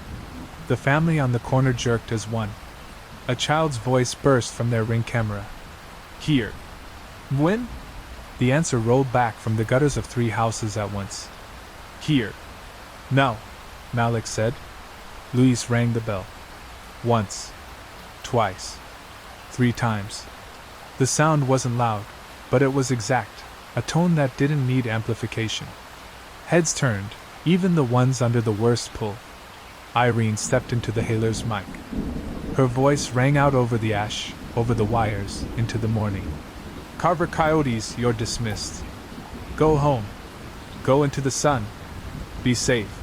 The family on the corner jerked as one. A child's voice burst from their ring camera. Here. When? The answer rolled back from the gutters of 3 houses at once. Here. No, Malik said. Louise rang the bell. Once. Twice. 3 times. The sound wasn't loud, but it was exact, a tone that didn't need amplification. Heads turned, even the ones under the worst pull. Irene stepped into the hailer's mic. Her voice rang out over the ash, over the wires, into the morning. Carver Coyotes, you're dismissed. Go home. Go into the sun. Be safe.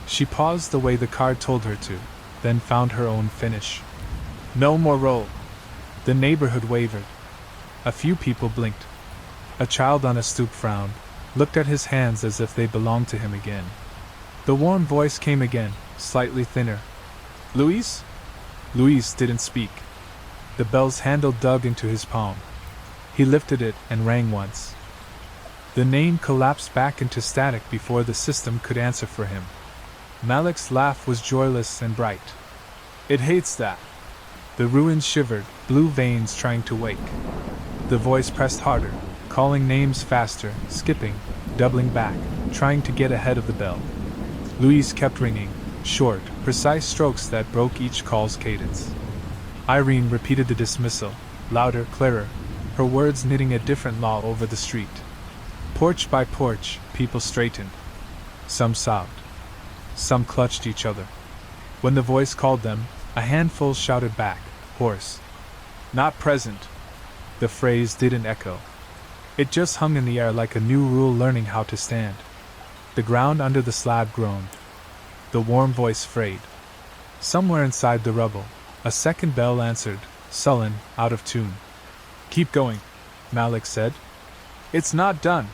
She paused the way the card told her to, then found her own finish. No more roll. The neighborhood wavered. A few people blinked. A child on a stoop frowned, looked at his hands as if they belonged to him again. The warm voice came again, slightly thinner. Louise? Louise didn't speak. The bell's handle dug into his palm. He lifted it and rang once. The name collapsed back into static before the system could answer for him. Malik's laugh was joyless and bright. It hates that. The ruins shivered, blue veins trying to wake. The voice pressed harder, calling names faster, skipping, doubling back, trying to get ahead of the bell. Louise kept ringing, short, precise strokes that broke each call's cadence. Irene repeated the dismissal, louder, clearer, her words knitting a different law over the street. Porch by porch, people straightened. Some sobbed. Some clutched each other. When the voice called them, a handful shouted back, hoarse. Not present. The phrase didn't echo. It just hung in the air like a new rule learning how to stand. The ground under the slab groaned. The warm voice frayed. Somewhere inside the rubble, a second bell answered, sullen, out of tune. Keep going, Malik said. It's not done.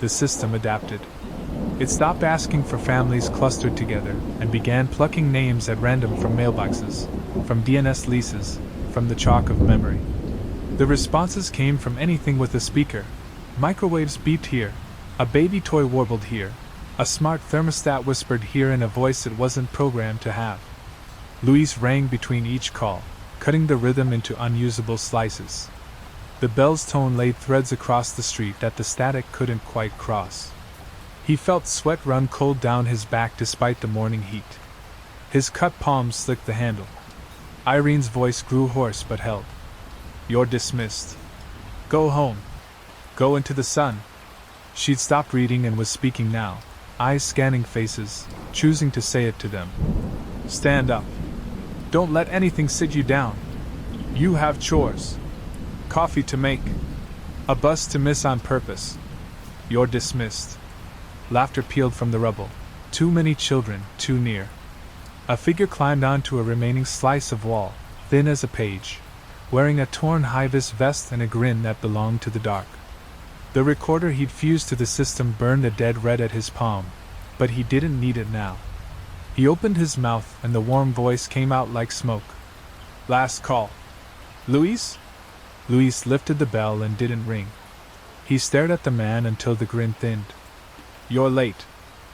The system adapted. It stopped asking for families clustered together and began plucking names at random from mailboxes, from DNS leases, from the chalk of memory. The responses came from anything with a speaker. Microwaves beeped here, a baby toy warbled here, a smart thermostat whispered here in a voice it wasn't programmed to have. Louise rang between each call, cutting the rhythm into unusable slices. The bell's tone laid threads across the street that the static couldn't quite cross. He felt sweat run cold down his back despite the morning heat. His cut palms slicked the handle. Irene's voice grew hoarse but held. You're dismissed. Go home. Go into the sun. She'd stopped reading and was speaking now, eyes scanning faces, choosing to say it to them. Stand up. Don't let anything sit you down. You have chores. Coffee to make. A bus to miss on purpose. You're dismissed. Laughter pealed from the rubble. Too many children, too near. A figure climbed onto a remaining slice of wall, thin as a page, wearing a torn high-vis vest and a grin that belonged to the dark. The recorder he'd fused to the system burned a dead red at his palm, but he didn't need it now. He opened his mouth and the warm voice came out like smoke. Last call. Louise? Louise lifted the bell and didn't ring. He stared at the man until the grin thinned. You're late,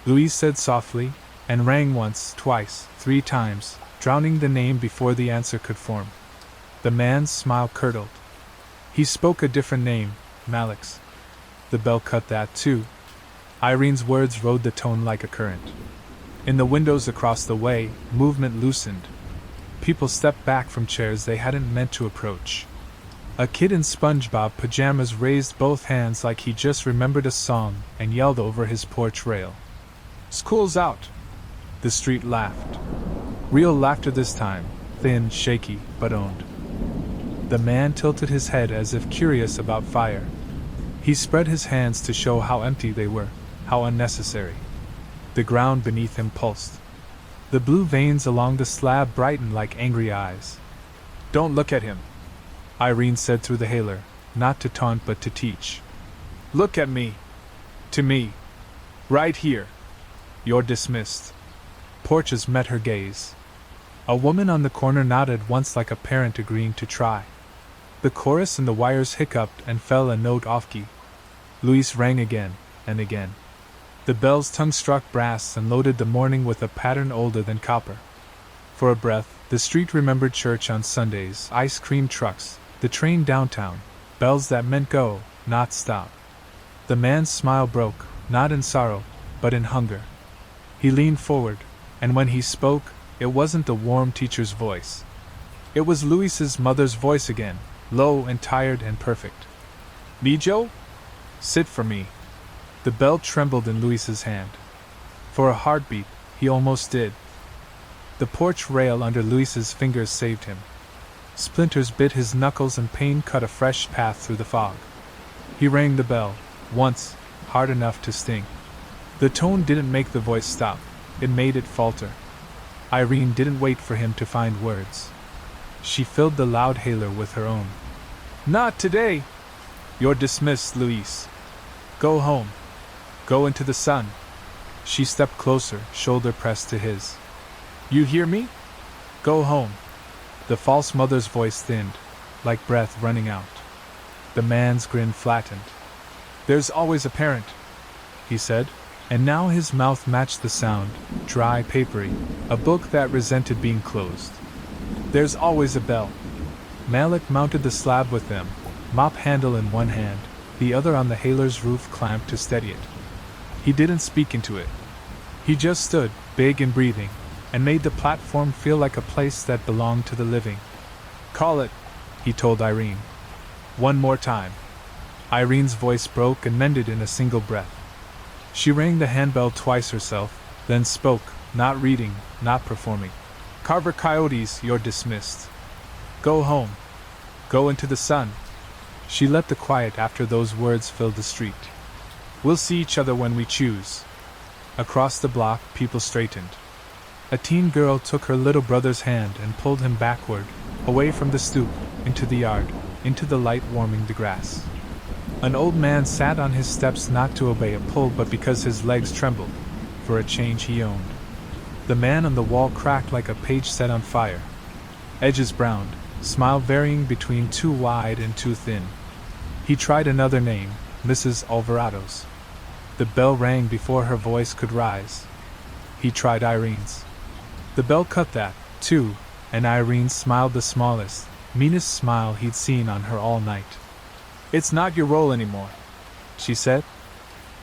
Louise said softly, and rang once, twice, 3 times, drowning the name before the answer could form. The man's smile curdled. He spoke a different name, Malik's. The bell cut that too. Irene's words rode the tone like a current. In the windows across the way, movement loosened. People stepped back from chairs they hadn't meant to approach. A kid in SpongeBob pajamas raised both hands like he just remembered a song and yelled over his porch rail. School's out! The street laughed. Real laughter this time, thin, shaky, but owned. The man tilted his head as if curious about fire. He spread his hands to show how empty they were, how unnecessary. The ground beneath him pulsed. The blue veins along the slab brightened like angry eyes. Don't look at him, Irene said through the hailer, not to taunt but to teach. Look at me. To me. Right here. You're dismissed. Porches met her gaze. A woman on the corner nodded once like a parent agreeing to try. The chorus and the wires hiccuped and fell a note off-key. Louise rang again, and again. The bell's tongue struck brass and loaded the morning with a pattern older than copper. For a breath, the street remembered church on Sundays, ice cream trucks, the train downtown, bells that meant go, not stop. The man's smile broke, not in sorrow, but in hunger. He leaned forward, and when he spoke, it wasn't the warm teacher's voice. It was Louise's mother's voice again, low and tired and perfect. Mijo? Sit for me. The bell trembled in Louise's hand. For a heartbeat, he almost did. The porch rail under Louise's fingers saved him. Splinters bit his knuckles and pain cut a fresh path through the fog. He rang the bell, once, hard enough to sting. The tone didn't make the voice stop, it made it falter. Irene didn't wait for him to find words. She filled the loud hailer with her own. Not today! You're dismissed, Louise. Go home. Go into the sun. She stepped closer, shoulder pressed to his. You hear me? Go home. The false mother's voice thinned, like breath running out. The man's grin flattened. There's always a parent, he said, and now his mouth matched the sound, dry, papery, a book that resented being closed. There's always a bell. Malik mounted the slab with them, mop handle in one hand, the other on the hailer's roof clamped to steady it. He didn't speak into it. He just stood, big and breathing, and made the platform feel like a place that belonged to the living. Call it, he told Irene. One more time. Irene's voice broke and mended in a single breath. She rang the handbell twice herself, then spoke, not reading, not performing. Carver Coyotes, you're dismissed. Go home. Go into the sun. She let the quiet after those words fill the street. We'll see each other when we choose. Across the block, people straightened. A teen girl took her little brother's hand and pulled him backward, away from the stoop, into the yard, into the light warming the grass. An old man sat on his steps not to obey a pull but because his legs trembled, for a change he owned. The man on the wall cracked like a page set on fire. Edges browned, smile varying between too wide and too thin. He tried another name, Mrs. Alvarado's. The bell rang before her voice could rise. He tried Irene's. The bell cut that, too, and Irene smiled the smallest, meanest smile he'd seen on her all night. It's not your role anymore, she said.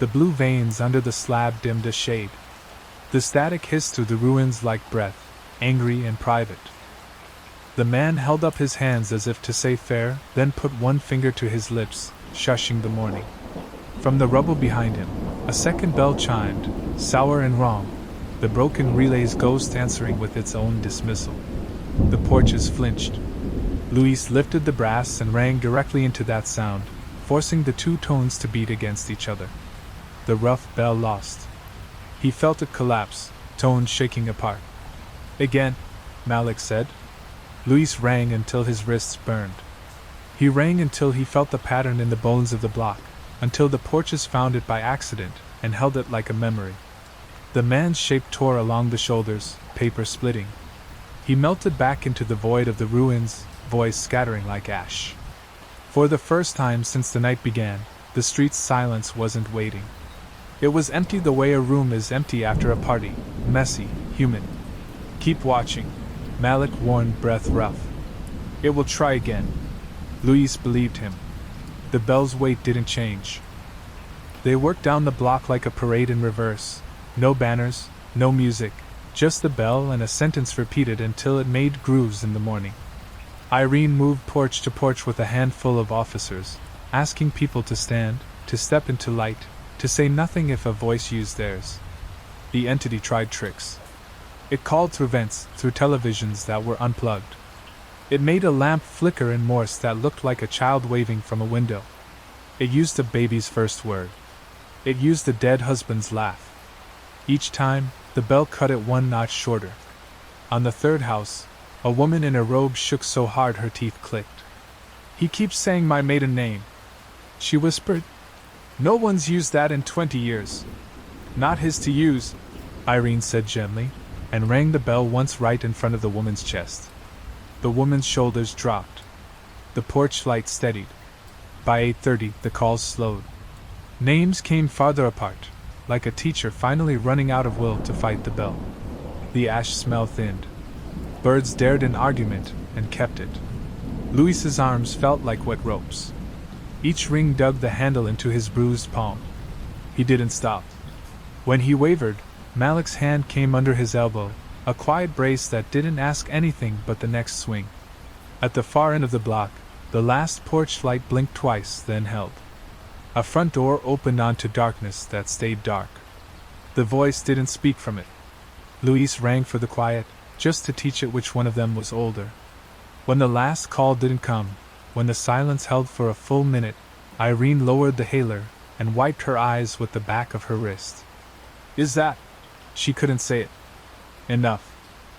The blue veins under the slab dimmed a shade. The static hissed through the ruins like breath, angry and private. The man held up his hands as if to say fair, then put one finger to his lips, shushing the morning. From the rubble behind him, a second bell chimed, sour and wrong, the broken relay's ghost answering with its own dismissal. The porches flinched. Luis lifted the brass and rang directly into that sound, forcing the two tones to beat against each other. The rough bell lost. He felt it collapse, tones shaking apart. Again, Malik said. Luis rang until his wrists burned. He rang until he felt the pattern in the bones of the block, until the porches found it by accident and held it like a memory. The man's shape tore along the shoulders, paper splitting. He melted back into the void of the ruins, voice scattering like ash. For the first time since the night began, the street's silence wasn't waiting. It was empty the way a room is empty after a party, messy, human. Keep watching, Malik warned, breath rough. It will try again. Luis believed him. The bell's weight didn't change. They worked down the block like a parade in reverse. No banners, no music, just the bell and a sentence repeated until it made grooves in the morning. Irene moved porch to porch with a handful of officers, asking people to stand, to step into light, to say nothing if a voice used theirs. The entity tried tricks. It called through vents, through televisions that were unplugged. It made a lamp flicker in Morse that looked like a child waving from a window. It used a baby's first word. It used a dead husband's laugh. Each time, the bell cut it one notch shorter. On the third house, a woman in a robe shook so hard her teeth clicked. He keeps saying my maiden name, she whispered. No one's used that in 20 years. Not his to use, Irene said gently, and rang the bell once right in front of the woman's chest. The woman's shoulders dropped. The porch light steadied. By 8:30, the calls slowed. Names came farther apart, like a teacher finally running out of will to fight the bell. The ash smell thinned. Birds dared an argument, and kept it. Luis's arms felt like wet ropes. Each ring dug the handle into his bruised palm. He didn't stop. When he wavered, Malik's hand came under his elbow, a quiet brace that didn't ask anything but the next swing. At the far end of the block, the last porch light blinked twice, then held. A front door opened onto darkness that stayed dark. The voice didn't speak from it. Luis rang for the quiet, just to teach it which one of them was older. When the last call didn't come, when the silence held for a full minute, Irene lowered the hailer and wiped her eyes with the back of her wrist. Is that? She couldn't say it. Enough,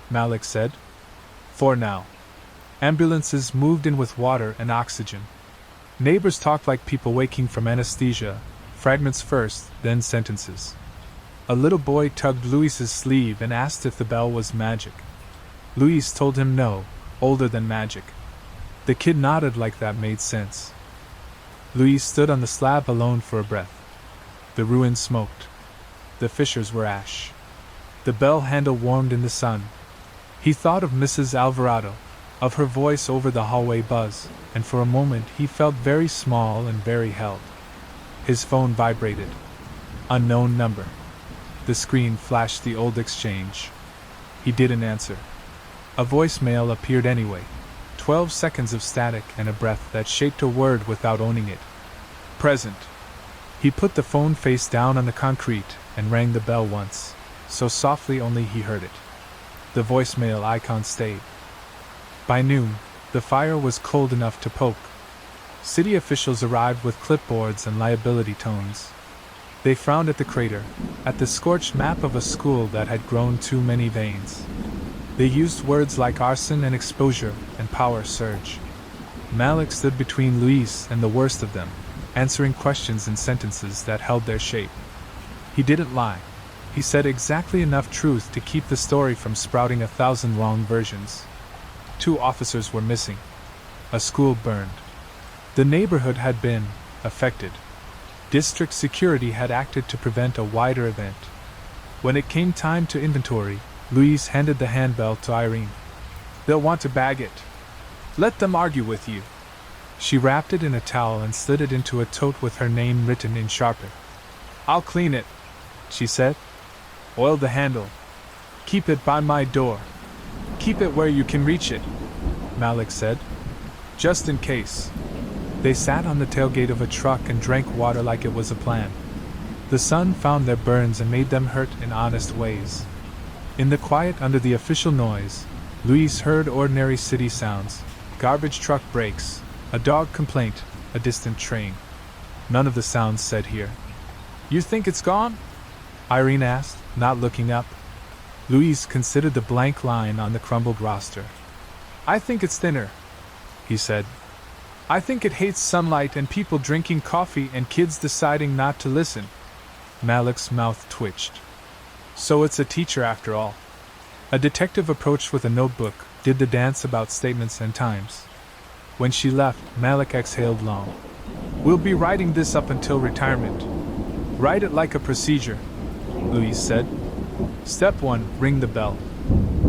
Malik said. For now. Ambulances moved in with water and oxygen. Neighbors talked like people waking from anesthesia, fragments first, then sentences. A little boy tugged Luis's sleeve and asked if the bell was magic. Luis told him no, older than magic. The kid nodded like that made sense. Louise stood on the slab alone for a breath. The ruins smoked. The fissures were ash. The bell handle warmed in the sun. He thought of Mrs. Alvarado, of her voice over the hallway buzz, and for a moment he felt very small and very held. His phone vibrated. Unknown number. The screen flashed the old exchange. He didn't answer. A voicemail appeared anyway. 12 seconds of static and a breath that shaped a word without owning it. Present. He put the phone face down on the concrete and rang the bell once, so softly only he heard it. The voicemail icon stayed. By noon, the fire was cold enough to poke. City officials arrived with clipboards and liability tones. They frowned at the crater, at the scorched map of a school that had grown too many veins. They used words like arson and exposure and power surge. Malik stood between Louise and the worst of them, answering questions in sentences that held their shape. He didn't lie. He said exactly enough truth to keep the story from sprouting 1,000 wrong versions. 2 officers were missing. A school burned. The neighborhood had been affected. District security had acted to prevent a wider event. When it came time to inventory, Louise handed the handbell to Irene. They'll want to bag it. Let them argue with you. She wrapped it in a towel and slid it into a tote with her name written in sharper. I'll clean it, she said. Oil the handle. Keep it by my door. Keep it where you can reach it, Malik said. Just in case. They sat on the tailgate of a truck and drank water like it was a plan. The sun found their burns and made them hurt in honest ways. In the quiet under the official noise, Louise heard ordinary city sounds: garbage truck brakes, a dog complaint, a distant train. None of the sounds said here. You think it's gone? Irene asked, not looking up. Louise considered the blank line on the crumbled roster. I think it's thinner, he said. I think it hates sunlight and people drinking coffee and kids deciding not to listen. Malik's mouth twitched. So it's a teacher after all. A detective approached with a notebook, did the dance about statements and times. When she left, Malik exhaled long. We'll be writing this up until retirement. Write it like a procedure, Louise said. Step 1, ring the bell.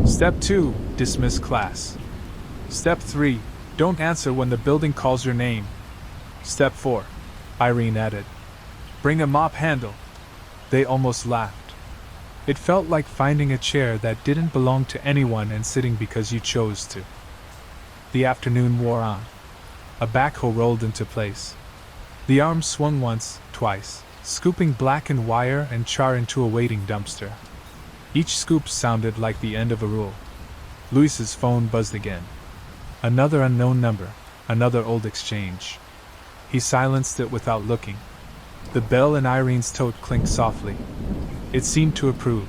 Step 2, dismiss class. Step 3, don't answer when the building calls your name. Step 4, Irene added. Bring a mop handle. They almost laughed. It felt like finding a chair that didn't belong to anyone and sitting because you chose to. The afternoon wore on. A backhoe rolled into place. The arm swung once, twice, scooping blackened wire and char into a waiting dumpster. Each scoop sounded like the end of a rule. Louise's phone buzzed again. Another unknown number, another old exchange. He silenced it without looking. The bell in Irene's tote clinked softly. It seemed to approve.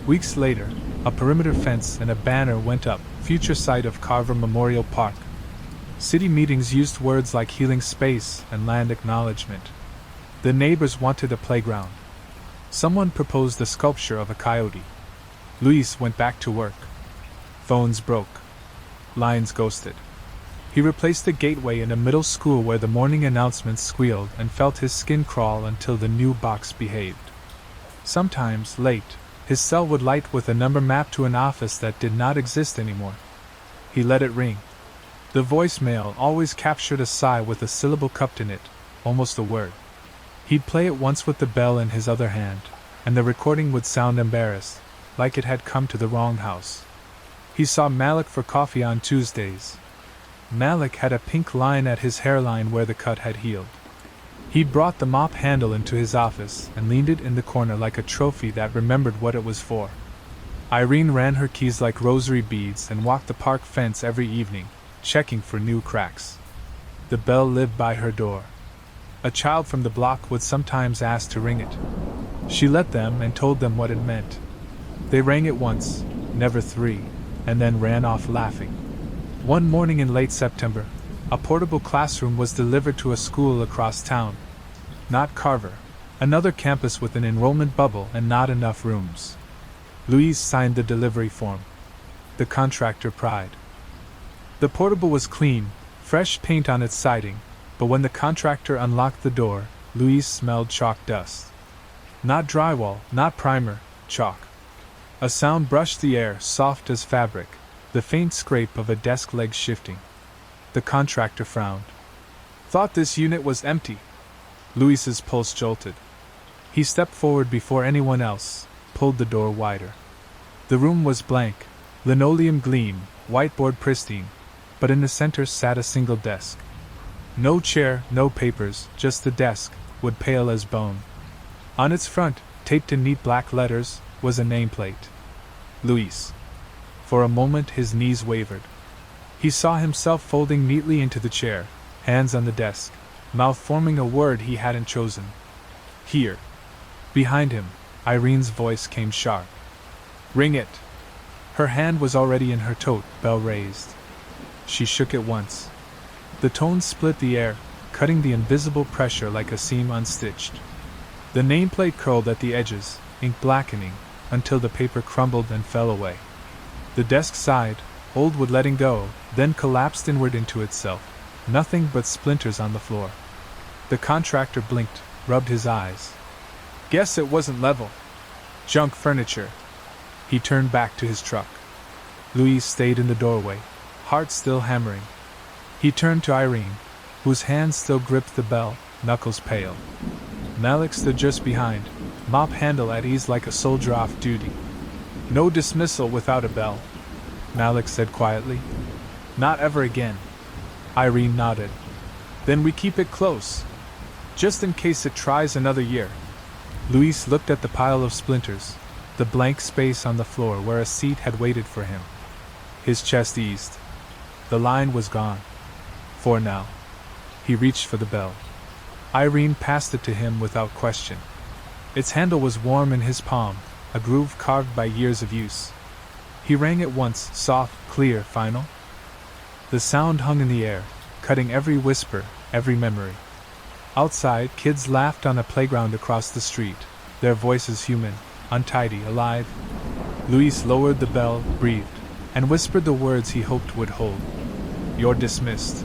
Weeks later, a perimeter fence and a banner went up, future site of Carver Memorial Park. City meetings used words like healing space and land acknowledgement. The neighbors wanted a playground. Someone proposed the sculpture of a coyote. Louise went back to work. Phones broke. Lines ghosted. He replaced the gateway in a middle school where the morning announcements squealed and felt his skin crawl until the new box behaved. Sometimes, late, his cell would light with a number mapped to an office that did not exist anymore. He let it ring. The voicemail always captured a sigh with a syllable cupped in it, almost a word. He'd play it once with the bell in his other hand, and the recording would sound embarrassed, like it had come to the wrong house. He saw Malik for coffee on Tuesdays. Malik had a pink line at his hairline where the cut had healed. He'd brought the mop handle into his office and leaned it in the corner like a trophy that remembered what it was for. Irene ran her keys like rosary beads and walked the park fence every evening, checking for new cracks. The bell lived by her door. A child from the block would sometimes ask to ring it. She let them and told them what it meant. They rang it once, never 3, and then ran off laughing. One morning in late September, a portable classroom was delivered to a school across town. Not Carver, another campus with an enrollment bubble and not enough rooms. Louise signed the delivery form. The contractor pried. The portable was clean, fresh paint on its siding, But when the contractor unlocked the door, Louise smelled chalk dust. Not drywall, not primer, chalk. A sound brushed the air, soft as fabric, the faint scrape of a desk leg shifting. The contractor frowned. Thought this unit was empty. Louise's pulse jolted. He stepped forward before anyone else, pulled the door wider. The room was blank, linoleum gleam, whiteboard pristine, but in the center sat a single desk. No chair, no papers, just the desk, wood pale as bone. On its front, taped in neat black letters, was a nameplate. Louise. For a moment his knees wavered. He saw himself folding neatly into the chair, hands on the desk, mouth forming a word he hadn't chosen. Here. Behind him, Irene's voice came sharp. Ring it. Her hand was already in her tote, bell raised. She shook it once. The tone split the air, cutting the invisible pressure like a seam unstitched. The nameplate curled at the edges, ink blackening, until the paper crumbled and fell away. The desk sighed, old wood letting go, then collapsed inward into itself, nothing but splinters on the floor. The contractor blinked, rubbed his eyes. Guess it wasn't level. Junk furniture. He turned back to his truck. Louise stayed in the doorway, heart still hammering. He turned to Irene, whose hand still gripped the bell, knuckles pale. Malik stood just behind, mop handle at ease like a soldier off duty. No dismissal without a bell, Malik said quietly. Not ever again. Irene nodded. Then we keep it close, just in case it tries another year. Louise looked at the pile of splinters, the blank space on the floor where a seat had waited for him. His chest eased. The line was gone. For now. He reached for the bell. Irene passed it to him without question. Its handle was warm in his palm, a groove carved by years of use. He rang it once, soft, clear, final. The sound hung in the air, cutting every whisper, every memory. Outside, kids laughed on a playground across the street, their voices human, untidy, alive. Louise lowered the bell, breathed, and whispered the words he hoped would hold. You're dismissed.